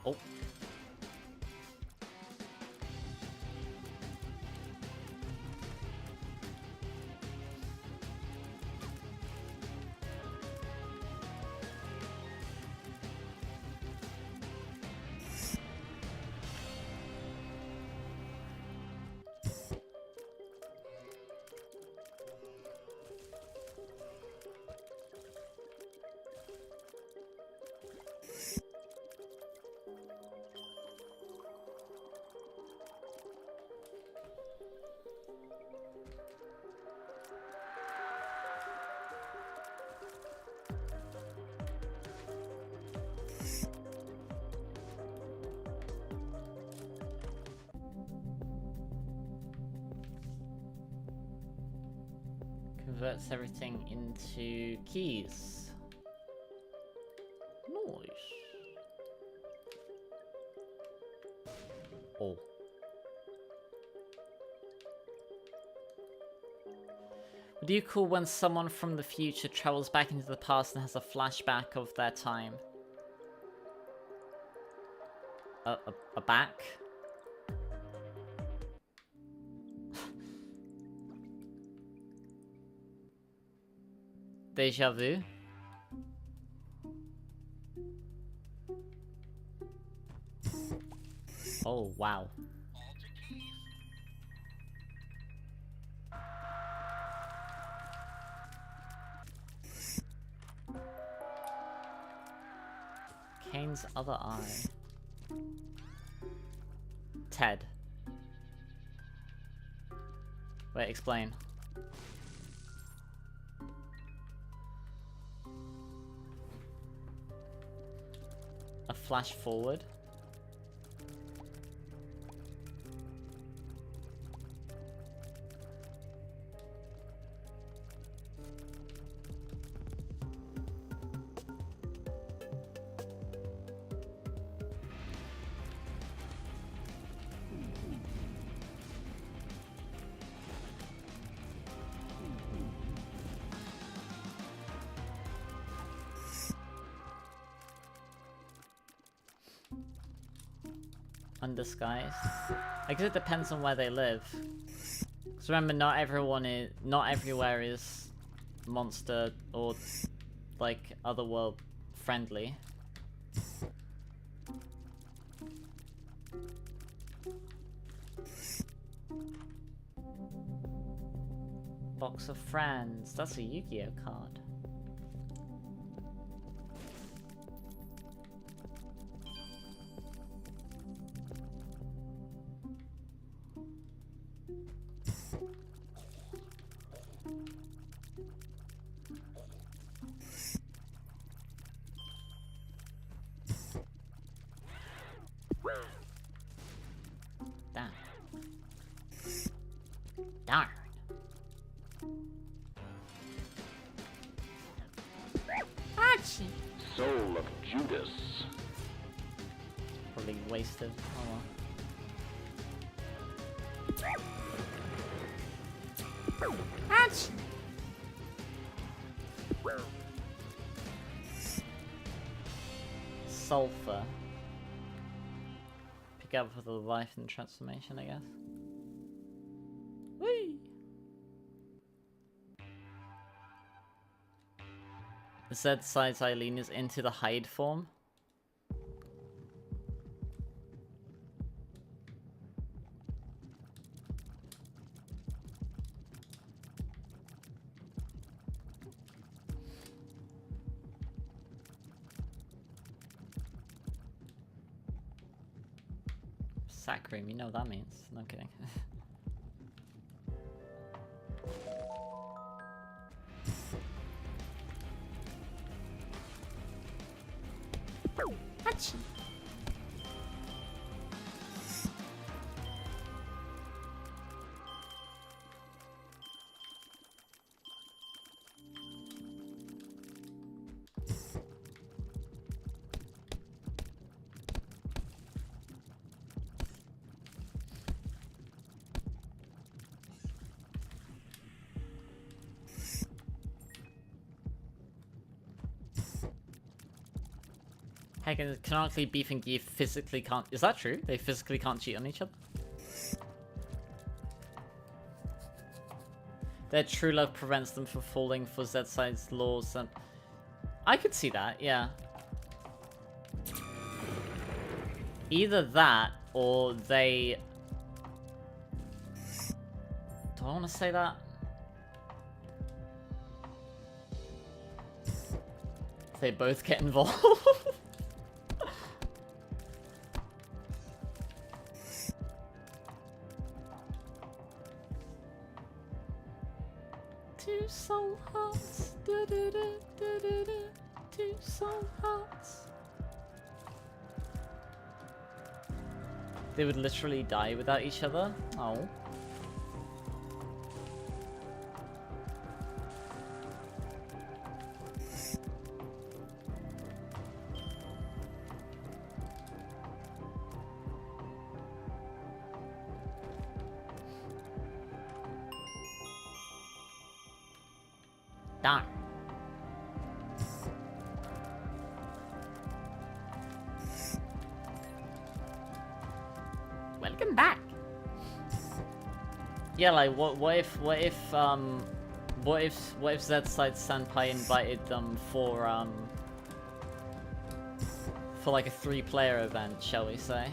Oh. Converts everything into keys. Nice. Oh. What do you call when someone from the future travels back into the past and has a flashback of their time? A back? Deja vu? Oh, wow. Kane's other eye. Ted. Wait, explain. A flash forward. Undisguised. I guess it depends on where they live. Because remember, not everywhere is monster or like otherworld friendly. Box of Friends. That's a Yu-Gi-Oh card. Darn. Archie. Soul of Judas. Probably wasted. Oh well. Archie. Sulfur. Pick up for the life and transformation, I guess. Whee! Z-size Eileen is into the hide form. Sacrum, you know what that means. No kidding. Achoo. Heck, canonically, Beef and Gear physically can't... Is that true? They physically can't cheat on each other? Their true love prevents them from falling for Z-side's laws and... I could see that, yeah. Either that, or they... Do I want to say that? They both get involved. Two soul hearts, da da da da da da. Two soul hearts. They would literally die without each other. Oh. Darn. Welcome back. Yeah, like what if Z-side Senpai invited them for like a 3-player event, shall we say?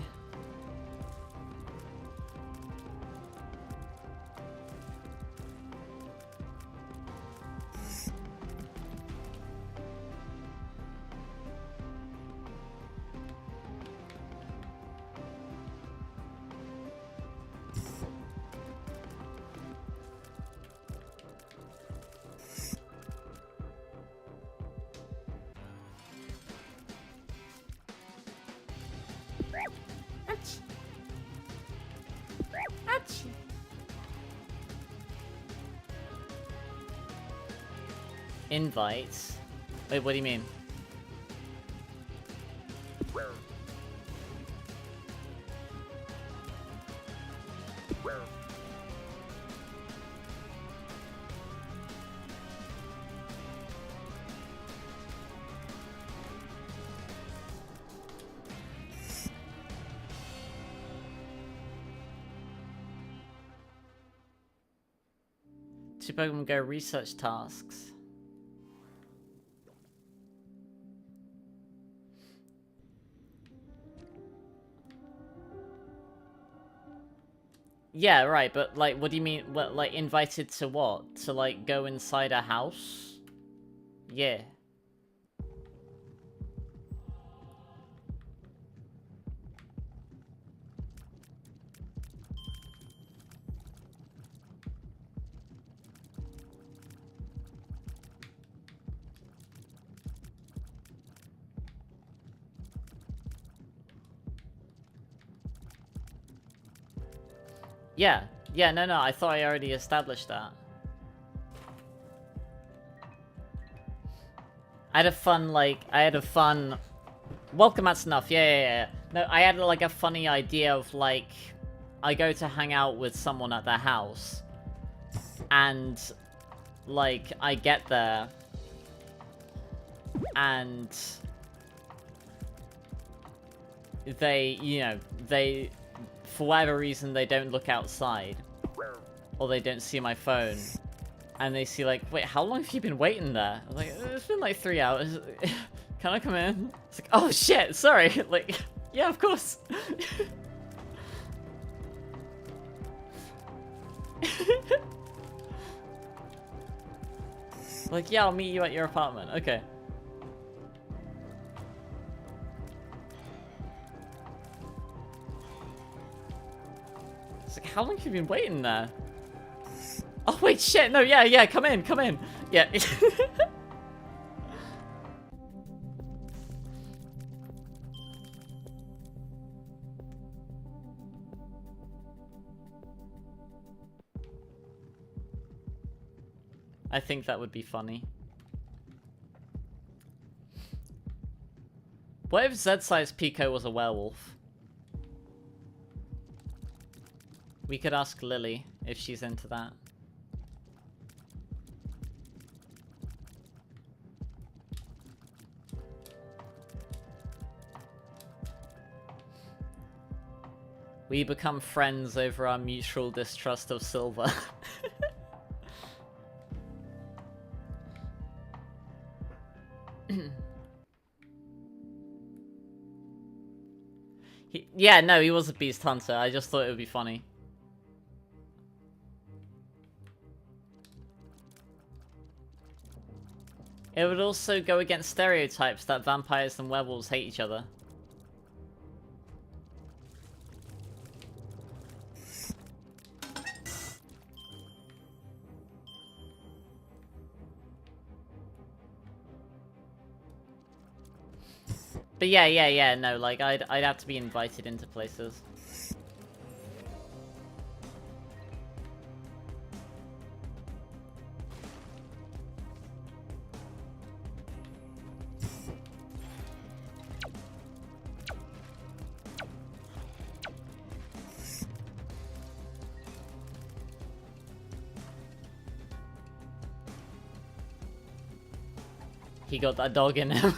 Achoo. Achoo. Invites? Wait, what do you mean? Two Pokemon Go research tasks. Yeah, right, but like, what do you mean? What, like, invited to what? To like go inside a house? Yeah. Yeah, no, I thought I already established that. I had a fun, welcome, that's enough, yeah. No, I had, like, a funny idea of, like, I go to hang out with someone at their house, and, like, I get there, and they, you know, they, for whatever reason, they don't look outside, or they don't see my phone, and they see like, wait, how long have you been waiting there? I was like, it's been like 3 hours. Can I come in? It's like, oh shit, sorry. Like, yeah, of course. Like, yeah, I'll meet you at your apartment. Okay. It's like, how long have you been waiting there? Oh, wait, shit. No, yeah, come in, come in. Yeah. I think that would be funny. What if Z-Size Pico was a werewolf? We could ask Lily if she's into that. We become friends over our mutual distrust of Silver. Yeah, no, he was a beast hunter. I just thought it would be funny. It would also go against stereotypes that vampires and werewolves hate each other. But yeah, no, like, I'd have to be invited into places. He got that dog in him.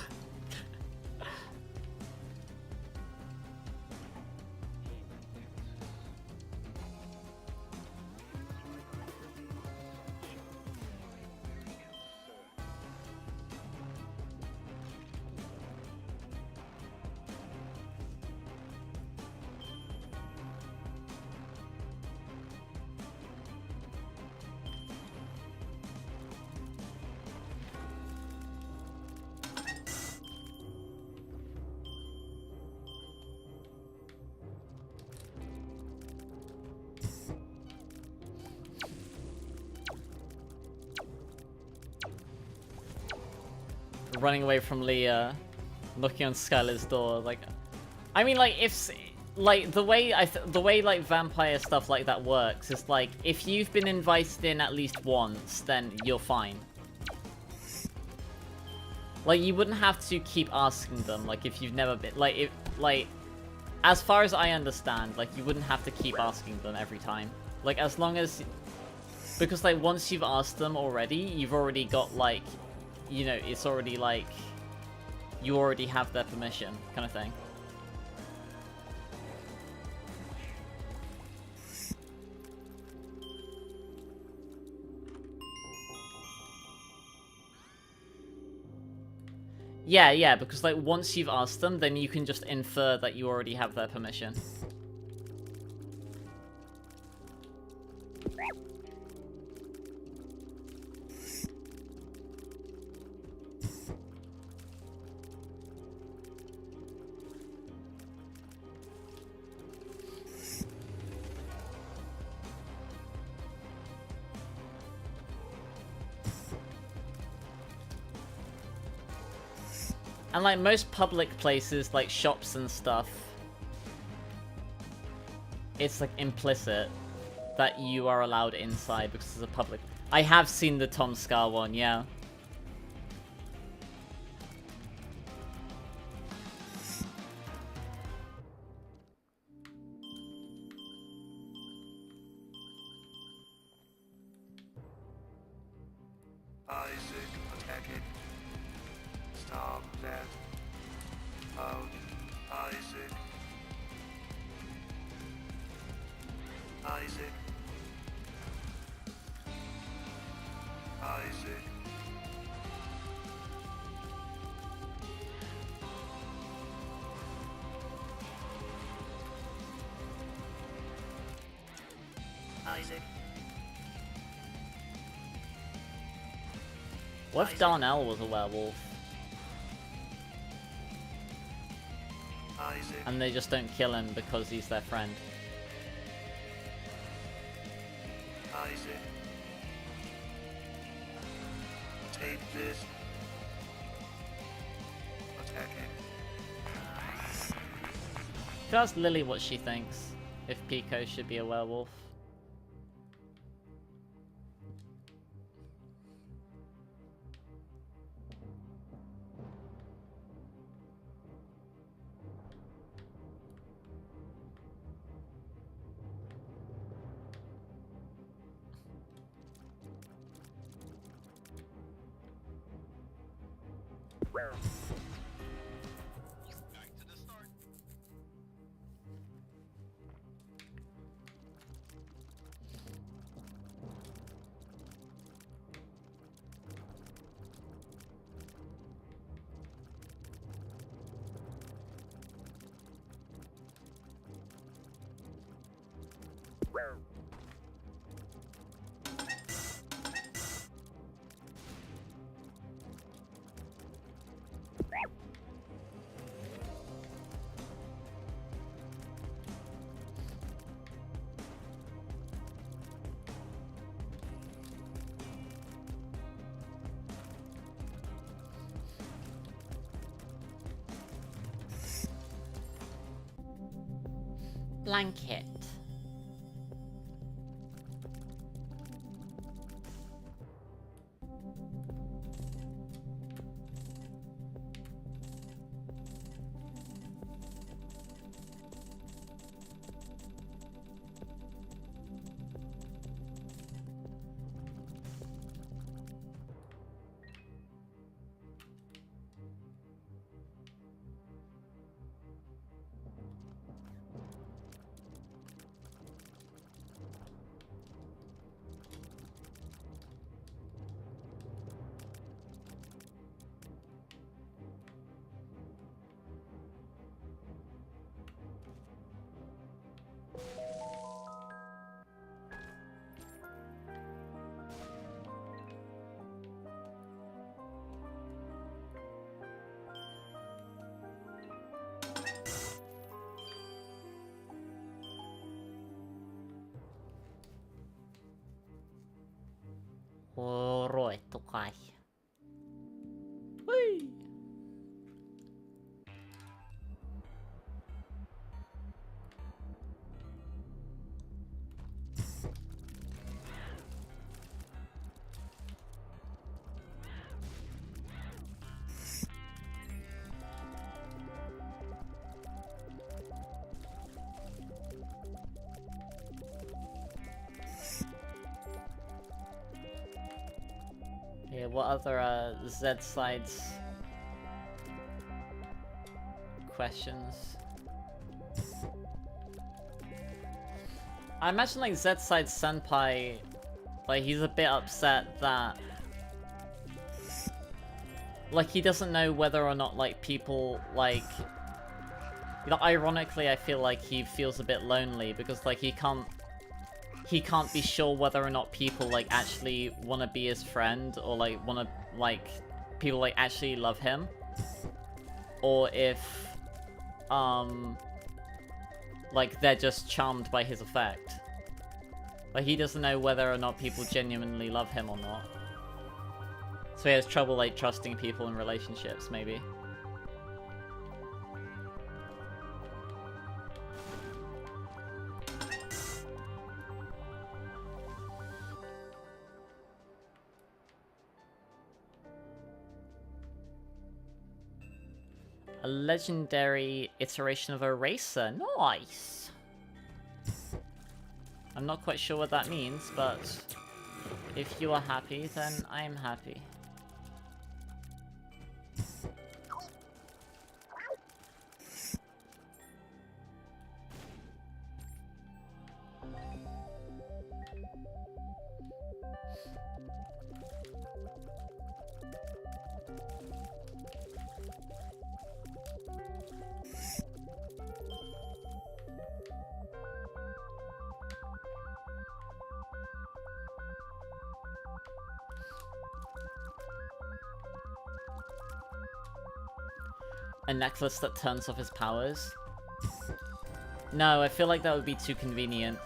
Running away from Leah, knocking on Skylar's door, like, I mean, like, if, like, the way like vampire stuff like that works is like, if you've been invited in at least once, then you're fine. Like, you wouldn't have to keep asking them, like, if you've never been, like, if, like, as far as I understand, like, you wouldn't have to keep asking them every time. Like, as long as, because, like, once you've asked them already, you've already got, like, you know, it's already like, you already have their permission, kind of thing. Yeah, because like once you've asked them, then you can just infer that you already have their permission. And like most public places, like shops and stuff, it's like implicit that you are allowed inside because it's a public. I have seen the Tom Scar one, yeah. Stop that. Out. Isaac. Isaac. Isaac. Isaac. What if Darnell was a werewolf? Isaac. And they just don't kill him because he's their friend. Isaac. Take this. Attacking. Could ask Lily what she thinks, if Pico should be a werewolf. Blanket. Alright, okay. Whee! Yeah, what other Z sides questions? I imagine like Z side Senpai, like he's a bit upset that like he doesn't know whether or not like people like, you know, ironically I feel like he feels a bit lonely because like he can't be sure whether or not people like actually want to be his friend or like want to like people like actually love him, or if like they're just charmed by his effect. Like he doesn't know whether or not people genuinely love him or not, so he has trouble like trusting people in relationships maybe. A legendary iteration of a racer. Nice! I'm not quite sure what that means, but if you are happy, then I'm happy. a necklace that turns off his powers. No, I feel like that would be too convenient.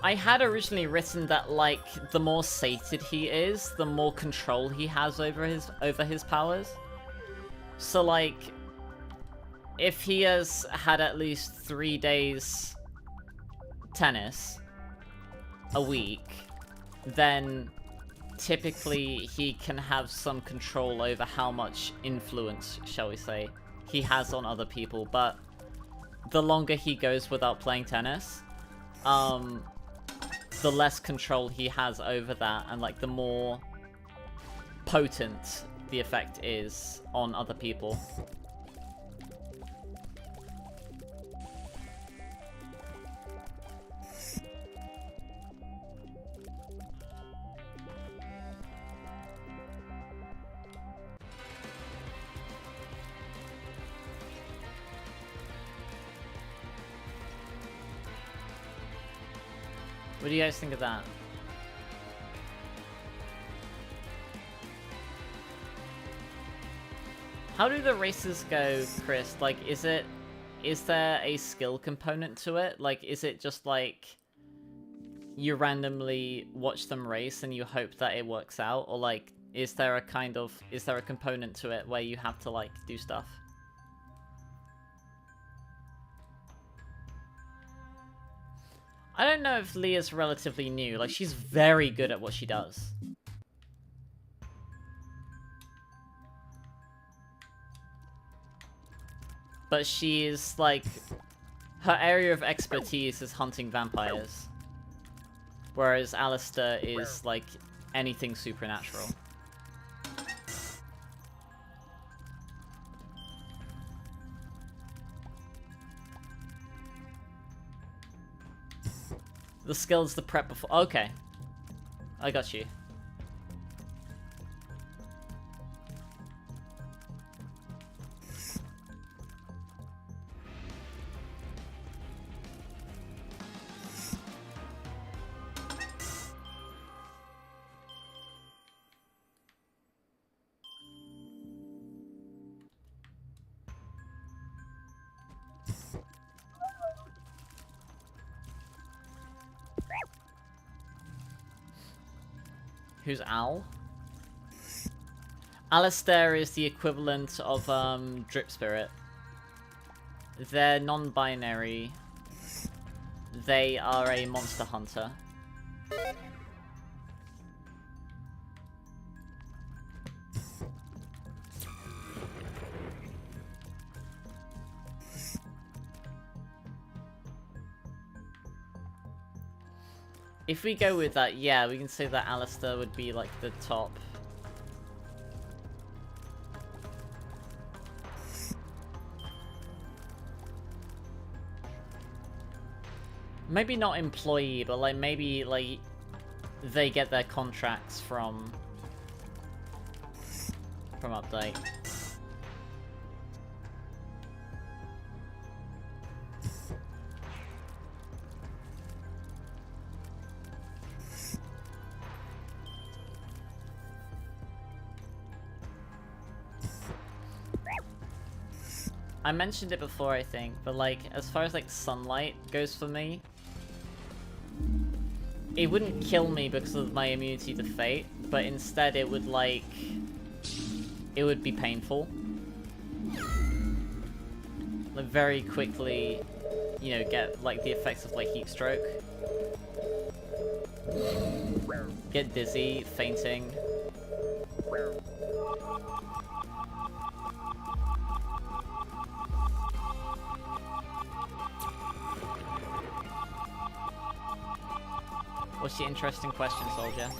I had originally written that, like, the more sated he is, the more control he has over his powers. So, like, if he has had at least 3 days tennis a week, then typically he can have some control over how much influence, shall we say, he has on other people. But the longer he goes without playing tennis, the less control he has over that, and like the more potent the effect is on other people. What do you guys think of that? How do the races go, Chris? Like, is there a skill component to it? Like, is it just like you randomly watch them race and you hope that it works out? Or like, is there a component to it where you have to like do stuff? I don't know if Leah's relatively new. Like, she's very good at what she does. But she's, like... her area of expertise is hunting vampires. Whereas Alistair is, like, anything supernatural. The skill's the prep before. Okay. I got you. Who's Al? Alistair is the equivalent of Drip Spirit. They're non-binary. They are a monster hunter. If we go with that, yeah, we can say that Alistair would be like the top. Maybe not employee, but like maybe like they get their contracts from Update. I mentioned it before, I think, but like, as far as like sunlight goes for me, it wouldn't kill me because of my immunity to fate, but instead it would like, it would be painful. Like very quickly, you know, get like the effects of like heat stroke. Get dizzy, fainting. What's your interesting question, soldier?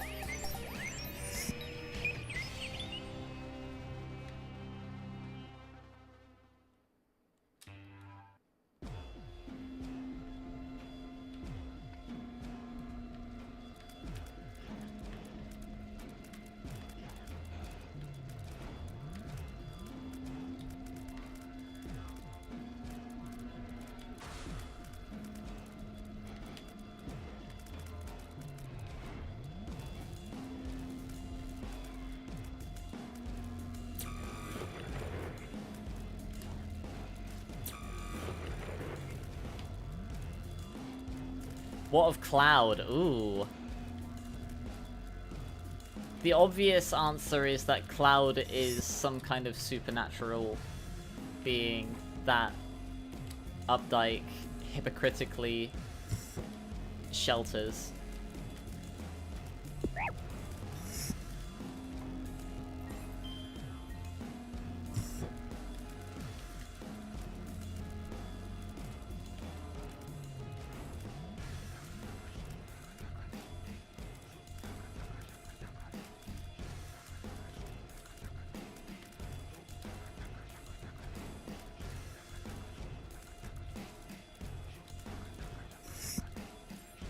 What of Cloud? Ooh. The obvious answer is that Cloud is some kind of supernatural being that Updike hypocritically shelters.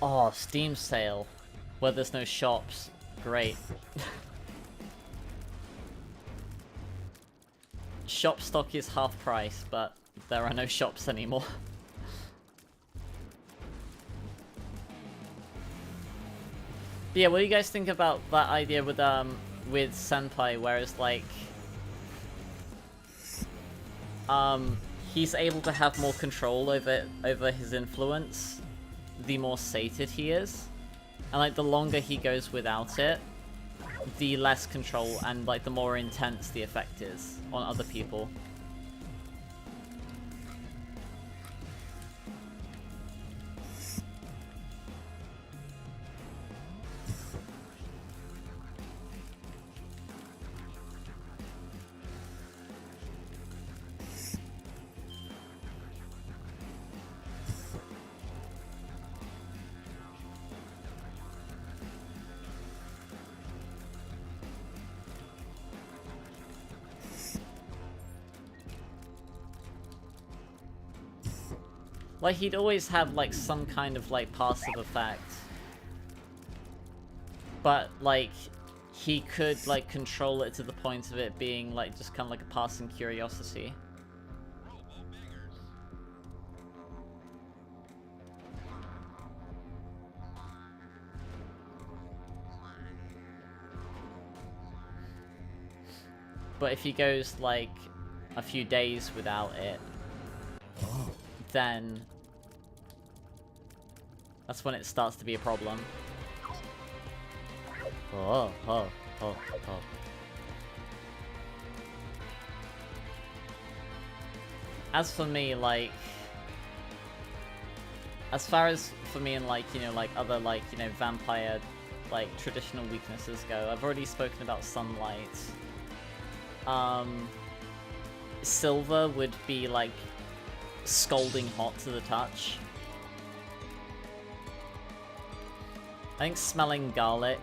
Oh, Steam sale. Where there's no shops. Great. Shop stock is half price, but there are no shops anymore. But yeah, what do you guys think about that idea with Senpai, where it's like he's able to have more control over his influence the more sated he is, and like the longer he goes without it, the less control and like the more intense the effect is on other people. Like, he'd always have, like, some kind of, like, passive effect. But, like, he could, like, control it to the point of it being, like, just kind of like a passing curiosity. But if he goes, like, a few days without it, then that's when it starts to be a problem. Oh. As for me, like, as far as for me and, like, you know, like other, like, you know, vampire, like, traditional weaknesses go, I've already spoken about sunlight. Silver would be, like, scalding hot to the touch. I think smelling garlic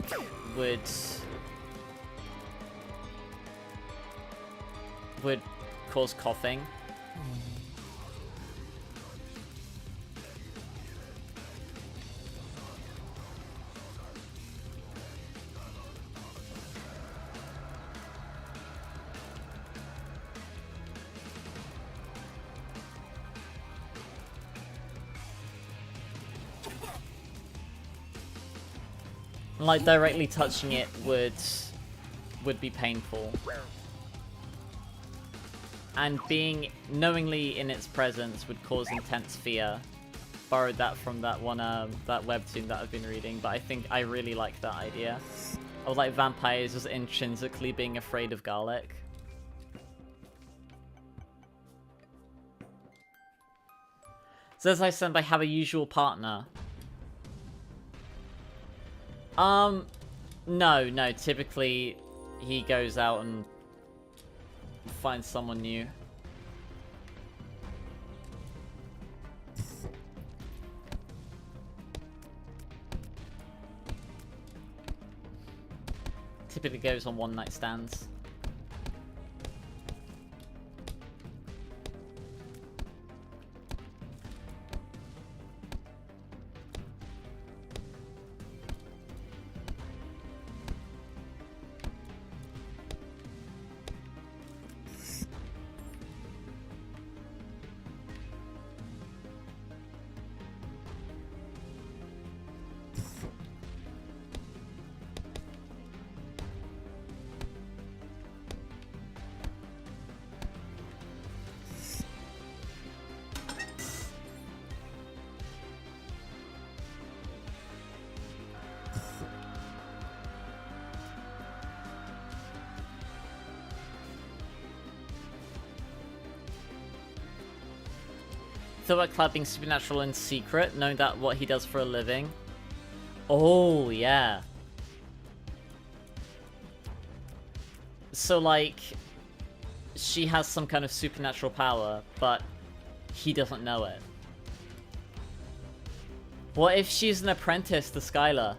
would cause coughing. Like, directly touching it would be painful. And being knowingly in its presence would cause intense fear. Borrowed that from that one, that webtoon that I've been reading, but I think I really like that idea. Of, like, vampires just intrinsically being afraid of garlic. Says I Senpai have a usual partner. No, typically he goes out and finds someone new. Typically goes on one-night stands. thought about Cloud being supernatural in secret, knowing that what he does for a living. Oh, yeah. So, like, she has some kind of supernatural power, but he doesn't know it. What if she's an apprentice to Skylar?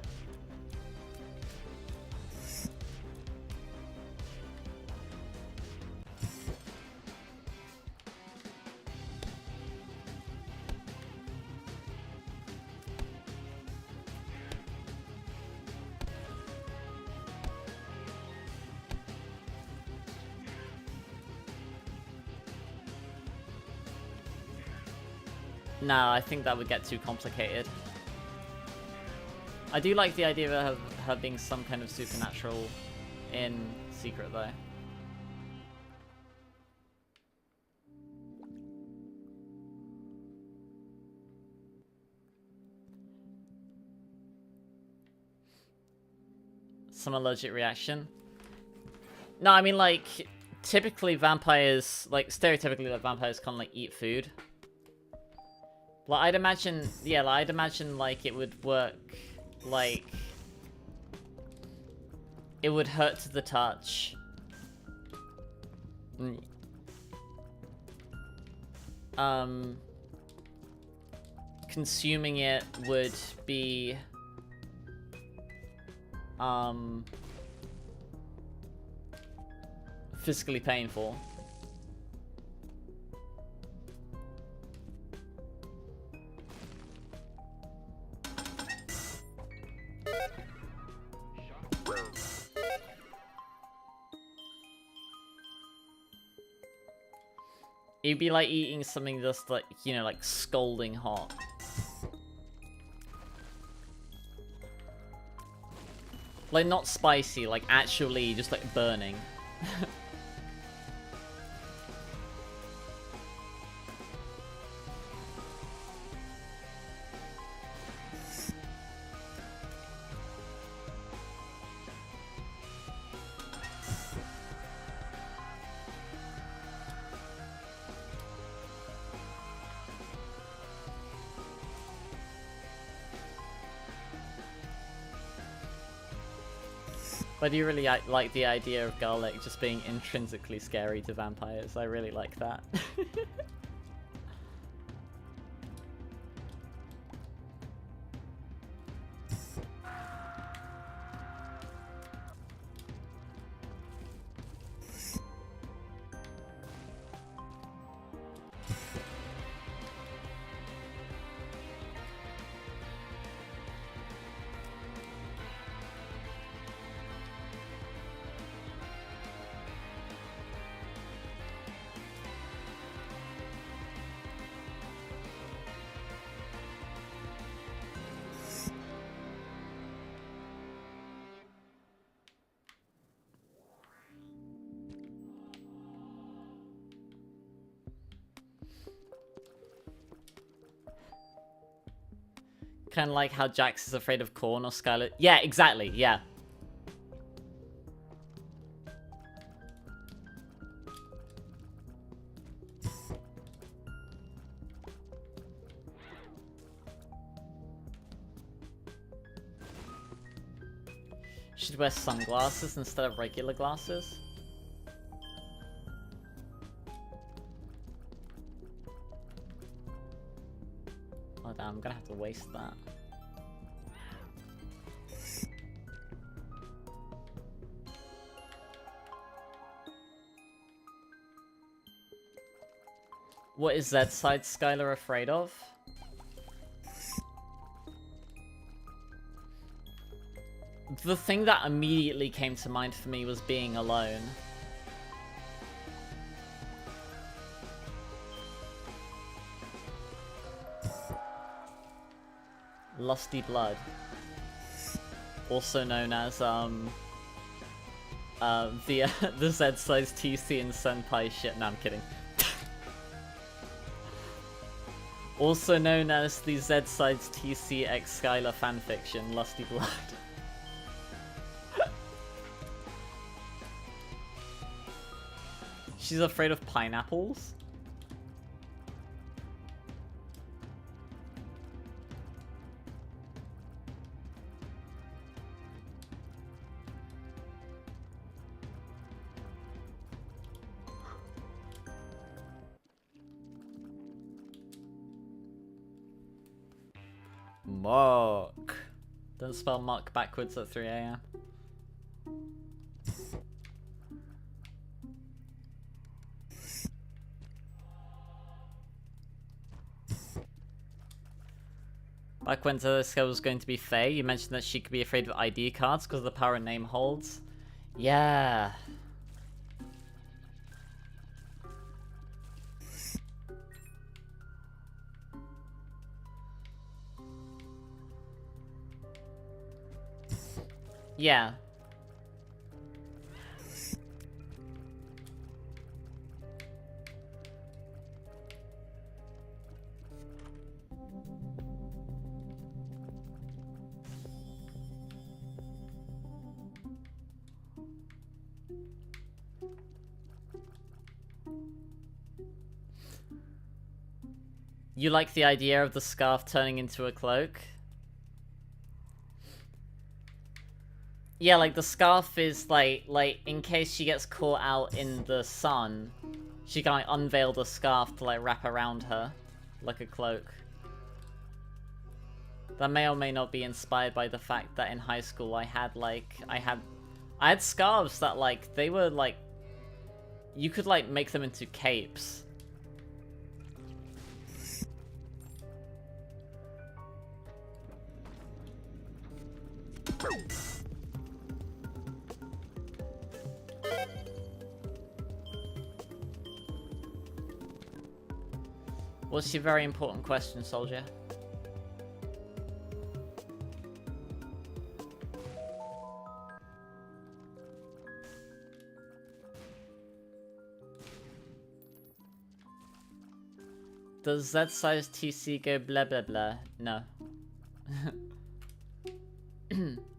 No, I think that would get too complicated. I do like the idea of her being some kind of supernatural in secret, though. Some allergic reaction. No, I mean, like, typically vampires, like, stereotypically, like, vampires can't, like, eat food. Like, I'd imagine, yeah, like, I'd imagine, like, it would work, like, it would hurt to the touch. Consuming it would be, physically painful. It'd be like eating something that's like, you know, like scalding hot. Like not spicy, like actually just like burning. I do really like the idea of garlic just being intrinsically scary to vampires. I really like that. Kind of like how Jax is afraid of corn or Skylar. Yeah, exactly, yeah. Should wear sunglasses instead of regular glasses. Oh damn, I'm gonna have to waste that. What is that side Skylar afraid of? The thing that immediately came to mind for me was being alone. Lusty blood. Also known as, the Z-size TC and Senpai shit. No, I'm kidding. Also known as the Z-size TC x Skylar fanfiction, Lusty Blood. She's afraid of pineapples? Muck. Don't spell muck backwards at 3 a.m. Back when this girl was going to be Faye, you mentioned that she could be afraid of ID cards because of the power a name holds. Yeah. Yeah. You like the idea of the scarf turning into a cloak? Yeah, like the scarf is like in case she gets caught out in the sun, she can like unveil the scarf to like wrap around her like a cloak. That may or may not be inspired by the fact that in high school I had scarves that like they were like you could like make them into capes. What's your very important question, soldier? Does that size TC go blah blah blah? No.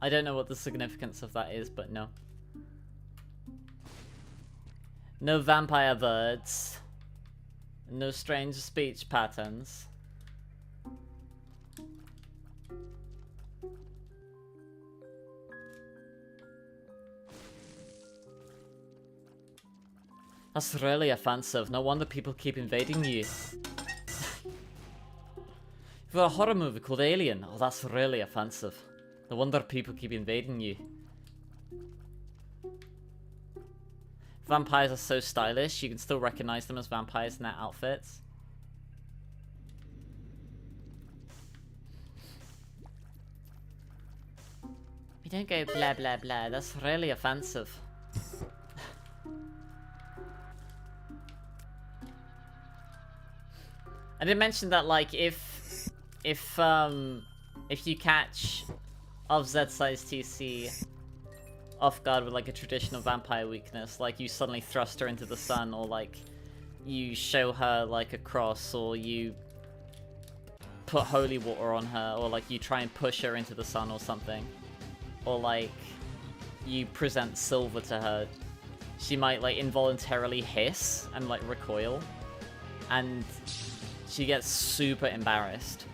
I don't know what the significance of that is, but no. No vampire words. No strange speech patterns. That's really offensive. No wonder people keep invading you. For a horror movie called Alien, oh, that's really offensive. No wonder people keep invading you. Vampires are so stylish, you can still recognize them as vampires in their outfits. We don't go blah blah blah, that's really offensive. I did mention that like if you catch of Z size TC off guard with like a traditional vampire weakness, like you suddenly thrust her into the sun, or like you show her like a cross, or you put holy water on her, or like you try and push her into the sun or something, or like you present silver to her, she might like involuntarily hiss and like recoil, and she gets super embarrassed.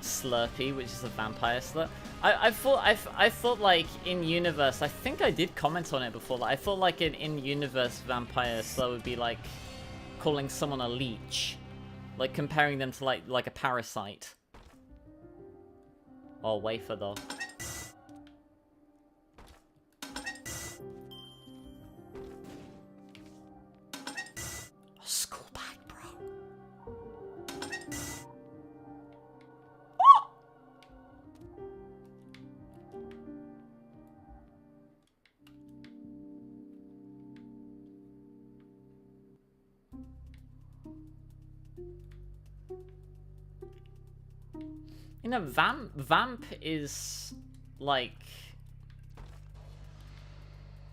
Slurpee, which is a vampire slur. I thought like in universe, I think I did comment on it before. Like, I thought like an in universe vampire slur would be like calling someone a leech, like comparing them to like a parasite. Oh, wafer though. School bag, bro. You know, vamp is like...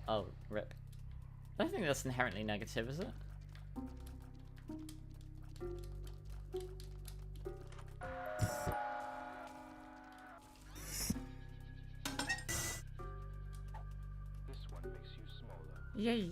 Oh, rip. I don't think that's inherently negative, is it? This one makes you smaller. Yay.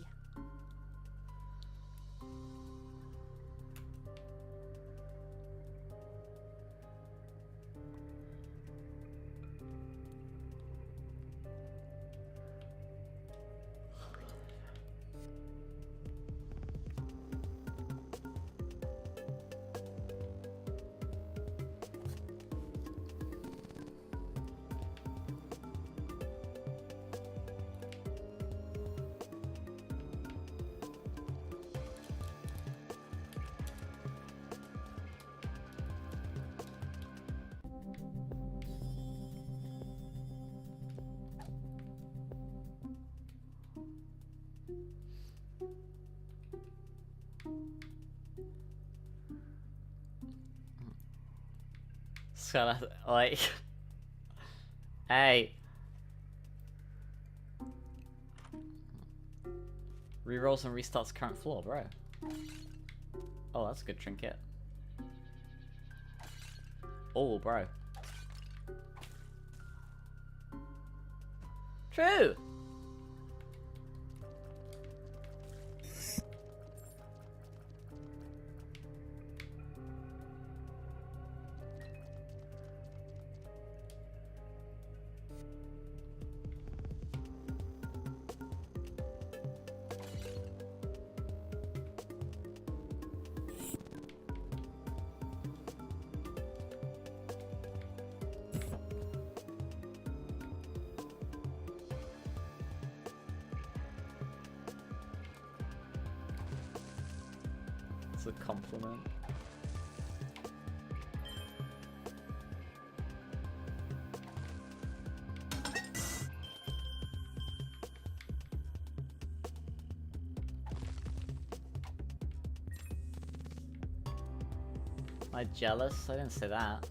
Skylar, like... Hey! Rerolls and restarts current floor, bro. Oh, that's a good trinket. Oh, bro. True! It's a compliment. Am I jealous? I didn't say that.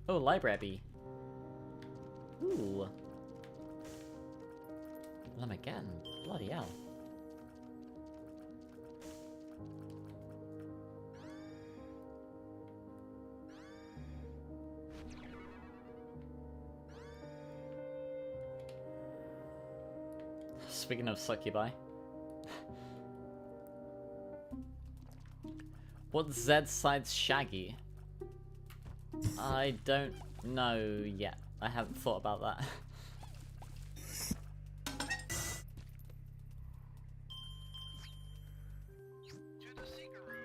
Oh, library. Ooh. Them again. Bloody hell. Speaking of succubi. What's Zed's side's Shaggy? I don't know yet. I haven't thought about that. To the secret room.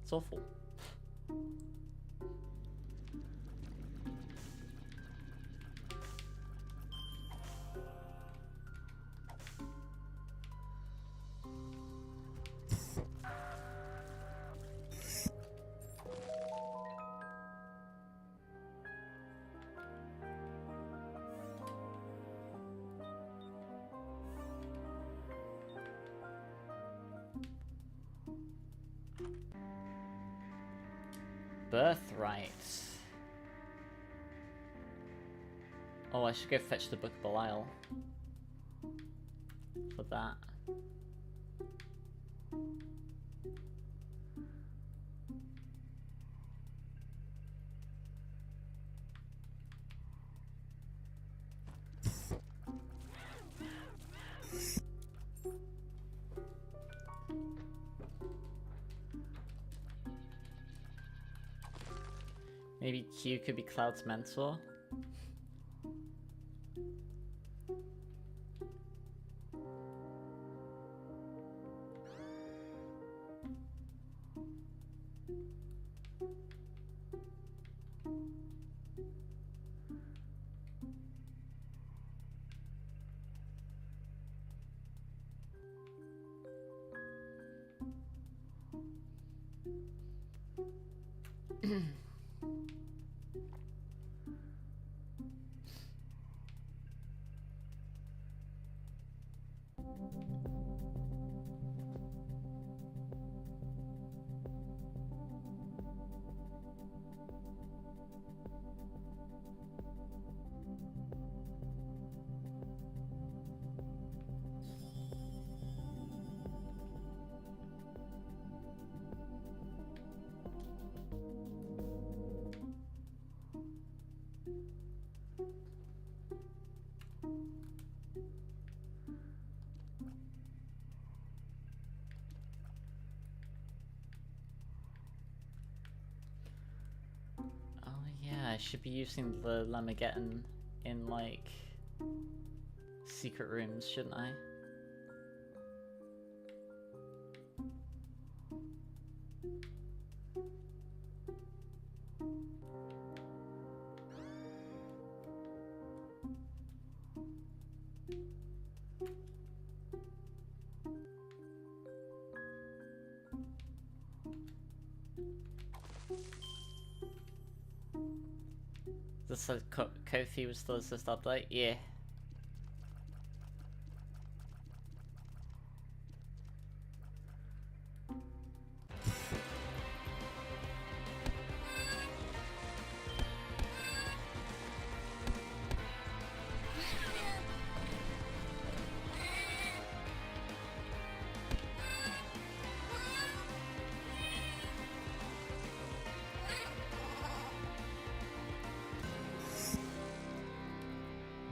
It's awful. Birthright. Oh, I should go fetch the Book of Belial. For that. Maybe Q could be Cloud's mentor? I should be using the Lamageddon in, like, secret rooms, shouldn't I? This Kofi was still assist update? Yeah.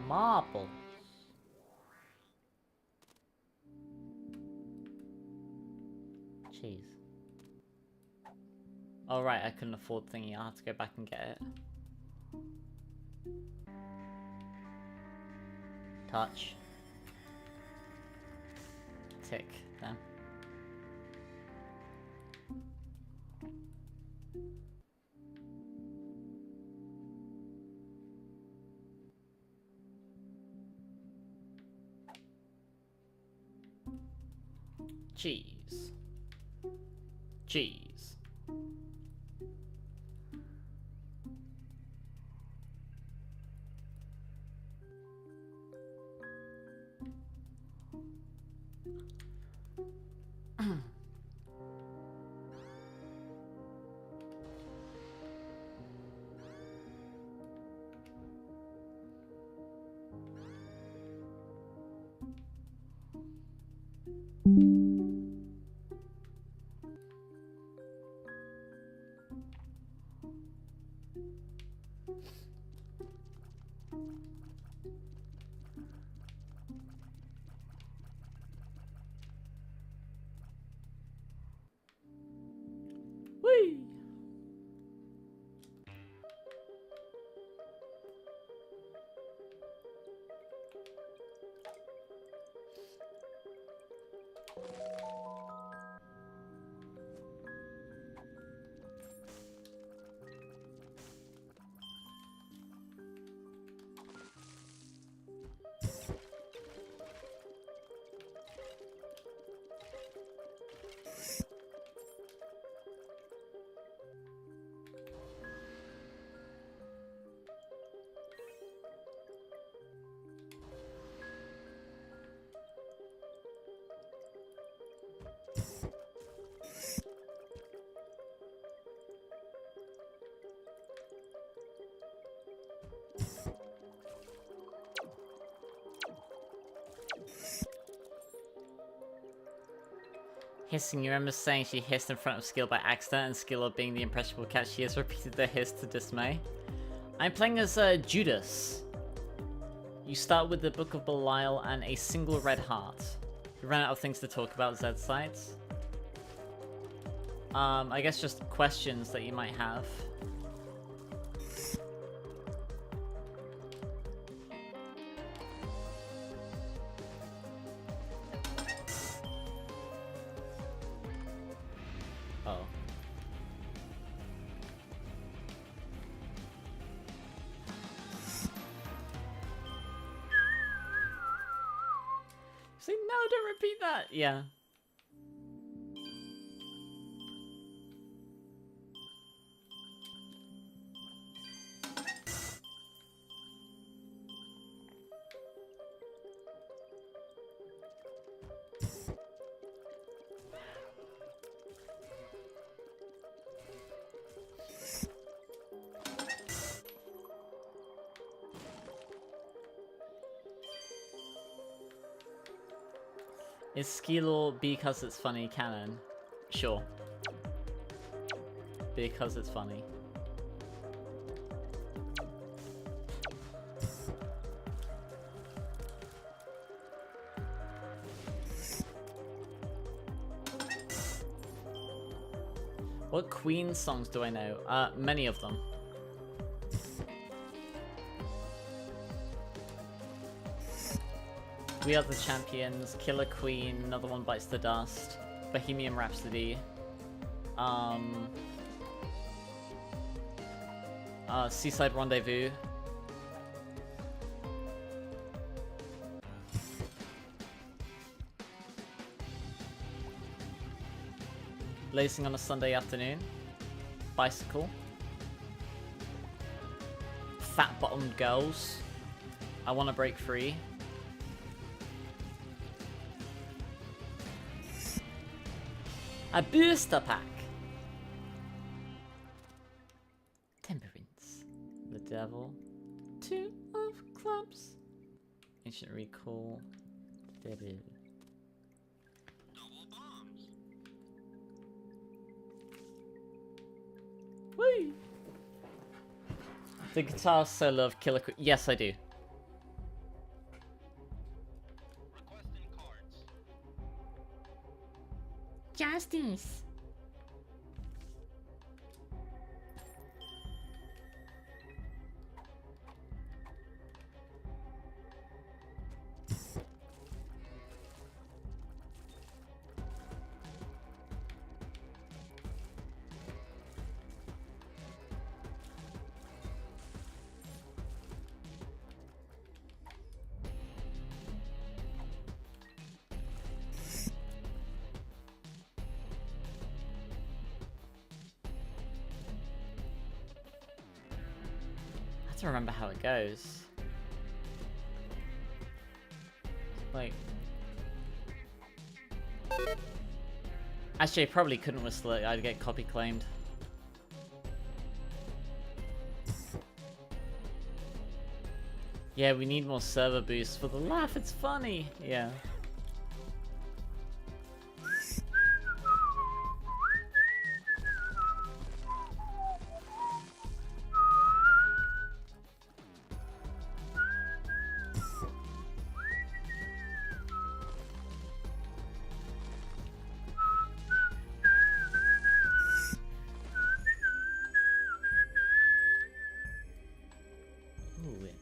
Marble. Jeez. Oh right, I couldn't afford thingy. I'll have to go back and get it. Touch. Tick. Then. Cheese. Cheese. Whee! Hissing, you remember saying she hissed in front of Skill by accident, and Skill, being the impressionable cat she is, repeated the hiss to dismay? I'm playing as Judas. You start with the Book of Belial and a single red heart. We ran out of things to talk about, Zed sites. I guess just questions that you might have. Oh. Say no, don't repeat that. Yeah. Is Skilo because it's funny canon? Sure. Because it's funny. What Queen songs do I know? Many of them. We Are the Champions, Killer Queen, Another One Bites the Dust, Bohemian Rhapsody, Seaside Rendezvous. Lacing on a Sunday Afternoon, Bicycle, Fat Bottomed Girls, I Wanna Break Free, a booster pack, Temperance, The Devil, 2 of Clubs, Ancient Recall, Devil. Woo! The guitar solo of Killer Queen. Yes, I do. Justice. To remember how it goes. Like, actually, I probably couldn't whistle it. I'd get copy claimed. Yeah, we need more server boosts for the laugh. It's funny. Yeah.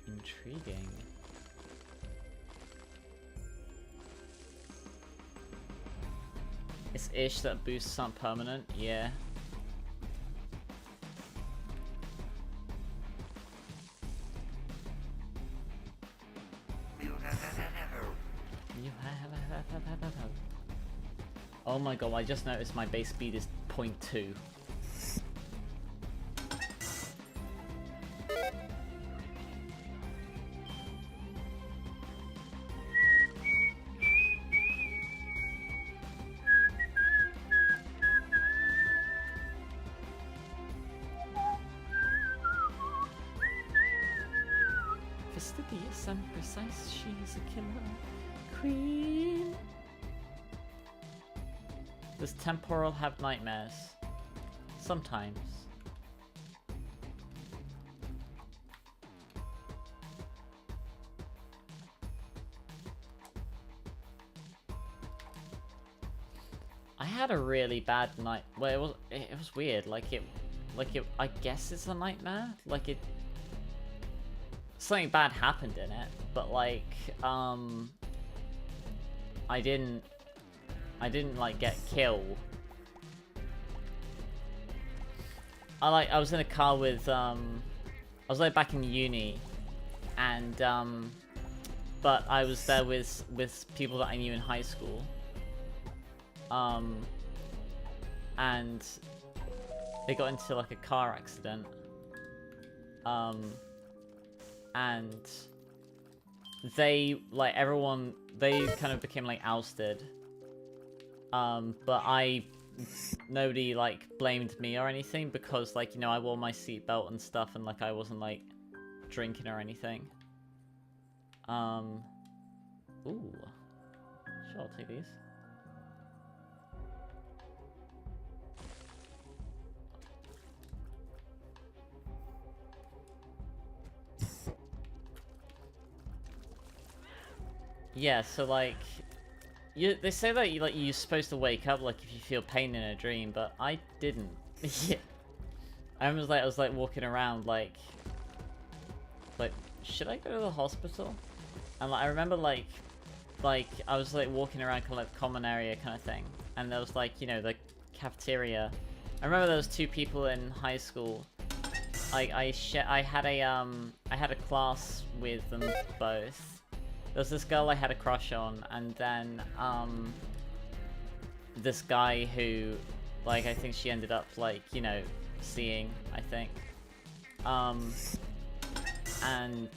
Intriguing. It's ish that boosts aren't permanent, yeah. Oh my god, I just noticed my base speed is 0.2. Fastidious and precise, she's a killer queen. Does temporal have nightmares? Sometimes. I had a really bad night. Well, it was weird. Like it. I guess it's a nightmare. Like it. Something bad happened in it, but like, I didn't like get killed. I was in a car with I was like back in uni, and but I was there with people that I knew in high school, and they got into like a car accident, and they like everyone they kind of became like ousted. But nobody like blamed me or anything because like, you know, I wore my seatbelt and stuff and like I wasn't like drinking or anything. Ooh. Sure, I'll take these. Yeah, so like they say that you're supposed to wake up like if you feel pain in a dream, but I didn't. Yeah. I was like walking around like should I go to the hospital? And like I remember like like, I was like walking around kind of like the common area kind of thing, and there was like, you know, the cafeteria. I remember there was 2 people in high school. I had a class with them both. There was this girl I had a crush on, and then this guy who, like, I think she ended up like, you know, seeing, I think. And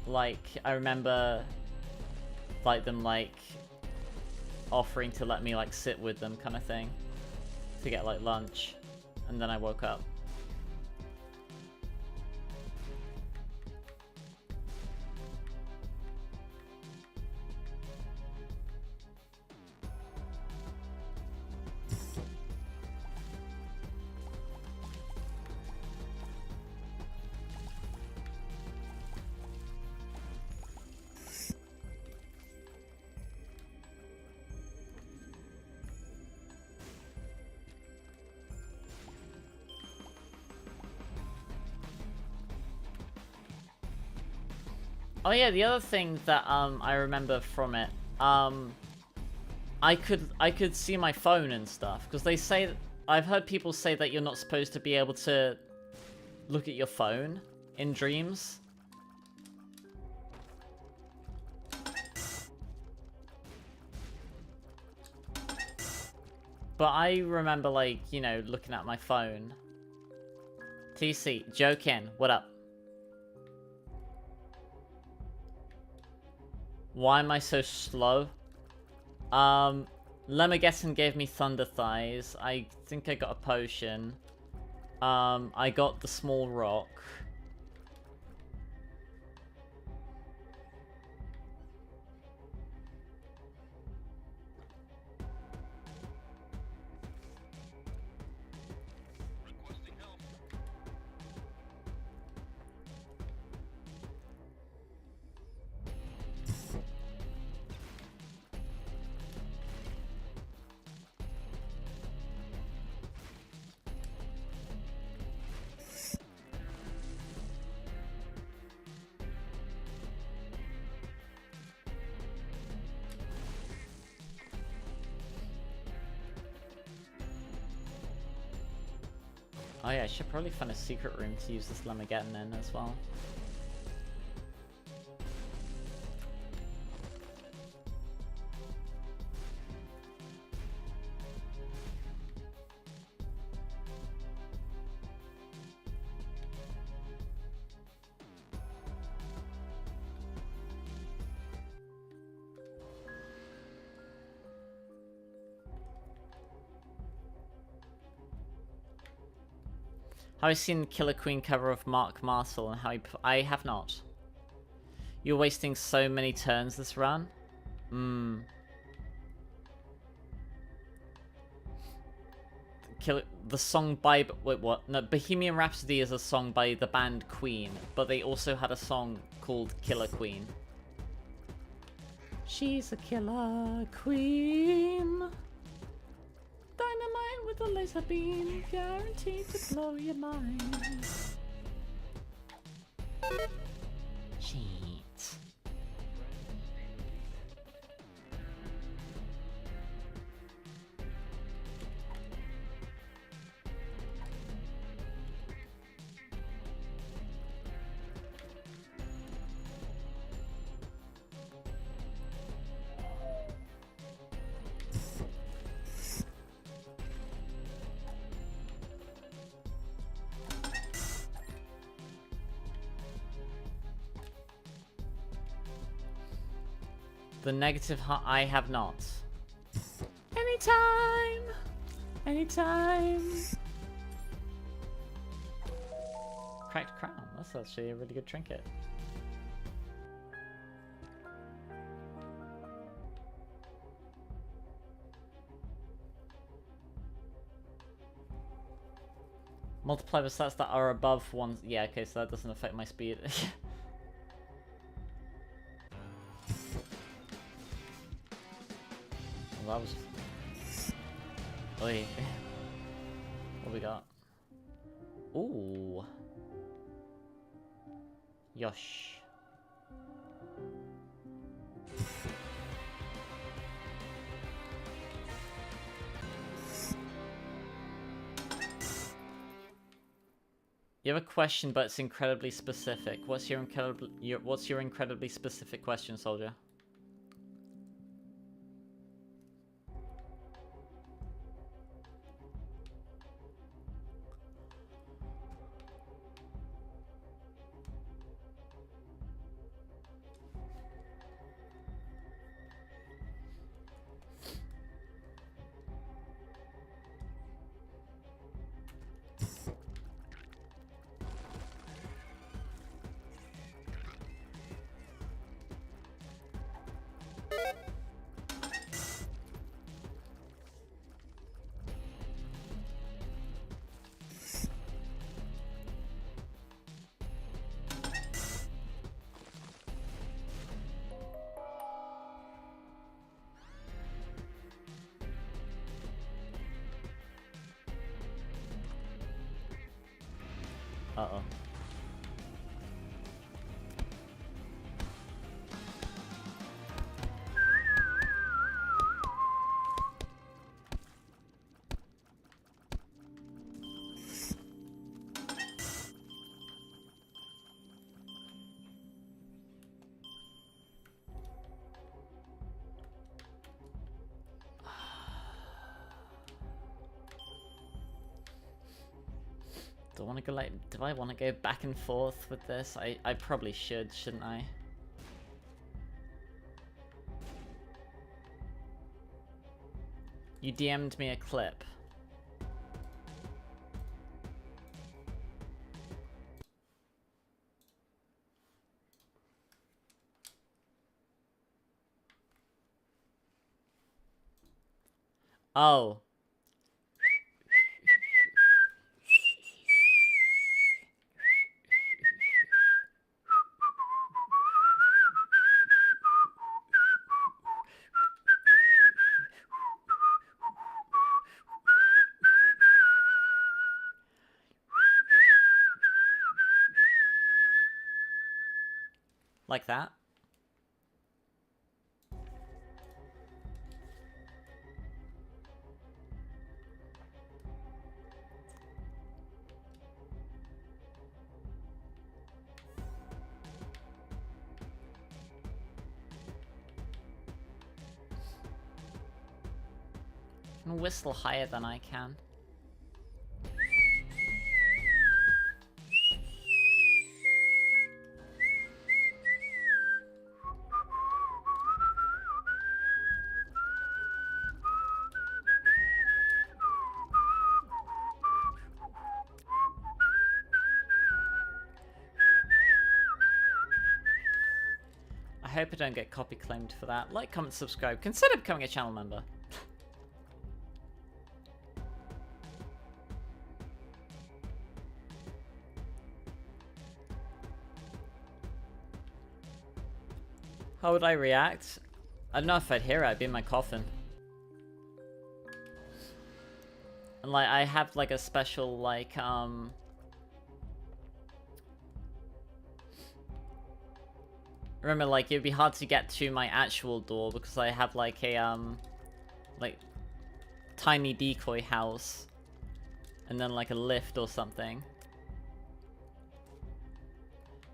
like, I remember like them like offering to let me like sit with them kind of thing to get like lunch, and then I woke up. Oh yeah, the other thing that I remember from it, I could see my phone and stuff, because they say, I've heard people say that you're not supposed to be able to look at your phone in dreams. But I remember, like, you know, looking at my phone. TC, joking, what up? Why am I so slow? Lemageddon gave me Thunder Thighs. I think I got a potion. I got the small rock. Oh yeah, I should probably find a secret room to use this Lemageddon in as well. Have I seen Killer Queen cover of Mark Marcel and how I have not. You're wasting so many turns this run. The song by wait, what? No, Bohemian Rhapsody is a song by the band Queen, but they also had a song called Killer Queen. She's a killer queen. Dynamite with a laser beam, guaranteed to blow your mind. Cheat. The negative I have not. Anytime! Anytime! Cracked crown. That's actually a really good trinket. Multiply the stats that are above one. Yeah, okay, so that doesn't affect my speed. Well, that was... Oi. What we got? Ooh. Yosh. You have a question, but it's incredibly specific. What's your incredibly specific question, soldier? Uh-oh. Do I want to go do I want to go back and forth with this? I probably should, shouldn't I? You DM'd me a clip. Oh. Like that. I can whistle higher than I can. I hope I don't get copy claimed for that. Like, comment, subscribe. Consider becoming a channel member. How would I react? I don't know if I'd hear it. I'd be in my coffin. And like, I have like a special like remember, like, it'd be hard to get to my actual door because I have like a like tiny decoy house and then like a lift or something.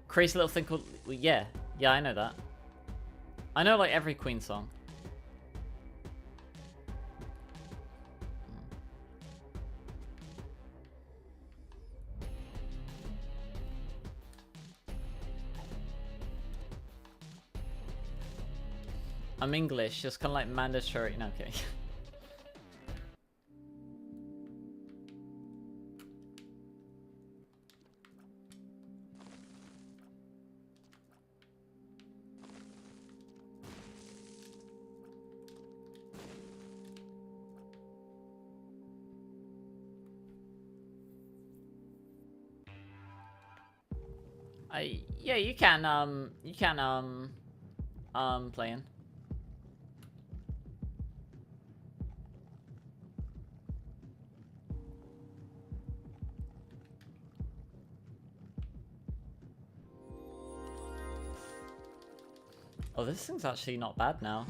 Crazy little thing called, yeah, I know that. I know like every Queen song. I'm English, just kind of like mandatory. No, okay. Yeah, you can play in. Oh, this thing's actually not bad now.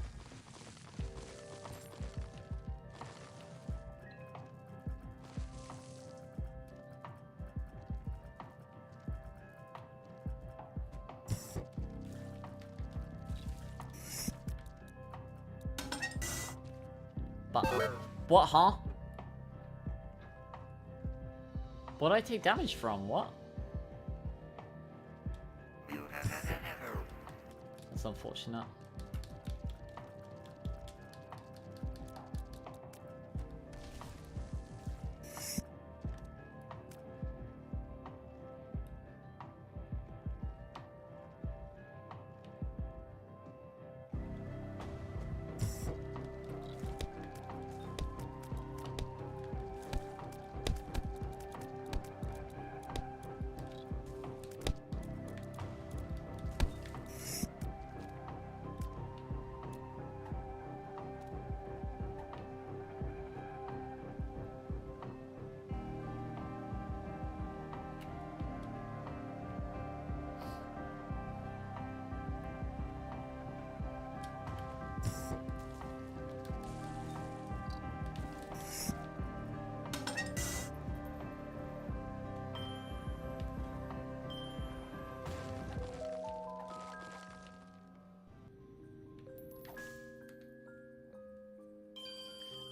button. What, huh? What did I take damage from? What? That's unfortunate.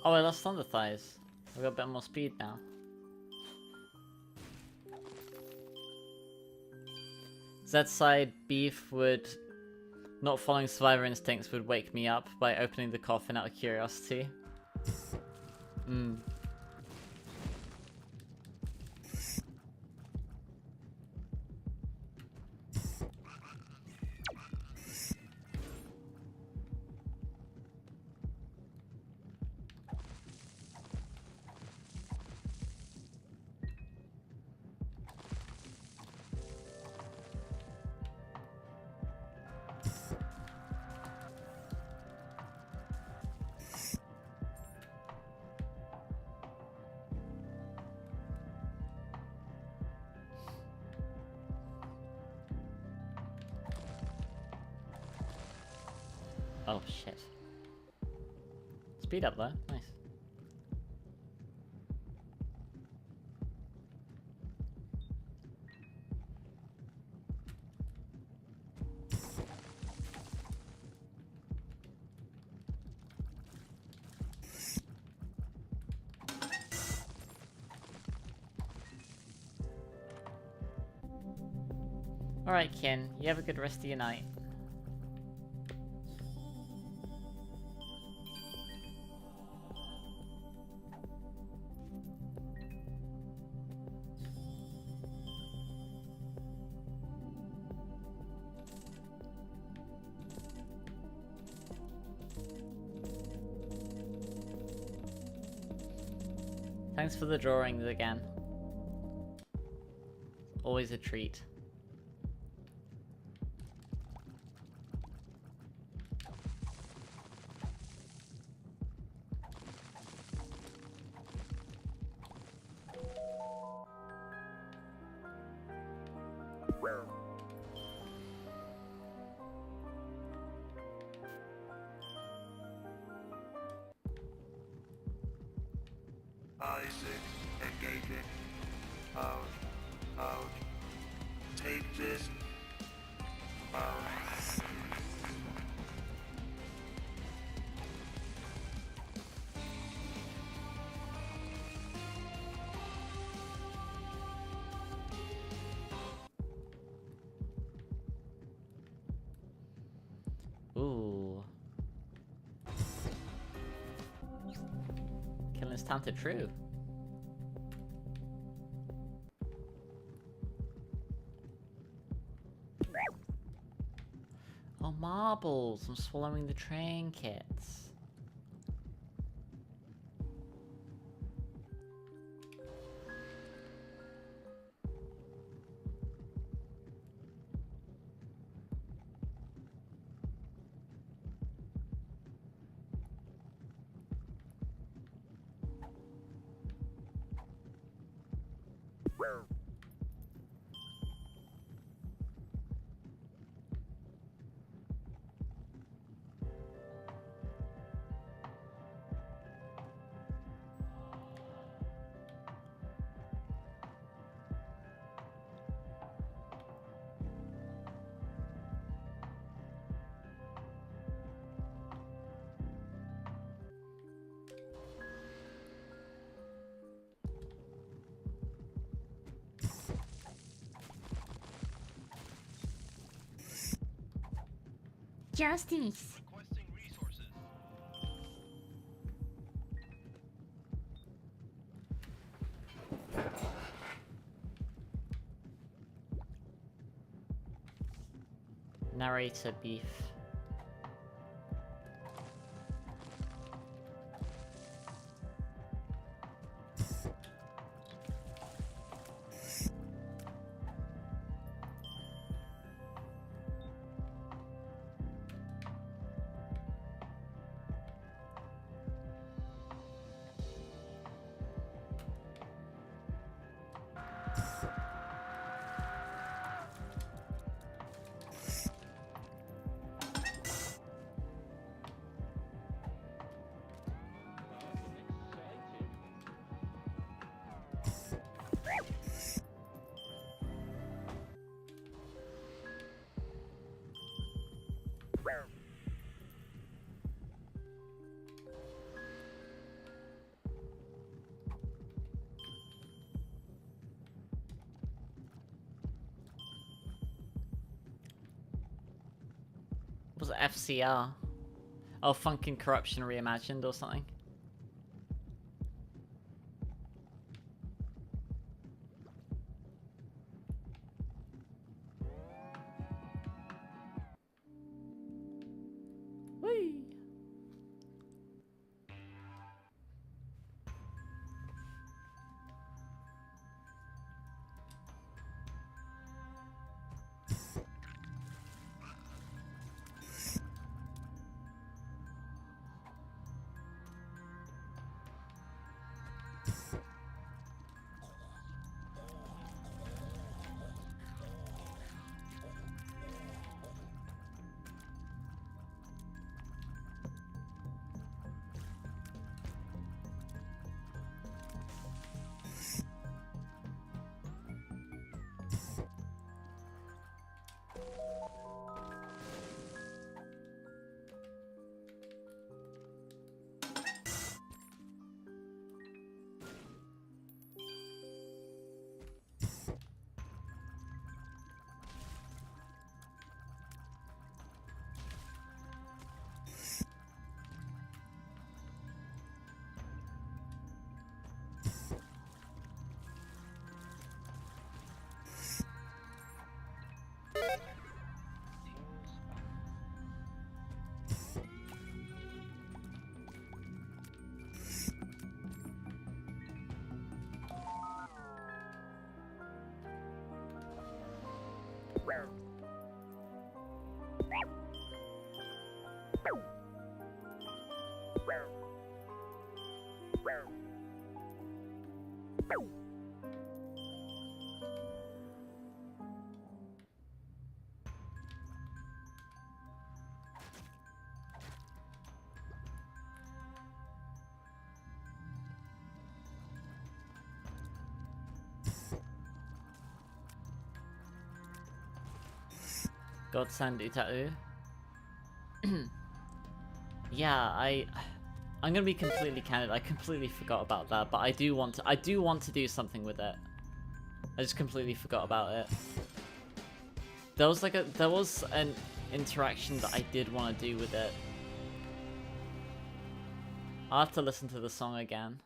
Oh, I lost Thunder Thighs. I've got a bit more speed now. Z side beef would... Not following survivor instincts would wake me up by opening the coffin out of curiosity. Oh shit. Speed up though, nice. Alright Ken, you have a good rest of your night. Thanks for the drawings again. Always a treat. Isaac, engaging. Out. Take this. Out. Ooh. Killing Tanta true. Oh, marbles! I'm swallowing the trinkets. Justice. Narrator beef. Was it FCR? Oh, Funkin' Corruption Reimagined or something? Whee! God Sandy tattoo. Yeah, I'm gonna be completely candid. I completely forgot about that, but I do want to do something with it. I just completely forgot about it. There was an interaction that I did want to do with it. I'll have to listen to the song again.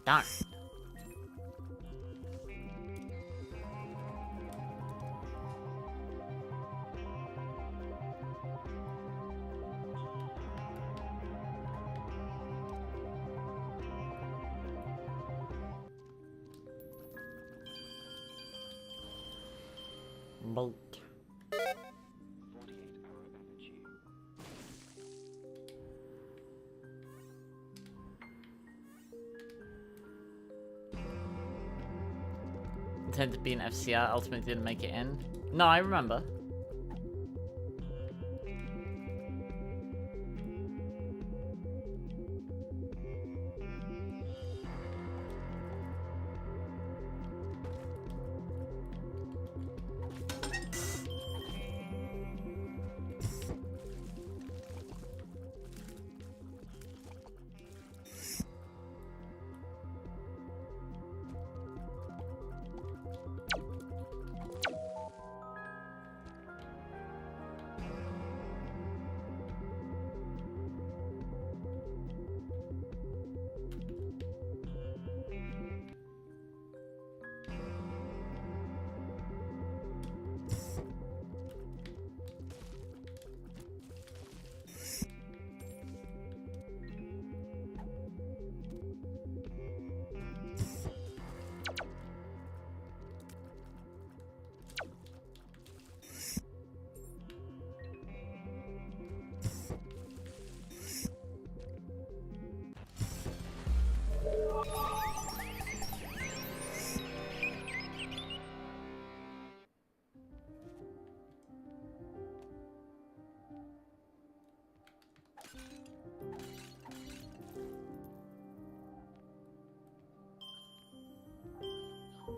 Darn. Bolt. 48-hour overdue. Intended to be an FCR, ultimately didn't make it in. No, I remember.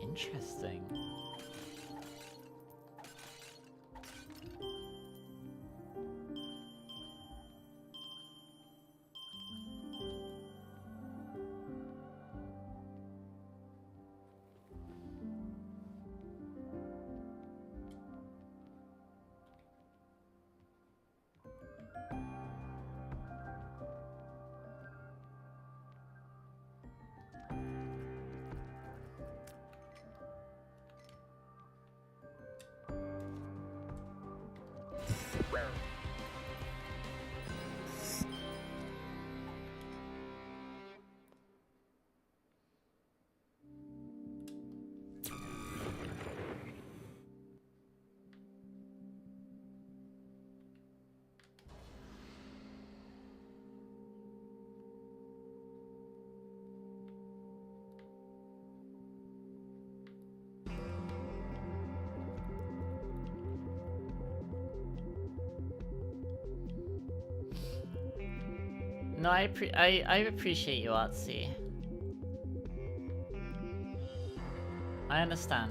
Interesting. No, I appreciate you, Artsy. I understand.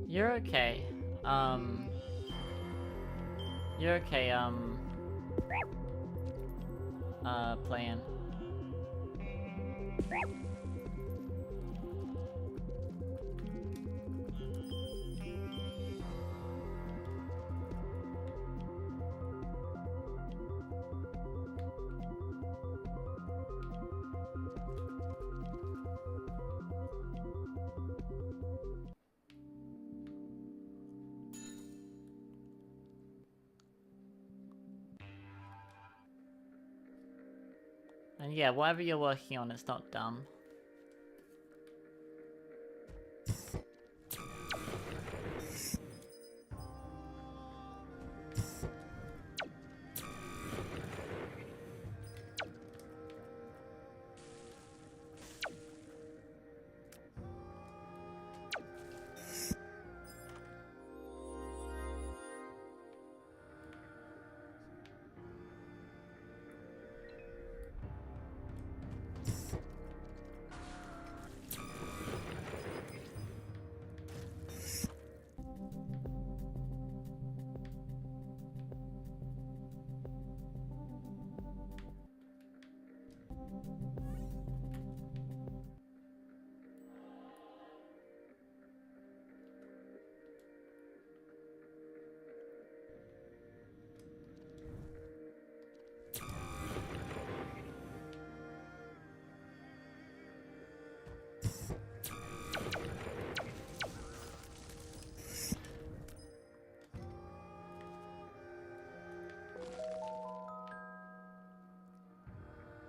You're okay. You're okay, playing. And yeah, whatever you're working on, it's not done.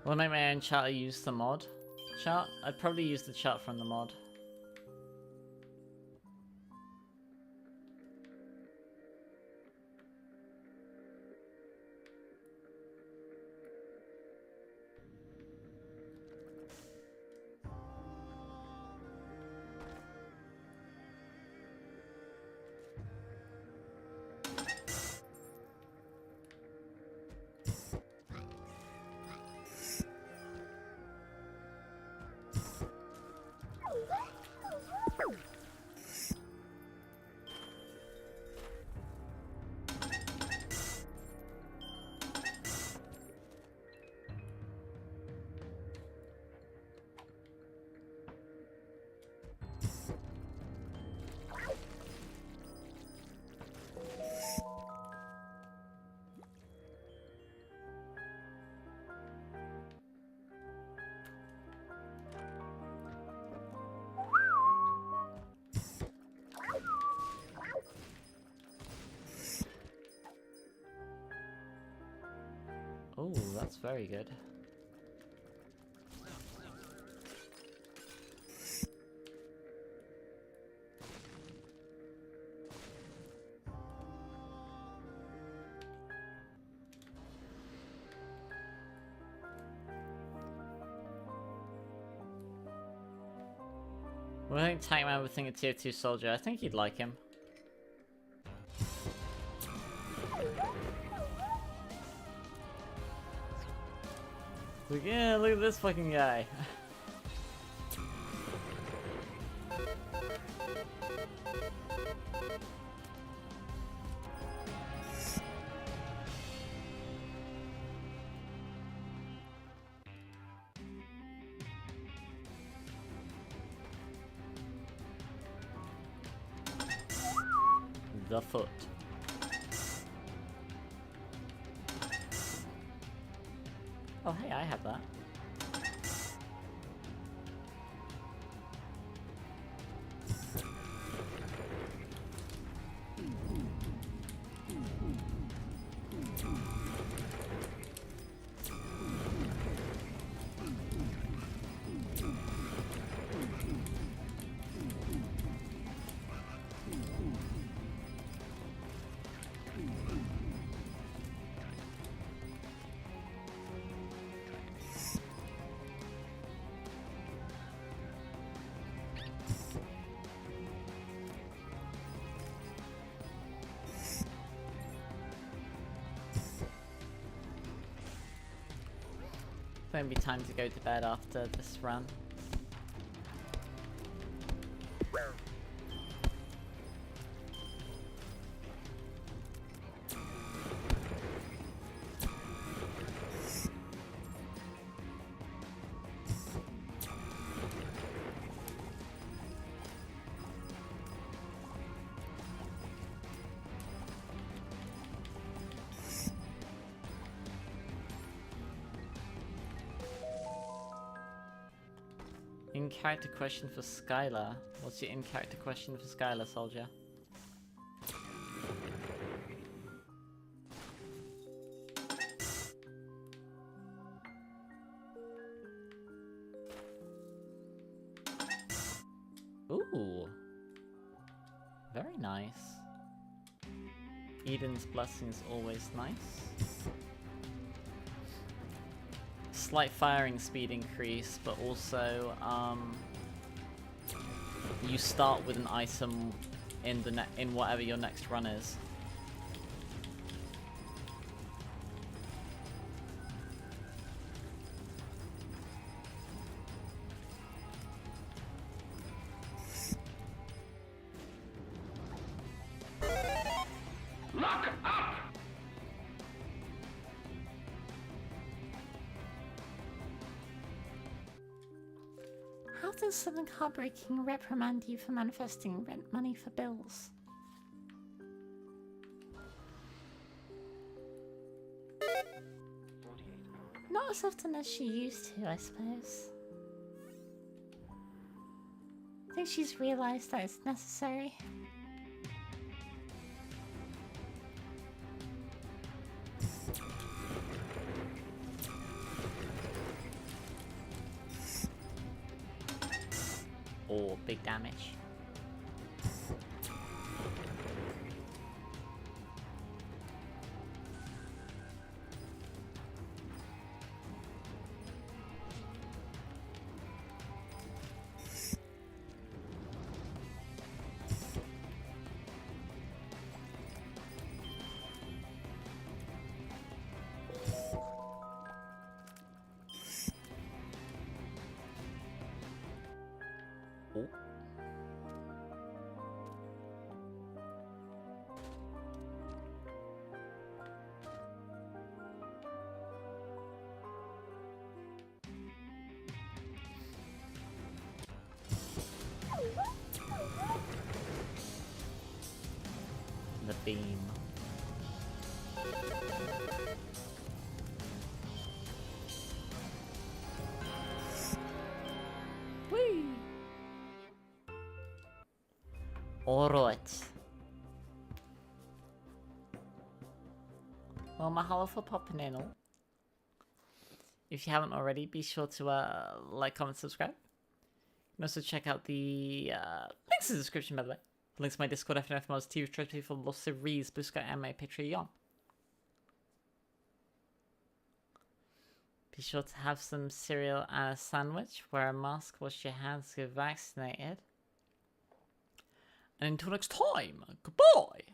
Will I make my own chart or use the mod? Chart? I'd probably use the chart from the mod. Oh, that's very good. Well, I think Tank Man would think a tier 2 soldier. I think you'd like him. Like, yeah, look at this fucking guy. The foot. Oh, hey, I have that. Maybe time to go to bed after this run. In-character question for Skylar. What's your in-character question for Skylar, soldier? Ooh. Very nice. Eden's blessing is always nice. Slight firing speed increase, but also you start with an item in the in whatever your next run is. Lock up! How does something heartbreaking reprimand you for manifesting rent money for bills? Not as often as she used to, I suppose. I think she's realized that it's necessary. or big damage. Oh. The beam. Whee! Alright. Well, mahalo for popping in all. If you haven't already, be sure to like, comment, subscribe. You can also check out the links in the description, by the way. Links to my Discord, FNF mods, TV, Treasury for Lost Series, Blue Sky Anime, Patreon. Be sure to have some cereal and a sandwich, wear a mask, wash your hands, get vaccinated. And until next time, goodbye!